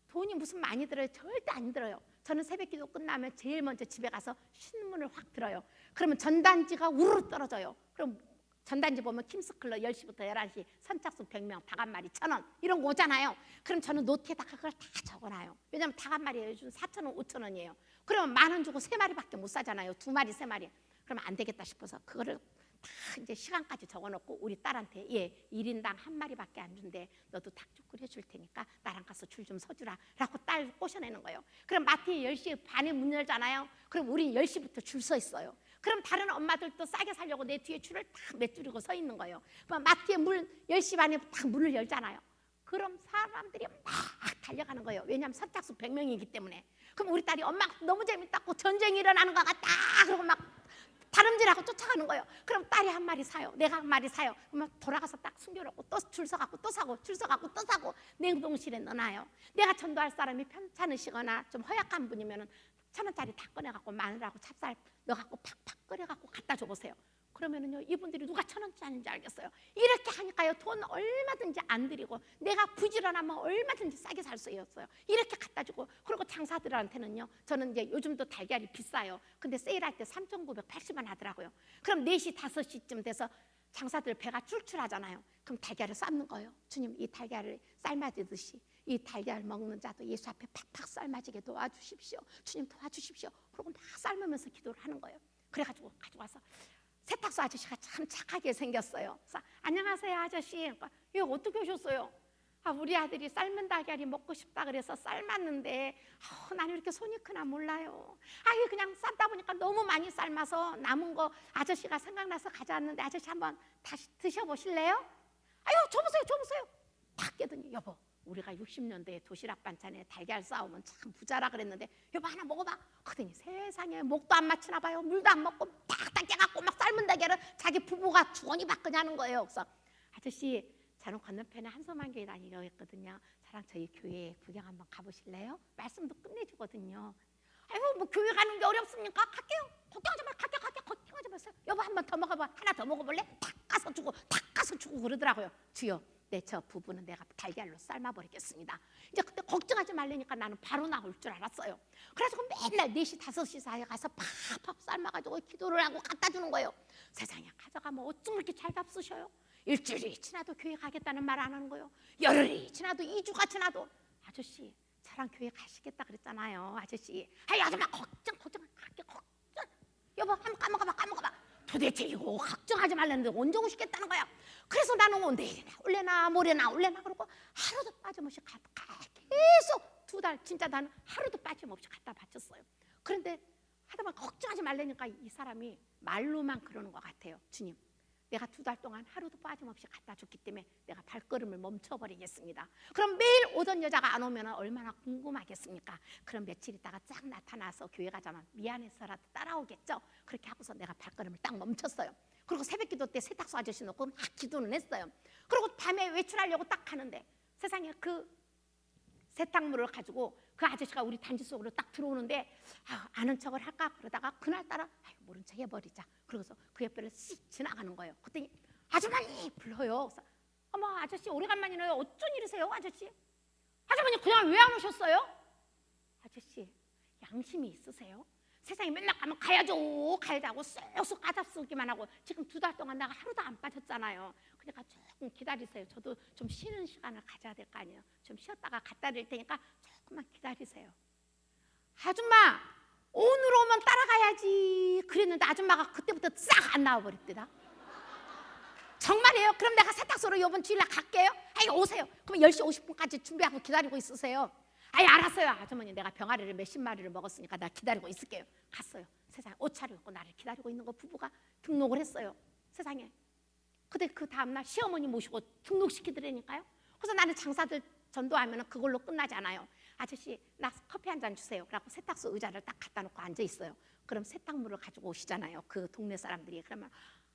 돈이 무슨 많이 들어요? 절대 안 들어요. 저는 새벽기도 끝나면 제일 먼저 집에 가서 신문을 확 들어요. 그러면 전단지가 우르르 떨어져요. 그럼 전단지 보면 킴스클럽 10시부터 11시 선착순 100명 닭 한 마리 1,000원 이런 거 오잖아요. 그럼 저는 노트에다가 그걸 다 적어놔요. 왜냐면 닭 한 마리에 요즘 4,000원 5,000원이에요 그러면 10,000원 주고 3마리밖에 못 사잖아요. 2마리 3마리. 그러면 안 되겠다 싶어서 그거를 다 이제 시간까지 적어놓고 우리 딸한테 1인당 1마리밖에 안 준대. 너도 닭죽 끓여줄 테니까 나랑 가서 줄 좀 서주라 라고 딸 꼬셔내는 거예요. 그럼 마트에 10시 반에 문 열잖아요. 그럼 우린 10시부터 줄 서 있어요. 그럼 다른 엄마들도 싸게 사려고 내 뒤에 줄을 딱 매주르고 서 있는 거예요. 그럼 마트에 10시 반에 딱 문을 열잖아요. 그럼 사람들이 막 달려가는 거예요. 왜냐하면 선착순 100명이기 때문에. 그럼 우리 딸이 엄마 너무 재밌다고 전쟁이 일어나는 것 같다 그러고 막 다름질하고 쫓아가는 거예요. 그럼 딸이 1마리 사요. 내가 1마리 사요. 그러면 돌아가서 딱 숨겨놓고 또 줄 서갖고 또 사고 줄 서갖고 또 사고 냉동실에 넣어놔요. 내가 전도할 사람이 편찮으시거나 좀 허약한 분이면은 1,000원짜리 다 꺼내갖고 마늘하고 찹쌀 넣어갖고 팍팍 끓여갖고 갖다 줘보세요. 그러면은요 이분들이 누가 1,000원짜리인지 알겠어요. 이렇게 하니까요 돈 얼마든지 안 들이고 내가 부지런하면 얼마든지 싸게 살 수 있어요. 이렇게 갖다 주고 그리고 장사들한테는요 저는 이제 요즘도 달걀이 비싸요. 근데 세일할 때 3,980원 하더라고요. 그럼 4시 5시쯤 돼서 장사들 배가 출출하잖아요. 그럼 달걀을 삶는 거예요. 주님 이 달걀을 삶아지듯이 이 달걀 먹는 자도 예수 앞에 팍팍 삶아지게 도와주십시오. 주님 도와주십시오. 그러고 막 삶으면서 기도를 하는 거예요. 그래가지고 가져와서 세탁소 아저씨가 참 착하게 생겼어요. 그래서 안녕하세요 아저씨. 그러니까 이거 어떻게 오셨어요? 우리 아들이 삶은 달걀이 먹고 싶다 그래서 삶았는데 나는 이렇게 손이 크나 몰라요. 이거 그냥 삶다 보니까 너무 많이 삶아서 남은 거 아저씨가 생각나서 가져왔는데 아저씨 한번 다시 드셔보실래요? 줘보세요. 탁 깨더니 여보 우리가 60년대에 도시락 반찬에 달걀 싸우면 참 부자라 그랬는데 여보 하나 먹어봐. 그랬더니 세상에 목도 안 맞추나 봐요. 물도 안 먹고 딱 깨갖고 막 삶은 달걀을 자기 부부가 주거니 받거니 하는 거예요. 그래서 아저씨 저는 건너편에 한소만교회 다니려고 했거든요. 저랑 저희 교회 구경 한번 가보실래요? 말씀도 끝내주거든요. 아이고 뭐 교회 가는 게 어렵습니까? 갈게요. 걱정하지 마. 갈게 걱정하지 마세요. 여보 한 번 더 먹어봐. 하나 더 먹어볼래? 탁 가서 주고 그러더라고요. 주여 네, 저 부부는 내가 달걀로 삶아버리겠습니다. 이제 그때 걱정하지 말라니까 나는 바로 나올 줄 알았어요. 그래서 맨날 4시 5시 사이에 가서 팍팍 삶아가지고 기도를 하고 갖다 주는 거예요. 세상에 가져가면 어쩜 그렇게 잘 잡수셔요? 일주일이 지나도 교회 가겠다는 말 안 하는 거예요. 열흘이 지나도 2주가 지나도 아저씨 저랑 교회 가시겠다 그랬잖아요. 아저씨 아이 아줌마 걱정 갈게 걱정 여보 한번 까먹어봐 도대체 이거 걱정하지 말랬는데 언제 오시겠다는 거야. 그래서 나는 내일이나 올래나 모레나 그러고 하루도 빠짐없이 계속 2달 진짜 나는 하루도 빠짐없이 갖다 바쳤어요. 그런데 하다만 걱정하지 말라니까 이 사람이 말로만 그러는 것 같아요. 주님 내가 2달 동안 하루도 빠짐없이 갖다 줬기 때문에 내가 발걸음을 멈춰버리겠습니다. 그럼 매일 오던 여자가 안 오면 얼마나 궁금하겠습니까? 그럼 며칠 있다가 쫙 나타나서 교회 가자면 미안해서라도 따라오겠죠. 그렇게 하고서 내가 발걸음을 딱 멈췄어요. 그리고 새벽기도 때 세탁소 아저씨 놓고 막 기도는 했어요. 그리고 밤에 외출하려고 딱 하는데 세상에 그 세탁물을 가지고 그 아저씨가 우리 단지 속으로 딱 들어오는데 아는 척을 할까 그러다가 그날따라 모른 척 해버리자. 그러고서 그 옆에를 씩 지나가는 거예요. 그랬더니 아주머니 불러요. 그래서 어머 아저씨 오래간만이네요. 어쩐 일이세요 아저씨? 아주머니 그냥 왜 안 오셨어요? 아저씨 양심이 있으세요? 세상에 맨날 가면 가야죠 하고 쏙쏙 까잡수기만 하고 지금 2달 동안 내가 하루도 안 빠졌잖아요. 그러니까 조금 기다리세요. 저도 좀 쉬는 시간을 가져야 될 거 아니에요. 좀 쉬었다가 갖다 드릴 테니까 조금만 기다리세요. 아줌마 오늘 오면 따라가야지 그랬는데 아줌마가 그때부터 싹 안 나와버렸대다. 정말이에요? 그럼 내가 세탁소로 이번 주일날 갈게요. 아이 오세요. 그럼 10시 50분까지 준비하고 기다리고 있으세요. 아이 알았어요. 아주머니 내가 병아리를 몇십 마리를 먹었으니까 나 기다리고 있을게요. 갔어요. 세상에 옷 차려입고 나를 기다리고 있는 거 부부가 등록을 했어요. 세상에. 근데 그 다음날 시어머니 모시고 등록시키더라니까요. 그래서 나는 장사들 전도하면 그걸로 끝나지 않아요. 아저씨 나 커피 한 잔 주세요. 그래갖고 세탁소 의자를 딱 갖다 놓고 앉아 있어요. 그럼 세탁물을 가지고 오시잖아요. 그 동네 사람들이. 그러면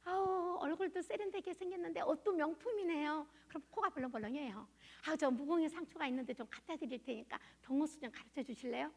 아우 얼굴도 세련되게 생겼는데 옷도 명품이네요. 그럼 코가 벌렁벌렁해요. 저 무공의 상추가 있는데 좀 갖다 드릴 테니까 동호수 좀 가르쳐 주실래요?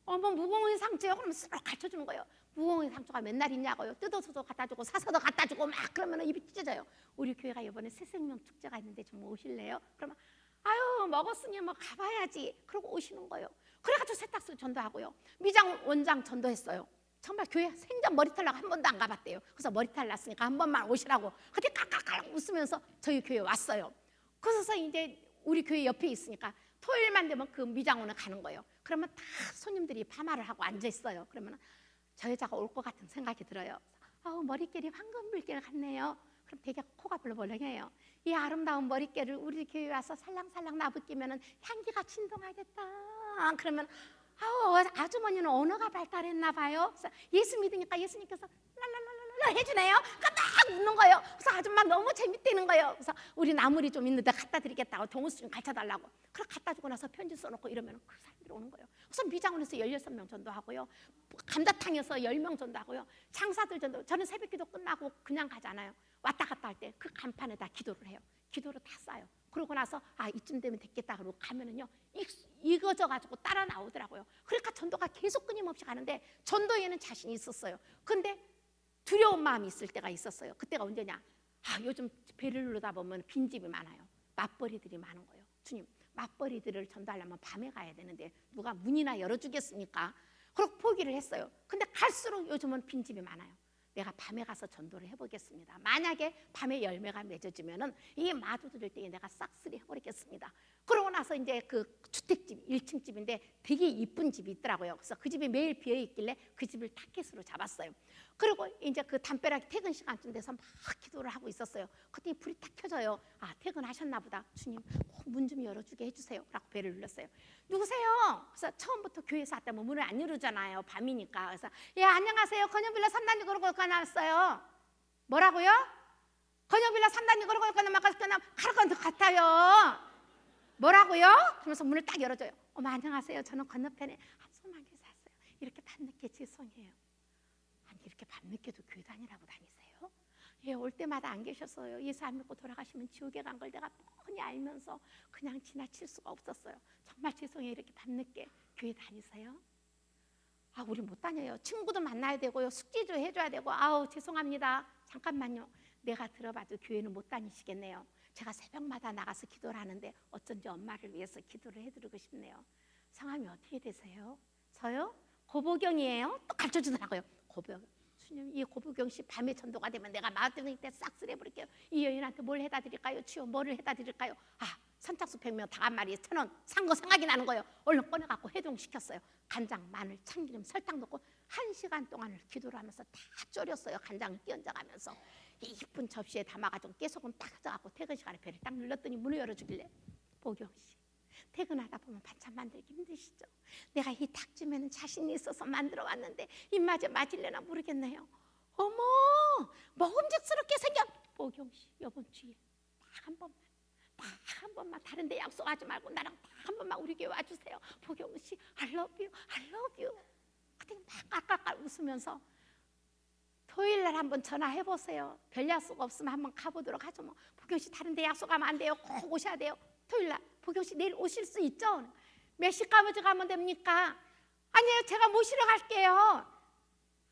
어머 무공의 상추요? 그러면 쓱 가르쳐 주는 거예요. 무공의 상추가 맨날 있냐고요. 뜯어서도 갖다 주고 사서도 갖다 주고 막 그러면 입이 찢어져요. 우리 교회가 이번에 새생명 축제가 있는데 좀 오실래요? 그러면 아유 먹었으니 뭐 가봐야지. 그러고 오시는 거예요. 그래가지고 세탁소 전도하고요. 미장 원장 전도했어요. 정말 교회 생전 머리털 나고 한 번도 안 가봤대요. 그래서 머리털 났으니까 한 번만 오시라고 그때 깔깔깔 웃으면서 저희 교회 왔어요. 그래서 이제 우리 교회 옆에 있으니까 토요일만 되면 그 미장원을 가는 거예요. 그러면 다 손님들이 파마를 하고 앉아 있어요. 그러면 저 여자가 올 것 같은 생각이 들어요. 머릿결이 황금물결 같네요. 그럼 되게 코가 벌렁벌렁해요. 이 아름다운 머릿결을 우리 교회 와서 살랑살랑 나부끼면 향기가 진동하겠다. 그러면 아주머니는 언어가 발달했나 봐요. 그래서 예수 믿으니까 예수님께서 랄랄랄랄라 해주네요. 막 웃는 거예요. 그래서 아줌마 너무 재밌대는 거예요. 그래서 우리 나물이 좀 있는데 갖다 드리겠다고 동우수 좀 가르쳐달라고. 그래 갖다 주고 나서 편지 써놓고 이러면 그 사람들이 오는 거예요. 그래서 미장원에서 16명 전도하고요. 감자탕에서 10명 전도하고요. 장사들 전도. 저는 새벽기도 끝나고 그냥 가잖아요. 왔다 갔다 할 때 그 간판에다 기도를 해요. 기도를 다 싸요. 그러고 나서 이쯤 되면 됐겠다 그러고 가면은요 익어져 가지고 따라 나오더라고요. 그러니까 전도가 계속 끊임없이 가는데 전도에는 자신이 있었어요. 근데 두려운 마음이 있을 때가 있었어요. 그때가 언제냐? 요즘 배를 누르다 보면 빈집이 많아요. 맞벌이들이 많은 거예요. 주님, 맞벌이들을 전도하려면 밤에 가야 되는데 누가 문이나 열어주겠습니까? 그렇게 포기를 했어요. 근데 갈수록 요즘은 빈집이 많아요. 내가 밤에 가서 전도를 해보겠습니다. 만약에 밤에 열매가 맺어지면은 이 마주 들을 때에 내가 싹쓸이 해버리겠습니다. 그러고 나서 이제 그 주택집 1층 집인데 되게 이쁜 집이 있더라고요. 그래서 그 집이 매일 비어 있길래 그 집을 타켓으로 잡았어요. 그리고 이제 그 담벼락이 퇴근 시간쯤 돼서 막 기도를 하고 있었어요. 그때 불이 딱 켜져요. 퇴근하셨나 보다. 주님 문 좀 열어주게 해주세요. 라고 배를 눌렀어요. 누구세요? 그래서 처음부터 교회에서 왔다면 문을 안 열어주잖아요. 밤이니까. 그래서 안녕하세요. 건영빌라 3단지 걸고 나왔어요. 뭐라고요? 건영빌라 3단지 걸고 나왔어요. 가는 것 같아요. 뭐라고요? 그러면서 문을 딱 열어줘요. 어머 안녕하세요. 저는 건너편에 한소망교회 샀어요. 이렇게 밤늦게 죄송해요. 아니 이렇게 밤늦게도 교회 다니라고 다니세요? 예, 올 때마다 안 계셨어요. 예수 안 믿고 돌아가시면 지옥에 간 걸 내가 뻔히 알면서 그냥 지나칠 수가 없었어요. 정말 죄송해요. 이렇게 밤늦게 교회 다니세요? 아, 우리 못 다녀요. 친구도 만나야 되고요. 숙제도 해줘야 되고. 아우 죄송합니다. 잠깐만요. 내가 들어봐도 교회는 못 다니시겠네요. 제가 새벽마다 나가서 기도를 하는데 어쩐지 엄마를 위해서 기도를 해드리고 싶네요. 성함이 어떻게 되세요? 저요? 고보경이에요. 또 가르쳐주더라고요. 고보경. 주님, 이 고보경 씨 밤에 전도가 되면 내가 마흔 때 싹 쓸어버릴게요. 이 여인한테 뭘 해다 드릴까요? 주여 뭐를 해다 드릴까요? 아, 선착순 100명 닭 한 마리에 1,000원 산 거 생각이 나는 거예요. 얼른 꺼내갖고 해동시켰어요. 간장, 마늘, 참기름, 설탕 넣고 1시간 동안을 기도를 하면서 다 졸였어요. 간장을 끼얹어가면서 이쁜 접시에 담아가지고 깨소금 딱 져갖고 퇴근 시간에 배를 딱 눌렀더니 문을 열어주길래 보경씨 퇴근하다 보면 반찬 만들기 힘드시죠? 내가 이 닭찜에는 자신이 있어서 만들어 왔는데 입맛에 맞을려나 모르겠네요. 어머 먹음직스럽게 생겨. 보경씨 이번 주에 딱 한 번만 다른 데 약속하지 말고 나랑 딱 한 번만 우리 교회 와주세요. 보경씨 I love you I love you. 그때 막 깔깔깔 웃으면서 토요일날 한번 전화해보세요. 별 약속 없으면 한번 가보도록 하죠. 뭐 보경씨 다른 데 약속하면 안 돼요. 꼭 오셔야 돼요. 토요일날 보경씨 내일 오실 수 있죠? 몇 시까지 가면 됩니까? 아니에요. 제가 모시러 갈게요.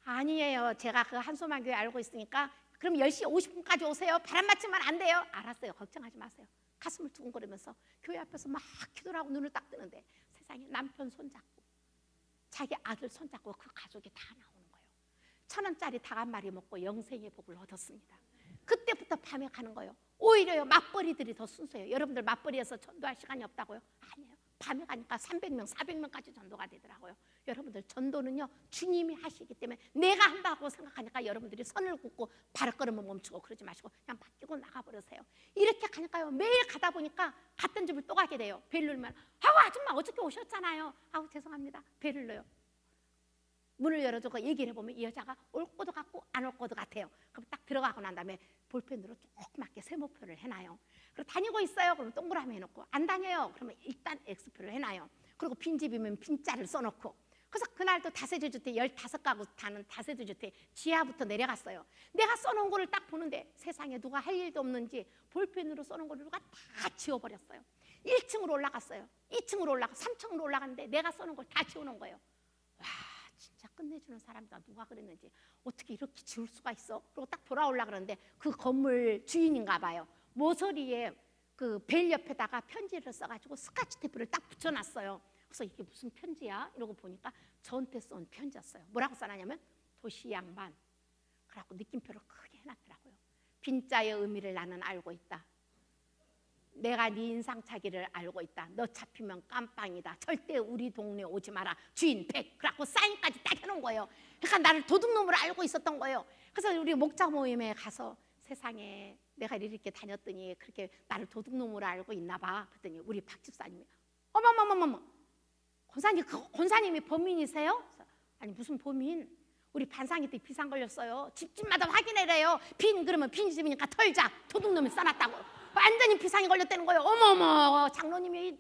아니에요. 제가 그 한소망교회 알고 있으니까 그럼 10시 50분까지 오세요. 바람 맞으면 안 돼요. 알았어요. 걱정하지 마세요. 가슴을 두근거리면서 교회 앞에서 막 기도를 하고 눈을 딱 뜨는데 세상에 남편 손잡고 자기 아들 손잡고 그 가족이 다 나오는 거예요. 1,000원짜리 닭 한 마리 먹고 영생의 복을 얻었습니다. 그때부터 밤에 가는 거예요. 오히려요 맞벌이들이 더 순수해요. 여러분들 맞벌이에서 전도할 시간이 없다고요? 아니에요. 밤에 가니까 300명, 400명까지 전도가 되더라고요. 여러분들 전도는요 주님이 하시기 때문에 내가 한다고 생각하니까 여러분들이 선을 긋고 발걸음을 멈추고 그러지 마시고 그냥 맡기고 나가버리세요. 이렇게 가니까요 매일 가다 보니까 갔던 집을 또 가게 돼요. 벨 누르면 아우 아줌마 어저께 오셨잖아요. 아우 죄송합니다. 벨을 넣어요. 문을 열어주고 얘기를 해보면 이 여자가 올 것도 같고 안 올 것도 같아요. 그럼 딱 들어가고 난 다음에 볼펜으로 조그맣게 세모표를 해놔요. 그리고 다니고 있어요. 그러면 동그라미 해놓고 안 다녀요. 그러면 일단 X표를 해놔요. 그리고 빈집이면 빈자를 써놓고 그래서 그날도 다세대 주택 15가구 타는 다세대 주택 지하부터 내려갔어요. 내가 써놓은 거를 딱 보는데 세상에 누가 할 일도 없는지 볼펜으로 써놓은 거를 누가 다 지워버렸어요. 1층으로 올라갔어요. 2층으로 올라가 3층으로 올라갔는데 내가 써놓은 걸 다 지워놓은 거예요. 와 진짜 끝내주는 사람이다. 누가 그랬는지 어떻게 이렇게 지울 수가 있어? 그리고 딱 돌아오려고 그러는데 그 건물 주인인가 봐요. 모서리에 그 벨 옆에다가 편지를 써가지고 스카치 테이프를 딱 붙여놨어요. 그래서 이게 무슨 편지야? 이러고 보니까 저한테 쏜 편지였어요. 뭐라고 써놨냐면 도시 양반. 그래갖고 느낌표를 크게 해놨더라고요. 빈자의 의미를 나는 알고 있다. 내가 네 인상착의를 알고 있다. 너 잡히면 깜빵이다. 절대 우리 동네 오지 마라. 주인 100. 그래갖고 사인까지 딱 해놓은 거예요. 그러니까 나를 도둑놈으로 알고 있었던 거예요. 그래서 우리 목자 모임에 가서 세상에 내가 이렇게 다녔더니 그렇게 나를 도둑놈으로 알고 있나 봐. 그랬더니 우리 박 집사님이 어머머머머머 권사님, 그 권사님이 범인이세요? 아니 무슨 범인? 우리 반상이 때 비상 걸렸어요. 집집마다 확인해래요. 빈 그러면 빈집이니까 털자. 도둑놈이 써놨다고. 완전히 비상이 걸렸다는 거예요. 어머머 장로님이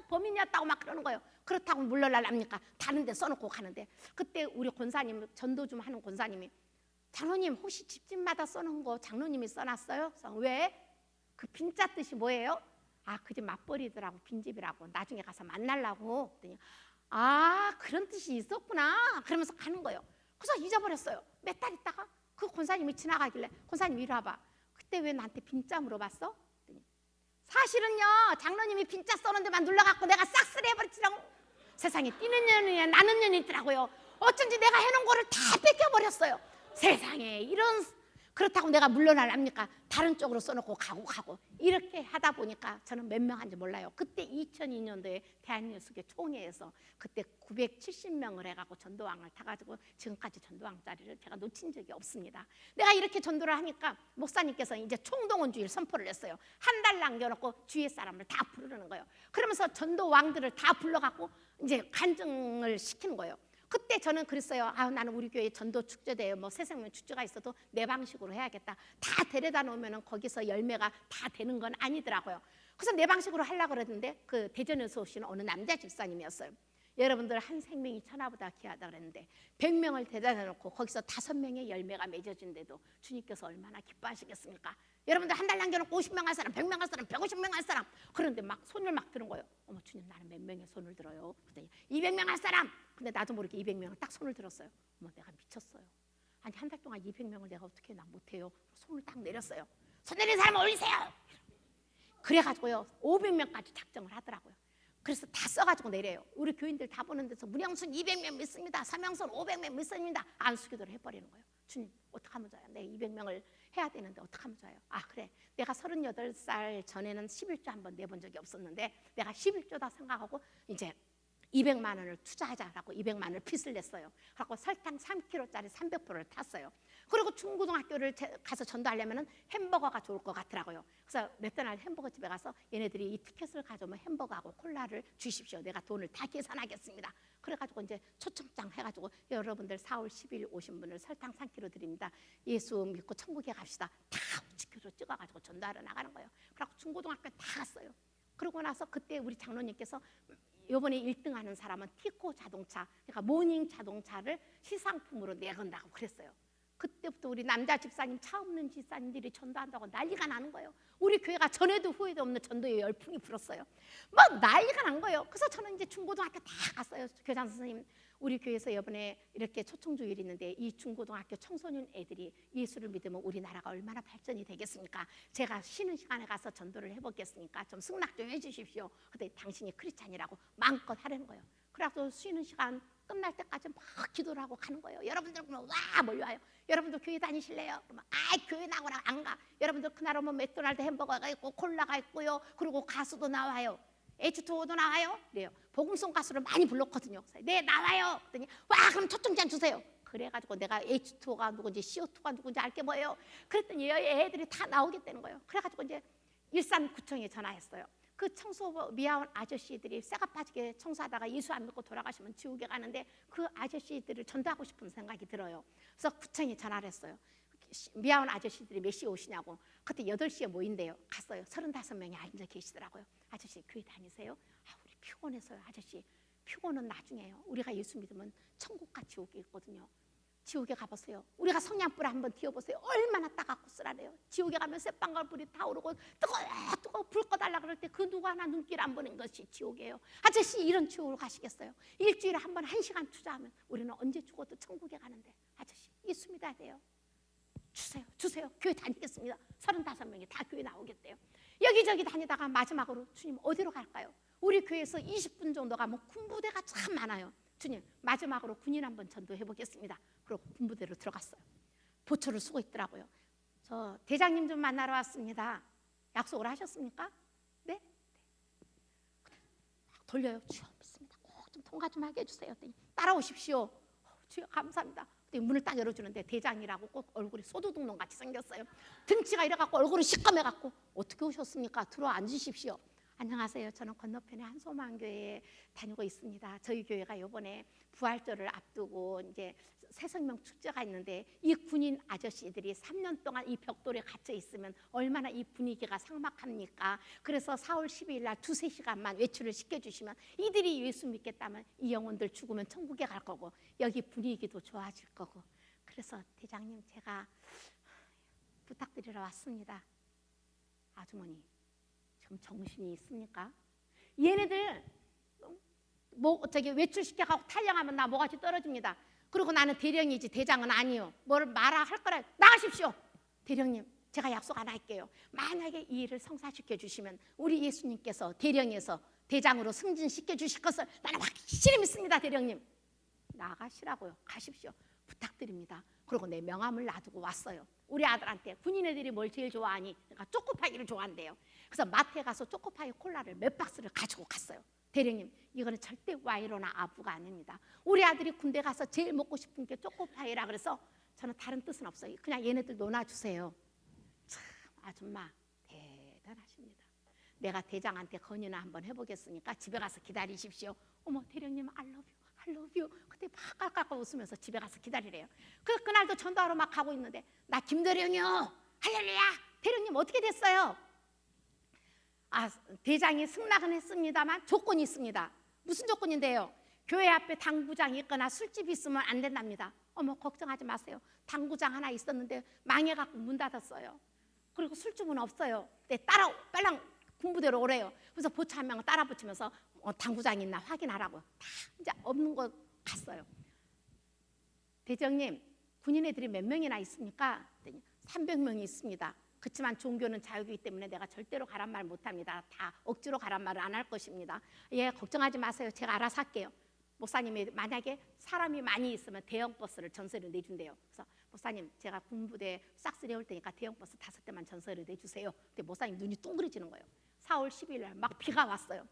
범인이었다고 막 그러는 거예요. 그렇다고 물러날랍니까? 다른 데 써놓고 가는데 그때 우리 권사님 전도 좀 하는 권사님이 장로님 혹시 집집마다 써놓은 거 장로님이 써놨어요? 그래서 왜? 그 빈자 뜻이 뭐예요? 아 그 집 맞벌이더라고 빈집이라고 나중에 가서 만나려고 그랬더니 아 그런 뜻이 있었구나 그러면서 가는 거예요. 그래서 잊어버렸어요. 몇 달 있다가 그 권사님이 지나가길래 권사님 이리 와봐. 그때 왜 나한테 빈자 물어봤어? 그랬더니 사실은요 장로님이 빈자 써놓은 데만 눌러갖고 내가 싹쓸이 해버렸지라고. 세상에 뛰는 년이야 나는 년이 있더라고요. 어쩐지 내가 해놓은 거를 다 뺏겨버렸어요. 세상에 이런. 그렇다고 내가 물러날랍니까? 다른 쪽으로 써놓고 가고 이렇게 하다 보니까 저는 몇 명 한지 몰라요. 그때 2002년도에 대한예수교 총회에서 그때 970명을 해갖고 전도왕을 타가지고 지금까지 전도왕 자리를 제가 놓친 적이 없습니다. 내가 이렇게 전도를 하니까 목사님께서 이제 총동원주의를 선포를 했어요. 한 달 남겨놓고 주위의 사람을 다 부르는 거예요. 그러면서 전도왕들을 다 불러갖고 이제 간증을 시키는 거예요. 그때 저는 그랬어요. 아 나는 우리 교회 전도 축제대요. 뭐 새생명 축제가 있어도 내 방식으로 해야겠다. 다 데려다 놓으면 거기서 열매가 다 되는 건 아니더라고요. 그래서 내 방식으로 하려고 그랬는데 그 대전에서 오시는 어느 남자 집사님이었어요. 여러분들 한 생명이 천하보다 귀하다 그랬는데 100명을 대단해 놓고 거기서 5명의 열매가 맺어진데도 주님께서 얼마나 기뻐하시겠습니까? 여러분들 한 달 남겨놓고 50명 할 사람, 100명 할 사람, 150명 할 사람, 그런데 막 손을 막 드는 거예요. 어머 주님, 나는 몇 명의 손을 들어요? 그랬더니 200명 할 사람. 근데 나도 모르게 200명을 딱 손을 들었어요. 어머 내가 미쳤어요. 아니 한 달 동안 200명을 내가 어떻게 나 못해요? 손을 딱 내렸어요. 손 내린 사람 올리세요. 그래가지고요 500명까지 작정을 하더라고요. 그래서 다 써가지고 내려요. 우리 교인들 다 보는 데서 문영순 200명 믿습니다, 서명순 500명 믿습니다, 안수기도를 해버리는 거예요. 주님 어떡하면 좋아요? 내가 200명을 해야 되는데 어떡하면 좋아요? 아 그래, 내가 38살 전에는 11조 한번 내본 적이 없었는데 내가 11조다 생각하고 이제 200만 원을 투자하자라고 200만 원을 빚을 냈어요. 그래서 설탕 3kg짜리 300%를 탔어요. 그리고 중고등학교를 가서 전도하려면 햄버거가 좋을 것 같더라고요. 그래서 맥도날드 햄버거 집에 가서 얘네들이 이 티켓을 가져오면 햄버거하고 콜라를 주십시오, 내가 돈을 다 계산하겠습니다. 그래가지고 이제 초청장 해가지고 여러분들 4월 10일 오신 분을 설탕 3kg 드립니다, 예수 믿고 천국에 갑시다, 다 우측으로 찍어가지고 전도하러 나가는 거예요. 그래갖고 중고등학교 다 갔어요. 그러고 나서 그때 우리 장로님께서 이번에 1등 하는 사람은 티코 자동차, 그러니까 모닝 자동차를 시상품으로 내건다고 그랬어요. 그때부터 우리 남자 집사님, 차 없는 집사님들이 전도한다고 난리가 나는 거예요. 우리 교회가 전에도 후에도 없는 전도의 열풍이 불었어요. 막 난리가 난 거예요. 그래서 저는 이제 중고등학교 다 갔어요. 교장 선생님, 우리 교회에서 이번에 이렇게 초청주일이 있는데 이 중고등학교 청소년 애들이 예수를 믿으면 우리나라가 얼마나 발전이 되겠습니까? 제가 쉬는 시간에 가서 전도를 해보겠으니까 좀 승낙 좀 해주십시오. 근데 당신이 크리스찬이라고 마음껏 하라는 거예요. 그래서 쉬는 시간 끝날 때까지 막 기도를 하고 가는 거예요. 여러분들 그러면 와 몰려와요. 여러분들 교회 다니실래요? 그러면 교회 나오라 안 가. 여러분들 그날 오면 맥도날드 햄버거가 있고 콜라가 있고요. 그리고 가수도 나와요. H2O도 나와요. 그래요. 복음송 가수를 많이 불렀거든요. 네 나와요. 그랬더니 와 그럼 초청장 주세요. 그래가지고 내가 H2O가 누군지 CO2가 누군지 알게 뭐예요. 그랬더니 애들이 다 나오겠다는 거예요. 그래가지고 이제 일산구청에 전화했어요. 그 청소 미아원 아저씨들이 쇠가 빠지게 청소하다가 예수 안 믿고 돌아가시면 지옥에 가는데 그 아저씨들을 전도하고 싶은 생각이 들어요. 그래서 구청에 전화를 했어요. 미아원 아저씨들이 몇 시에 오시냐고. 그때 8시에 모인대요. 갔어요. 35명이 앉아 계시더라고요. 아저씨 교회 다니세요? 우리 피곤해서요. 아저씨 피곤은 나중에요. 우리가 예수 믿으면 천국과 지옥이 있거든요. 지옥에 가보세요. 우리가 성냥불을 한번 띄워보세요. 얼마나 따갑고 쓰라래요. 지옥에 가면 쇠빵갈불이 타오르고 뜨거워 불 꺼달라 그럴 때 그 누구 하나 눈길 안 보는 것이 지옥이에요. 아저씨 이런 지옥을 가시겠어요? 일주일에 한 번 1시간 투자하면 우리는 언제 죽어도 천국에 가는데 아저씨 예수 믿어야 돼요. 주세요. 교회 다니겠습니다. 35명이 다 교회 나오겠대요. 여기저기 다니다가 마지막으로 주님 어디로 갈까요? 우리 교회에서 20분 정도 가면 군부대가 참 많아요. 주님 마지막으로 군인 한번 전도해 보겠습니다. 그리고 군부대로 들어갔어요. 보초를 쓰고 있더라고요. 저 대장님 좀 만나러 왔습니다. 약속을 하셨습니까? 네? 막 돌려요. 주여 믿습니다. 꼭 좀 통과 좀 하게 해주세요. 따라오십시오. 주여 감사합니다. 문을 딱 열어주는데 대장이라고 꼭 얼굴이 소두둑놈 같이 생겼어요. 등치가 이래갖고 얼굴이 시꺼매갖고 어떻게 오셨습니까? 들어 앉으십시오. 안녕하세요. 저는 건너편에 한소망교회에 다니고 있습니다. 저희 교회가 이번에 부활절을 앞두고 이제 새생명 축제가 있는데 이 군인 아저씨들이 3년 동안 이 벽돌에 갇혀 있으면 얼마나 이 분위기가 삭막합니까? 그래서 4월 12일 날 2-3시간만 외출을 시켜주시면 이들이 예수 믿겠다면 이 영혼들 죽으면 천국에 갈 거고 여기 분위기도 좋아질 거고. 그래서 대장님 제가 부탁드리러 왔습니다. 아주머니 좀 정신이 있습니까? 얘네들 외출시켜가고 탈영하면 나 뭐같이 떨어집니다. 그리고 나는 대령이지 대장은 아니요. 뭘 말아 할 거라. 나가십시오. 대령님 제가 약속 안 할게요. 만약에 이 일을 성사시켜 주시면 우리 예수님께서 대령에서 대장으로 승진시켜 주실 것을 나는 확실히 믿습니다. 대령님 나가시라고요. 가십시오. 부탁드립니다. 그리고 내 명함을 놔두고 왔어요. 우리 아들한테 군인 애들이 뭘 제일 좋아하니? 그러니까 초코파이를 좋아한대요. 그래서 마트에 가서 초코파이 콜라를 몇 박스를 가지고 갔어요. 대령님 이거는 절대 와이로나 아부가 아닙니다. 우리 아들이 군대 가서 제일 먹고 싶은 게 초코파이라 그래서 저는 다른 뜻은 없어요. 그냥 얘네들 놀아주세요. 참 아줌마 대단하십니다. 내가 대장한테 건의나 한번 해보겠으니까 집에 가서 기다리십시오. 어머 대령님 I love you. 그때 막 깔깔깔 웃으면서 집에 가서 기다리래요. 그날도 전도하러 막 가고 있는데 나 김대령이요. 할렐루야. 대령님 어떻게 됐어요? 대장이 승낙은 했습니다만 조건이 있습니다. 무슨 조건인데요? 교회 앞에 당구장이 있거나 술집이 있으면 안 된답니다. 어머, 걱정하지 마세요. 당구장 하나 있었는데 망해갖고 문 닫았어요. 그리고 술집은 없어요. 근데 빨랑 군부대로 오래요. 그래서 보차 한 명을 따라 붙이면서 당구장 있나 확인하라고. 다 이제 없는 거 갔어요. 대장님, 군인 애들이 몇 명이나 있습니까? 300명이 있습니다. 그렇지만 종교는 자유이기 때문에 내가 절대로 가란 말 못합니다. 다 억지로 가란 말을 안 할 것입니다. 예, 걱정하지 마세요. 제가 알아서 할게요. 목사님이 만약에 사람이 많이 있으면 대형 버스를 전세를 내준대요. 그래서 목사님, 제가 군부대 싹쓸이 올 테니까 대형 버스 5대만 전세를 내주세요. 근데 목사님 눈이 둥그러지는 거예요. 4월 10일 날 막 비가 왔어요.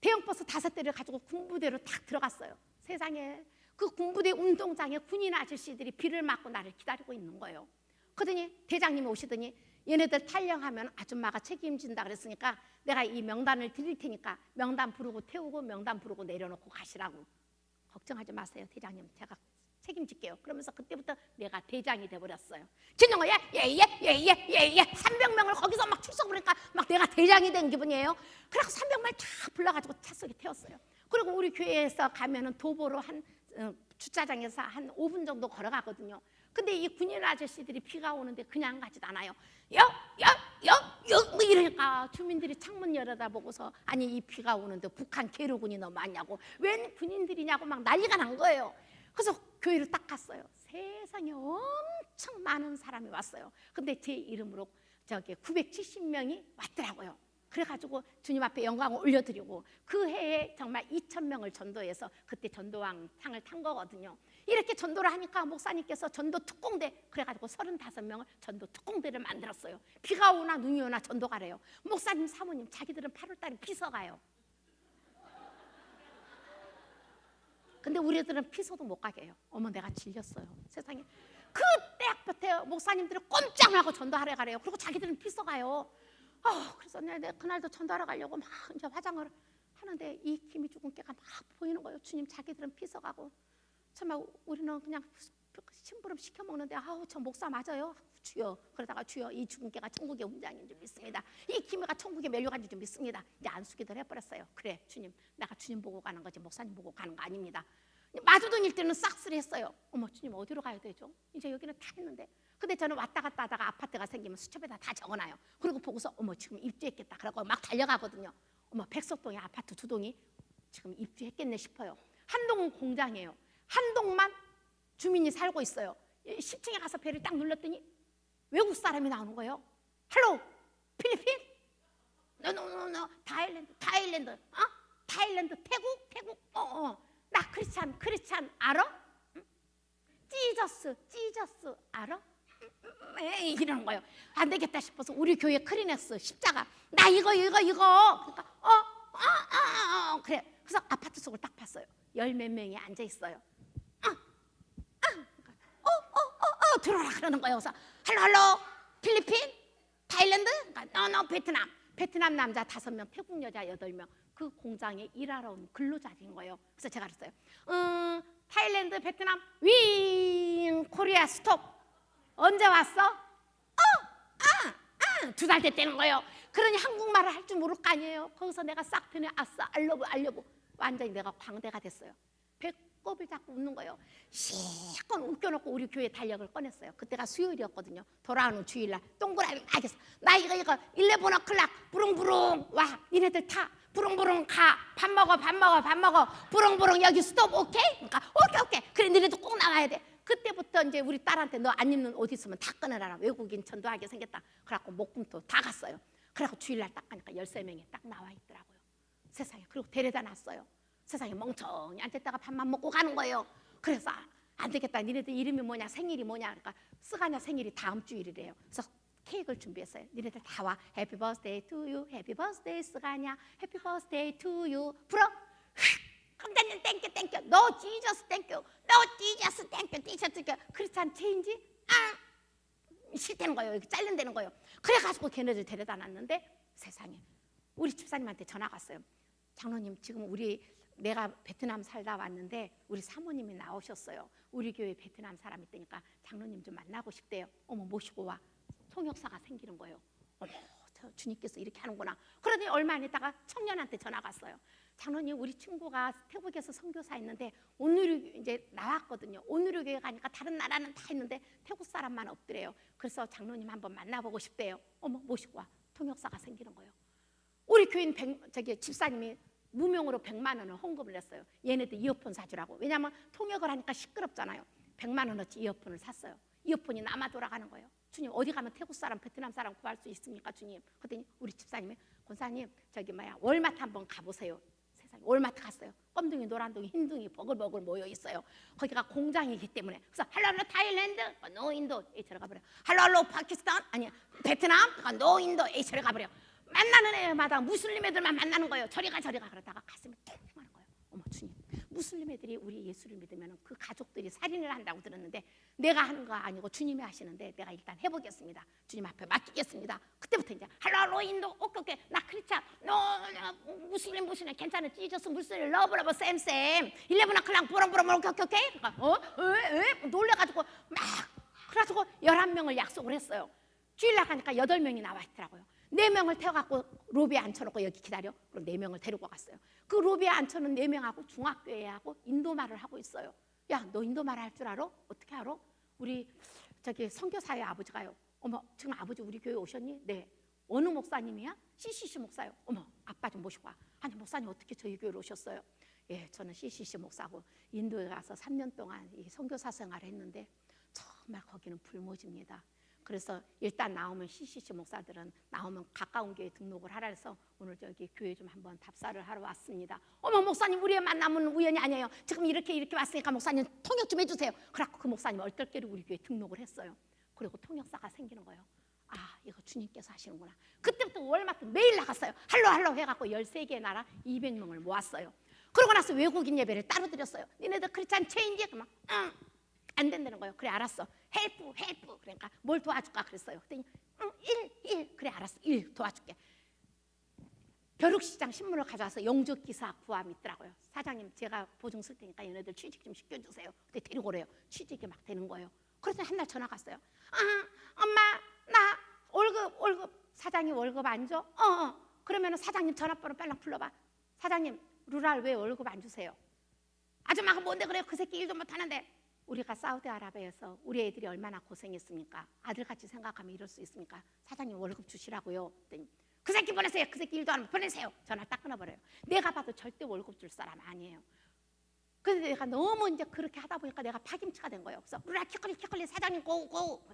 대형 버스 5대를 가지고 군부대로 딱 들어갔어요. 세상에, 그 군부대 운동장에 군인 아저씨들이 비를 맞고 나를 기다리고 있는 거예요. 그러더니 대장님이 오시더니 얘네들 탈영하면 아줌마가 책임진다 그랬으니까 내가 이 명단을 드릴 테니까 명단 부르고 태우고 명단 부르고 내려놓고 가시라고. 걱정하지 마세요, 대장님. 제가 책임질게요. 그러면서 그때부터 내가 대장이 돼버렸어요. 진영아, 예. 300명을 거기서 막 출석을 하니까 막 내가 대장이 된 기분이에요. 그래서 300명 쫙 불러가지고 차 속에 태웠어요. 그리고 우리 교회에서 가면은 도보로 주차장에서 한 5분 정도 걸어가거든요. 근데 이 군인 아저씨들이 비가 오는데 그냥 가지도 않아요. 뭐 이러니까 주민들이 창문 열어다보고서 아니, 이 비가 오는데 북한 계류군이 너무 많냐고, 웬 군인들이냐고 막 난리가 난 거예요. 그래서 교회를 딱 갔어요. 세상에 엄청 많은 사람이 왔어요. 근데 제 이름으로 970명이 왔더라고요. 그래가지고 주님 앞에 영광을 올려드리고 그 해에 정말 2,000명을 전도해서 그때 전도왕 상을 탄 거거든요. 이렇게 전도를 하니까 목사님께서 전도 특공대, 그래가지고 35명을 전도 특공대를 만들었어요. 비가 오나 눈이 오나 전도 가래요. 목사님, 사모님, 자기들은 8월달에 피서 가요. 근데 우리들은 피서도 못 가게 해요. 어머, 내가 질렸어요. 세상에. 그때부터 목사님들은 꼼짝하고 전도하러 가래요. 그리고 자기들은 피서 가요. 그래서 내가 그날도 전도하러 가려고 막 이제 화장을 하는데 이 김이죽은깨가 막 보이는 거예요. 주님, 자기들은 피서 가고 정말 우리는 그냥 심부름 시켜 먹는데 저 목사 맞아요? 주여. 그러다가 주여, 이 죽은 깨가 천국의 훈장인 줄 믿습니다. 이 기미가 천국에 멸류관 줄 믿습니다. 이제 안수기도를 해버렸어요. 그래, 주님, 내가 주님 보고 가는 거지 목사님 보고 가는 거 아닙니다. 마주던 일때는 싹쓸이 했어요. 어머, 주님 어디로 가야 되죠? 이제 여기는 다 했는데. 근데 저는 왔다 갔다 하다가 아파트가 생기면 수첩에다 다 적어놔요. 그리고 보고서 어머, 지금 입주했겠다. 그러고 막 달려가거든요. 어머, 백석동에 아파트 2동이 지금 입주했겠네 싶어요. 한 동은 공장이에요. 한 동만 주민이 살고 있어요. 10층에 가서 배를 딱 눌렀더니 외국 사람이 나오는 거예요. 할로, 필리핀? 노, 타일랜드, 타일랜드, 태국? 나 크리스찬 알아? 지저스 알아? 이러는 거예요. 안 되겠다 싶어서 우리 교회 크리넥스 십자가, 나 이거. 그러니까 그래. 그래서 아파트 속을 딱 봤어요. 10몇 명이 앉아 있어요. 들어라 그러는 거예요. 그래서 할로, 필리핀, 타일랜드, 노, 베트남 남자 5명, 태국 여자 8명. 그 공장에 일하러 온 근로자인 거예요. 그래서 제가 그랬어요. 타일랜드, 베트남, 코리아 스톱. 언제 왔어? 2달 됐다는 거예요. 그러니 한국말을 할 줄 모를 거 아니에요. 거기서 내가 싹 트네. 아싸, 알려고 완전히 내가 광대가 됐어요. 배꼽을 잡고 웃는 거예요. 실컷 웃겨놓고 우리 교회 달력을 꺼냈어요. 그때가 수요일이었거든요. 돌아오는 주일날 동그라미 알겠어. 나 이거 11 o'clock 부릉부릉 와, 니네들 타. 부릉부릉 가. 밥 먹어. 부릉부릉 여기 스톱. 오케이? 그러니까 오케이. 그래, 니네도 꼭 나와야 돼. 그때부터 이제 우리 딸한테 너 안 입는 옷 있으면 다 끊어라. 외국인 전도하게 생겼다. 그래갖고 목금도 다 갔어요. 그래갖고 주일날 딱 가니까 13명이 딱 나와 있더라고요. 세상에. 그리고 데려다 놨어요. 세상에 멍청이 앉았다가 밥만 먹고 가는 거예요. 그래서 안 되겠다. 니네들 이름이 뭐냐, 생일이 뭐냐. 그러니까 스가냐 생일이 다음 주일이래요. 그래서 케이크를 준비했어요. 니네들 다 와. 해피 버스데이 투 유, 해피 버스데이 스가냐, 해피 버스데이 투 유. 불어. 강단님 땡큐. 너 지저스 땡큐. 티셔츠 땡큐. 크리스찬 체인지? 싫다는 거예요. 이렇게 잘른다는 거예요. 그래가지고 걔네들 데려다 놨는데 세상에 우리 집사님한테 전화가 왔어요. 장로님, 지금 내가 베트남 살다 왔는데 우리 사모님이 나오셨어요. 우리 교회 베트남 사람이 있다니까 장로님 좀 만나고 싶대요. 어머, 모시고 와. 통역사가 생기는 거예요. 어머, 주님께서 이렇게 하는구나. 그러더니 얼마 안 있다가 청년한테 전화가 왔어요. 장로님, 우리 친구가 태국에서 선교사 있는데 오늘이 이제 나왔거든요. 오늘의 교회 가니까 다른 나라는 다 있는데 태국 사람만 없더래요. 그래서 장로님 한번 만나보고 싶대요. 어머, 모시고 와. 통역사가 생기는 거예요. 우리 교인 집사님이 무명으로 100만 원을 헌금을 냈어요. 얘네들 이어폰 사주라고. 왜냐하면 통역을 하니까 시끄럽잖아요. 100만 원어치 이어폰을 샀어요. 이어폰이 남아 돌아가는 거예요. 주님, 어디 가면 태국 사람, 베트남 사람 구할 수 있습니까, 주님? 그랬더니 우리 집사님이, 권사님, 월마트 한번 가보세요. 세상에, 월마트 갔어요. 검둥이, 노란둥이, 흰둥이 버글버글 모여 있어요. 거기가 공장이기 때문에. 그래서 할로 타일랜드, 노 인도, H로 가버려. 할로 파키스탄, 아니 베트남, 노 인도, H로 가버려. 만나는 애마다 무슬림 애들만 만나는 거예요. 저리 가 그러다가 가슴이 통 하는 거예요. 어머, 주님, 무슬림 애들이 우리 예수를 믿으면 그 가족들이 살인을 한다고 들었는데 내가 하는 거 아니고 주님이 하시는데 내가 일단 해보겠습니다. 주님 앞에 맡기겠습니다. 그때부터 이제 할로 인도, 오케이, 나 크리스찬, 무슬림 괜찮아, 지저스 무슬림 러브 쌤 11 클랑 보렁보렁 오케이 왜 놀래가지고 막 그래가지고 11명을 약속을 했어요. 주일 나가니까 8명이 나와 있더라고요. 4명을 태워갖고 로비에 앉혀놓고 여기 기다려. 그럼 4명을 데리고 갔어요. 그 로비에 앉혀놓은 4명하고 중학교애하고 인도말을 하고 있어요. 야, 너 인도말 할 줄 알아? 어떻게 알아? 우리 선교사의 아버지가요. 어머, 지금 아버지 우리 교회 오셨니? 네. 어느 목사님이야? CCC 목사요. 어머, 아빠 좀 모시고 와. 아니, 목사님 어떻게 저희 교회로 오셨어요? 예, 저는 CCC 목사고 인도에 가서 3년 동안 이 선교사 생활을 했는데 정말 거기는 불모집니다. 그래서 일단 나오면 CCC 목사들은 나오면 가까운 교회 등록을 하라 해서 오늘 저기 교회 좀 한번 답사를 하러 왔습니다. 어머, 목사님, 우리의 만남은 우연이 아니에요. 지금 이렇게 왔으니까 목사님 통역 좀 해주세요. 그래갖고 그 목사님 얼떨결에 우리 교회 등록을 했어요. 그리고 통역사가 생기는 거예요. 아, 이거 주님께서 하시는구나. 그때부터 월마트 매일 나갔어요. 할로 해갖고 13개의 나라 200명을 모았어요. 그러고 나서 외국인 예배를 따로 드렸어요. 니네들 크리스찬 체인지? 그러면 안 된다는 거예요. 그래, 알았어. 헬프. 그러니까 뭘 도와줄까 그랬어요. 그랬더니 1. 그래, 알았어. 1 도와줄게. 벼룩시장 신문을 가져와서 영주기사 구함 있더라고요. 사장님, 제가 보증 쓸 테니까 얘네들 취직 좀 시켜주세요. 그때 데리고 오래요. 취직이 막 되는 거예요. 그래서 한 날 전화가 왔어요. 엄마, 나 월급 사장님 월급 안 줘? 그러면 사장님 전화번호 빨랑 불러봐. 사장님, 루랄 왜 월급 안 주세요? 아줌마가 뭔데 그래요? 그 새끼 일도 못하는데. 우리가 사우디아라비아에서 우리 애들이 얼마나 고생했습니까? 아들같이 생각하면 이럴 수 있습니까? 사장님 월급 주시라고요. 그랬더니 그 새끼 보내세요. 그 새끼 일도 안 하면 보내세요. 전화 딱 끊어버려요. 내가 봐도 절대 월급 줄 사람 아니에요. 그래서 내가 너무 이제 그렇게 하다 보니까 내가 파김치가 된 거예요. 그래서 루라 키컬리 사장님 고고.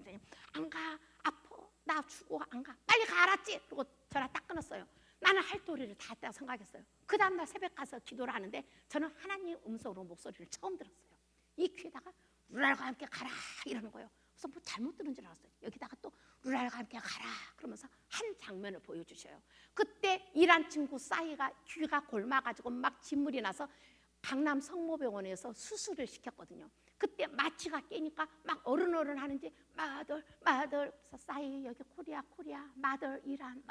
안 가, 아파, 나 죽어, 안 가, 빨리 가, 알았지? 그리고 전화 딱 끊었어요. 나는 할 도리를 다 했다고 생각했어요. 그 다음날 새벽 가서 기도를 하는데 저는 하나님 음성으로 목소리를 처음 들었어요. 이 귀에다가 루랄과 함께 가라 이러는 거예요. 그래서 뭐 잘못 들은 줄 알았어요. 여기다가 또 루랄과 함께 가라 그러면서 한 장면을 보여주셔요. 그때 일한 친구 싸이가 귀가 골마가지고 막 진물이 나서 강남 성모병원에서 수술을 시켰거든요. 그때 마취가 깨니까 막 어른 하는지 마들 그래서 싸이 여기 코리아 마들 이란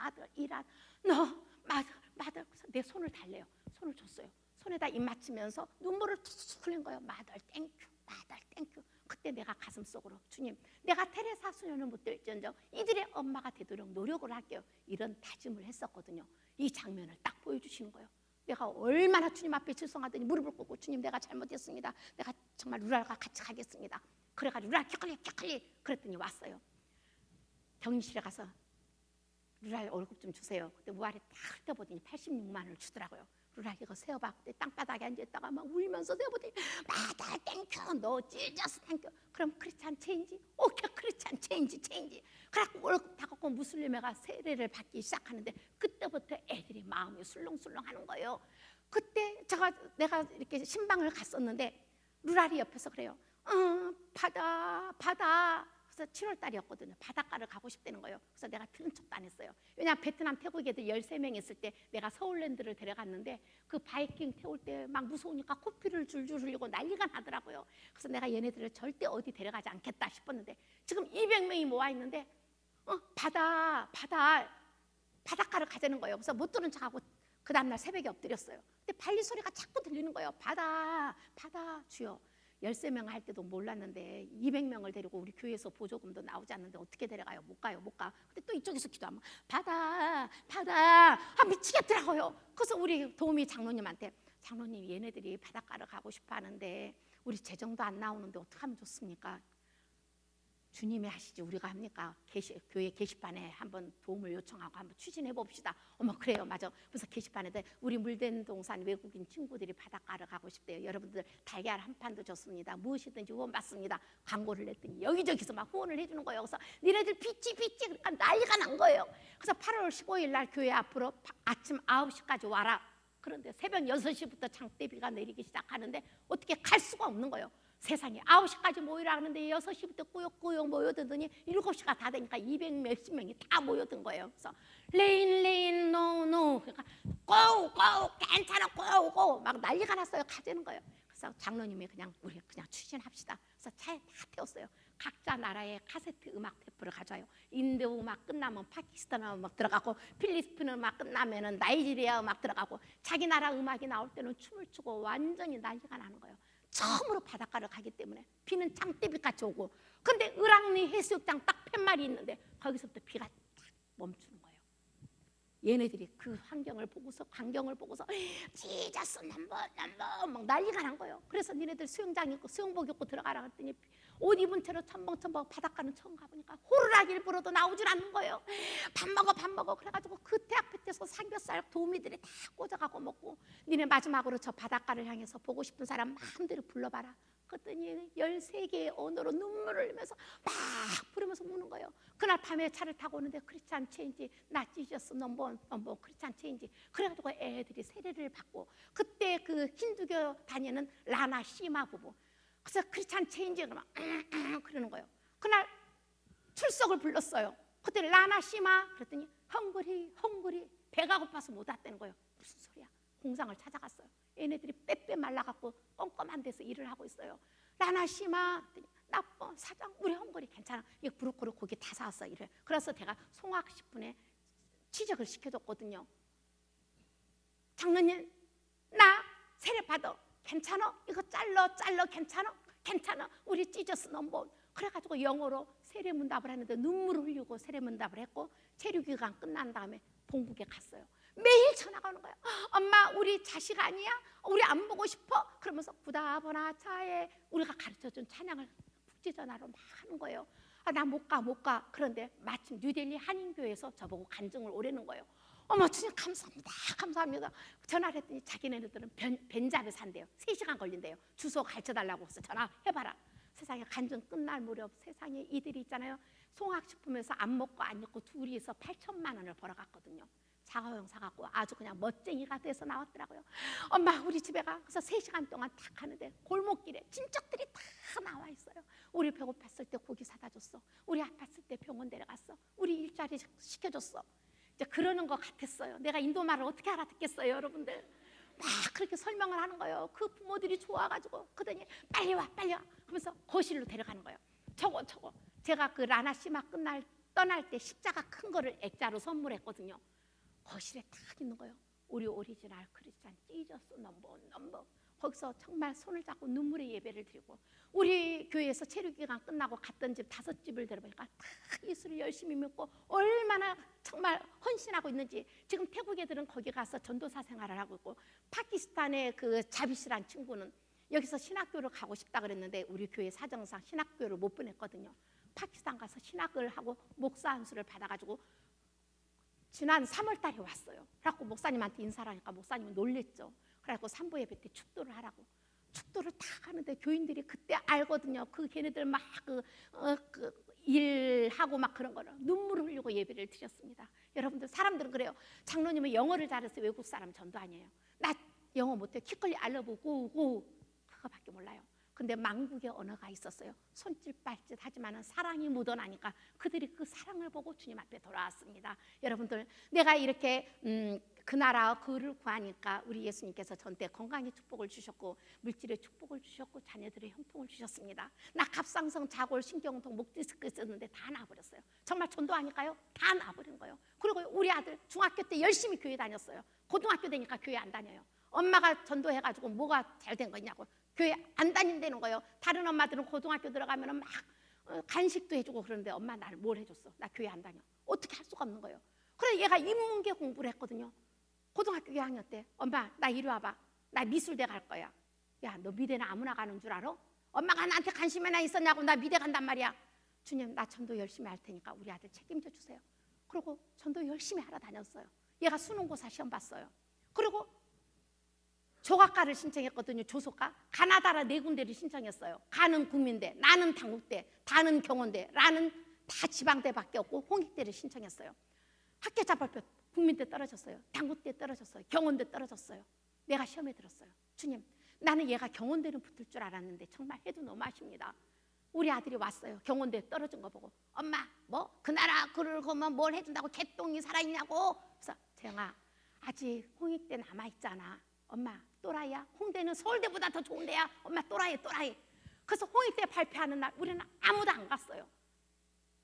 너 마들 그래서 내 손을 달래요. 손을 줬어요. 손에다 입 맞추면서 눈물을 툭 흘린 거예요. 마들 땡큐. 그때 내가 가슴속으로 주님, 내가 테레사 수녀는 못 될지언정 이들의 엄마가 되도록 노력을 할게요. 이런 다짐을 했었거든요. 이 장면을 딱 보여주시는 거예요. 내가 얼마나 주님 앞에 질성하더니 무릎을 꿇고 주님, 내가 잘못했습니다. 내가 정말 루랄과 같이 가겠습니다. 그래가지고 루랄 키컬리 그랬더니 왔어요. 병실에 가서 루랄 월급 좀 주세요. 그때 무알이 딱 훑어보더니 86만 원을 주더라고요. 루랄 이거 세어봐. 그때 땅바닥에 앉아있다가 막 울면서 세어보더니 마다 땡큐, 너 찢어서 땡큐. 그럼 크리스찬 체인지? 오케이, 크리스찬 체인지. 그래갖고 월급 다 갖고 무슬림애가 세례를 받기 시작하는데 그때부터 애들이 마음이 술렁술렁하는 거예요. 그때 내가 이렇게 신방을 갔었는데 루랄이 옆에서 그래요. 바다. 그래서 7월 달이었거든요. 바닷가를 가고 싶다는 거예요. 그래서 내가 들은 척도 안 했어요. 왜냐하면 베트남 태국 애들 13명 있을 때 내가 서울랜드를 데려갔는데 그 바이킹 태울 때 막 무서우니까 코피를 줄줄 흘리고 난리가 나더라고요. 그래서 내가 얘네들을 절대 어디 데려가지 않겠다 싶었는데 지금 200명이 모아 있는데 바닷가를 가자는 거예요. 그래서 못 들은 척하고 그 다음날 새벽에 엎드렸어요. 근데 발리 소리가 자꾸 들리는 거예요. 바다 주여. 13명 할 때도 몰랐는데 200명을 데리고 우리 교회에서 보조금도 나오지 않는데 어떻게 데려가요? 못 가요, 못 가. 근데 또 이쪽에서 기도하면 받아, 받아. 아, 미치겠더라고요. 그래서 우리 도우미 장로님한테 장로님 얘네들이 바닷가를 가고 싶어 하는데 우리 재정도 안 나오는데 어떻게 하면 좋습니까? 주님이 하시지 우리가 합니까? 교회 게시판에 한번 도움을 요청하고 한번 추진해 봅시다. 어머 그래요, 맞아. 그래서 게시판에 우리 물된동산 외국인 친구들이 바닷가를 가고 싶대요. 여러분들 달걀 한 판도 줬습니다. 무엇이든지 후원 받습니다. 광고를 냈더니 여기저기서 막 후원을 해주는 거예요. 그래서 니네들 빚지 그러니까 난리가 난 거예요. 그래서 8월 15일 날 교회 앞으로 아침 9시까지 와라. 그런데 새벽 6시부터 장대비가 내리기 시작하는데 어떻게 갈 수가 없는 거예요. 세상에 9시까지 모이라 하는데 6시부터 꾸역꾸역 모여들더니 7시가 다 되니까 200 몇십 명이 다 모여든 거예요. 그래서 레인 노 그러니까 고 괜찮아 고 막 난리가 났어요. 가자는 거예요. 그래서 장로님이 그냥 우리 그냥 추진합시다. 그래서 차에 다 태웠어요. 각자 나라의 카세트 음악 테이프를 가져와요. 인도 음악 끝나면 파키스탄 음악 들어가고 필리핀 음악 끝나면 나이지리아 음악 들어가고 자기 나라 음악이 나올 때는 춤을 추고 완전히 난리가 나는 거예요. 처음으로 바닷가를 가기 때문에 비는 장대비같이 오고 근데 을왕리 해수욕장 딱 팻말이 있는데 거기서부터 비가 딱 멈추는 거예요. 얘네들이 그 환경을 보고서 광경을 보고서 지저스 넘버 막 난리가 난 거예요. 그래서 니네들 수영장 입고 수영복 입고 들어가라 했더니 옷 입은 채로 첨벙첨벙 바닷가는 처음 가보니까 호루라기를 불어도 나오질 않는 거예요. 밥 먹어 그래가지고 그 대학 끝에서 삼겹살 도우미들이 다 꽂아가고 먹고 니네 마지막으로 저 바닷가를 향해서 보고 싶은 사람 마음대로 불러봐라. 그랬더니 13개의 언어로 눈물을 흘리면서 막 부르면서 우는 거예요. 그날 밤에 차를 타고 오는데 크리스찬 체인지 나 지저스 넘버 크리스찬 체인지 그래가지고 애들이 세례를 받고 그때 그 힌두교 다니는 라나 시마 부부 그래서 크리스찬 체인지가 막 그러는 거예요. 그날 출석을 불렀어요. 그때 라나 시마 그랬더니 헝그리 배가 고파서 못 왔다는 거예요. 무슨 소리야? 공장을 찾아갔어요. 얘네들이 빼빼 말라갖고 껌껌한 데서 일을 하고 있어요. 라나 시마 나빠 사장 우리 헝그리 괜찮아. 이 브로콜리 고기 다 사왔어 이래. 그래서 제가 송악식품에 취직을 시켜줬거든요. 장로님 나 세례 받아 괜찮아? 이거 잘라 괜찮아? 우리 찢어서 넘버 그래가지고 영어로 세례문답을 하는데 눈물을 흘리고 세례문답을 했고 체류기간 끝난 다음에 본국에 갔어요. 매일 전화가 오는 거예요. 엄마 우리 자식 아니야? 우리 안 보고 싶어? 그러면서 구다보나 차에 우리가 가르쳐준 찬양을 국제전화로 막 하는 거예요. 아, 나 못 가. 그런데 마침 뉴델리 한인교회에서 저보고 간증을 오래는 거예요. 어머 주님 감사합니다. 전화를 했더니 자기네들은 벤잡에 산대요. 3시간 걸린대요. 주소 가르쳐달라고 해서 전화해봐라. 세상에 간증 끝날 무렵 세상에 이들이 있잖아요. 송악식품에서 안 먹고 안 입고 둘이서 8천만 원을 벌어갔거든요. 자가용 사갖고 아주 그냥 멋쟁이가 돼서 나왔더라고요. 엄마 우리 집에 가. 그래서 3시간 동안 탁 가는데 골목길에 친척들이 다 나와 있어요. 우리 배고팠을 때 고기 사다 줬어. 우리 아팠을 때 병원 데려갔어. 우리 일자리 시켜줬어. 이제 그러는 것 같았어요. 내가 인도 말을 어떻게 알아듣겠어요, 여러분들? 막 그렇게 설명을 하는 거예요. 그 부모들이 좋아가지고 그러더니 빨리 와 하면서 거실로 데려가는 거예요. 저거 제가 그 라나 시마 떠날 때 십자가 큰 거를 액자로 선물했거든요. 거실에 딱 있는 거예요. 우리 오리지널 크리스찬 지저스 넘버 거기서 정말 손을 잡고 눈물의 예배를 드리고 우리 교회에서 체류기간 끝나고 갔던 집 5집을 들어보니까 다 예수를 열심히 믿고 얼마나 정말 헌신하고 있는지 지금 태국 애들은 거기 가서 전도사 생활을 하고 있고 파키스탄의 그 자비시란 친구는 여기서 신학교를 가고 싶다 그랬는데 우리 교회 사정상 신학교를 못 보냈거든요. 파키스탄 가서 신학을 하고 목사 안수를 받아가지고 지난 3월 달에 왔어요. 그래갖고 목사님한테 인사를 하니까 목사님은 놀랬죠. 그래갖고 산부 예배 때 축도를 하라고. 축도를 딱 하는데 교인들이 그때 알거든요. 걔네들 막 일하고 막 그런 거를 눈물을 흘리고 예배를 드렸습니다. 여러분들 사람들은 그래요. 장로님은 영어를 잘해서 외국 사람 전도 아니에요. 나 영어 못해. 키컬리 알러보고 그거밖에 몰라요. 근데 망국의 언어가 있었어요. 손짓발짓 하지만은 사랑이 묻어나니까 그들이 그 사랑을 보고 주님 앞에 돌아왔습니다. 여러분들 내가 이렇게 그 나라 그를 구하니까 우리 예수님께서 전때 건강의 축복을 주셨고 물질의 축복을 주셨고 자녀들의 형통을 주셨습니다. 나 갑상선, 자골, 신경통, 목 디스크 있었는데 다 나아버렸어요. 정말 전도하니까요. 다 나아버린 거예요. 그리고 우리 아들 중학교 때 열심히 교회 다녔어요. 고등학교 되니까 교회 안 다녀요. 엄마가 전도해가지고 뭐가 잘 된 거냐고. 교회 안 다닌다는 거예요. 다른 엄마들은 고등학교 들어가면 막 간식도 해주고 그러는데 엄마 나를 뭘 해줬어? 나 교회 안 다녀. 어떻게 할 수가 없는 거예요. 그래 얘가 인문계 공부를 했거든요. 고등학교 2학년 때 엄마 나 이리 와봐. 나 미술대 갈 거야. 야 너 미대는 아무나 가는 줄 알아? 엄마가 나한테 관심 하나 있었냐고. 나 미대 간단 말이야. 주님 나 전도 열심히 할 테니까 우리 아들 책임져 주세요. 그리고 전도 열심히 하러 다녔어요. 얘가 수능고사 시험 봤어요. 그리고 조각과를 신청했거든요. 조소과. 가나다라 4군데를 신청했어요. 가는 국민대, 나는 당국대, 다는 경원대, 라는 다 지방대밖에 없고 홍익대를 신청했어요. 학교자 발표 국민대 떨어졌어요. 당국대 떨어졌어요. 경원대 떨어졌어요. 내가 시험에 들었어요. 주님 나는 얘가 경원대는 붙을 줄 알았는데 정말 해도 너무 아쉽니다. 우리 아들이 왔어요. 경원대 떨어진 거 보고 엄마 뭐 그 나라 그를 거면 뭘 해준다고 개똥이 살아있냐고. 그래서 재영아 아직 홍익대 남아있잖아. 엄마 또라이야. 홍대는 서울대보다 더 좋은 데야. 엄마 또라이. 그래서 홍익대 발표하는 날 우리는 아무도 안 갔어요.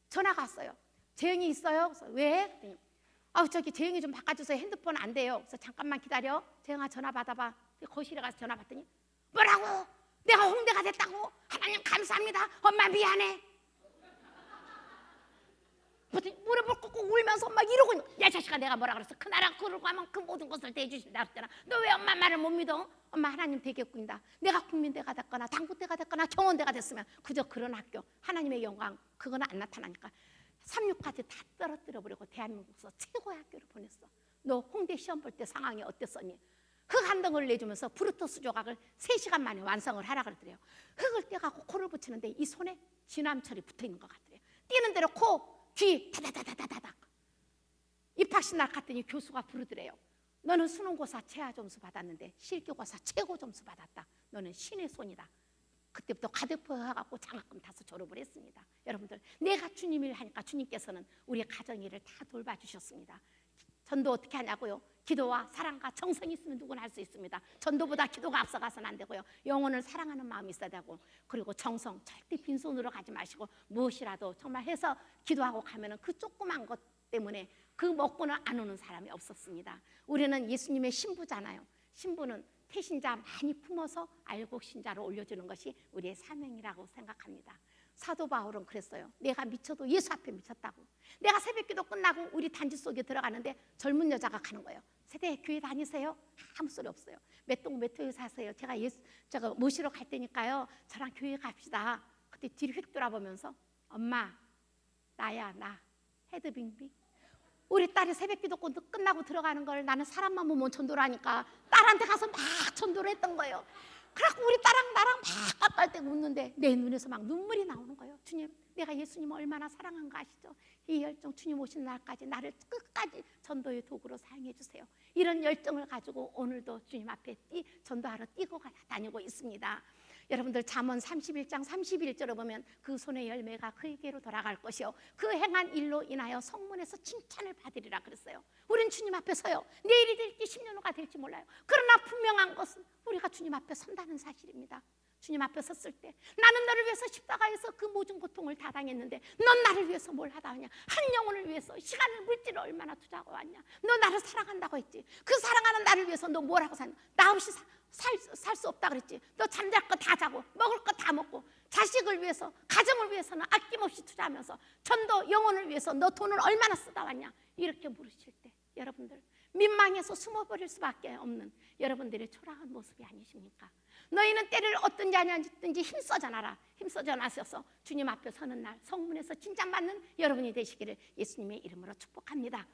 전화가 왔어요. 재영이 있어요? 그래서 왜? 그랬더니 저기 재영이 좀 바꿔주세요. 핸드폰 안 돼요. 그래서 잠깐만 기다려. 재영아 전화 받아봐. 거실에 가서 전화 받더니 뭐라고? 내가 홍대가 됐다고? 하나님 감사합니다. 엄마 미안해. 무릎을 꿇고 울면서 막 이러고 있는 거야. 야 자식아 내가 뭐라 그랬어? 그 나라 그러고 하면 그 모든 것을 대해주신다 그랬잖아. 너 왜 엄마 말을 못 믿어? 엄마 하나님 되겠군이다. 내가 국민대가 됐거나 당구대가 됐거나 경원대가 됐으면 그저 그런 학교 하나님의 영광 그거는 안 나타나니까 3,6까지 다 떨어뜨려버리고 대한민국에서 최고의 학교를 보냈어. 너 홍대 시험 볼 때 상황이 어땠었니? 흙 한 덩을 내주면서 브루토스 조각을 3시간 만에 완성을 하라 그러더래요. 흙을 떼갖고 코를 붙이는데 이 손에 진암철이 붙어있는 것 같더래요. 뛰는 대로 코, 귀 다다다다다닥. 입학식 날 갔더니 교수가 부르더래요. 너는 수능고사 최하 점수 받았는데 실기고사 최고 점수 받았다. 너는 신의 손이다. 그때부터 가득포해갖고 장학금 타서 졸업을 했습니다. 여러분들 내가 주님 일 하니까 주님께서는 우리 가정 일을 다 돌봐주셨습니다. 전도 어떻게 하냐고요? 기도와 사랑과 정성이 있으면 누구나 할 수 있습니다. 전도보다 기도가 앞서가서는 안 되고요. 영혼을 사랑하는 마음이 있어야 되고 그리고 정성 절대 빈손으로 가지 마시고 무엇이라도 정말 해서 기도하고 가면은 그 조그만 것 때문에 그 먹고는 안 오는 사람이 없었습니다. 우리는 예수님의 신부잖아요. 신부는 태신자 많이 품어서 알곡 신자로 올려주는 것이 우리의 사명이라고 생각합니다. 사도 바울은 그랬어요. 내가 미쳐도 예수 앞에 미쳤다고. 내가 새벽기도 끝나고 우리 단지 속에 들어가는데 젊은 여자가 가는 거예요. 세대 교회 다니세요? 아무 소리 없어요. 몇 동 몇 호에 사세요? 제가 모시러 갈 테니까요. 저랑 교회 갑시다. 그때 뒤를 휙 돌아보면서 엄마 나야 나 헤드빙빙. 우리 딸이 새벽기도 끝나고 들어가는 걸 나는 사람만 보면 전도를 하니까 딸한테 가서 막 전도를 했던 거예요. 그래갖고 우리 딸랑 나랑 막 깔깔대고 웃는데 내 눈에서 막 눈물이 나오는 거예요. 주님 내가 예수님을 얼마나 사랑한 거 아시죠? 이 열정 주님 오신 날까지 나를 끝까지 전도의 도구로 사용해 주세요. 이런 열정을 가지고 오늘도 주님 앞에 전도하러 뛰고 다니고 있습니다. 여러분들 잠언 31장 31절을 보면 그 손의 열매가 그에게로 돌아갈 것이요 그 행한 일로 인하여 성문에서 칭찬을 받으리라 그랬어요. 우린 주님 앞에 서요. 내일이 될지 10년 후가 될지 몰라요. 그러나 분명한 것은 우리가 주님 앞에 선다는 사실입니다. 주님 앞에 섰을 때 나는 너를 위해서 십자가에서 그 모든 고통을 다 당했는데 넌 나를 위해서 뭘 하다 왔냐? 한 영혼을 위해서 시간을 물질을 얼마나 투자하고 왔냐? 너 나를 사랑한다고 했지. 그 사랑하는 나를 위해서 너 뭘 하고 샀냐? 나 없이 살 수 없다 그랬지. 너 잠잘 거 다 자고 먹을 거 다 먹고 자식을 위해서 가정을 위해서는 아낌없이 투자하면서 전도 영혼을 위해서 너 돈을 얼마나 쓰다 왔냐? 이렇게 물으실 때 여러분들 민망해서 숨어버릴 수밖에 없는 여러분들의 초라한 모습이 아니십니까? 너희는 때를 어떤지 아니든지 힘써져 나라. 힘써져 나서서 주님 앞에 서는 날 성문에서 칭찬받는 여러분이 되시기를 예수님의 이름으로 축복합니다.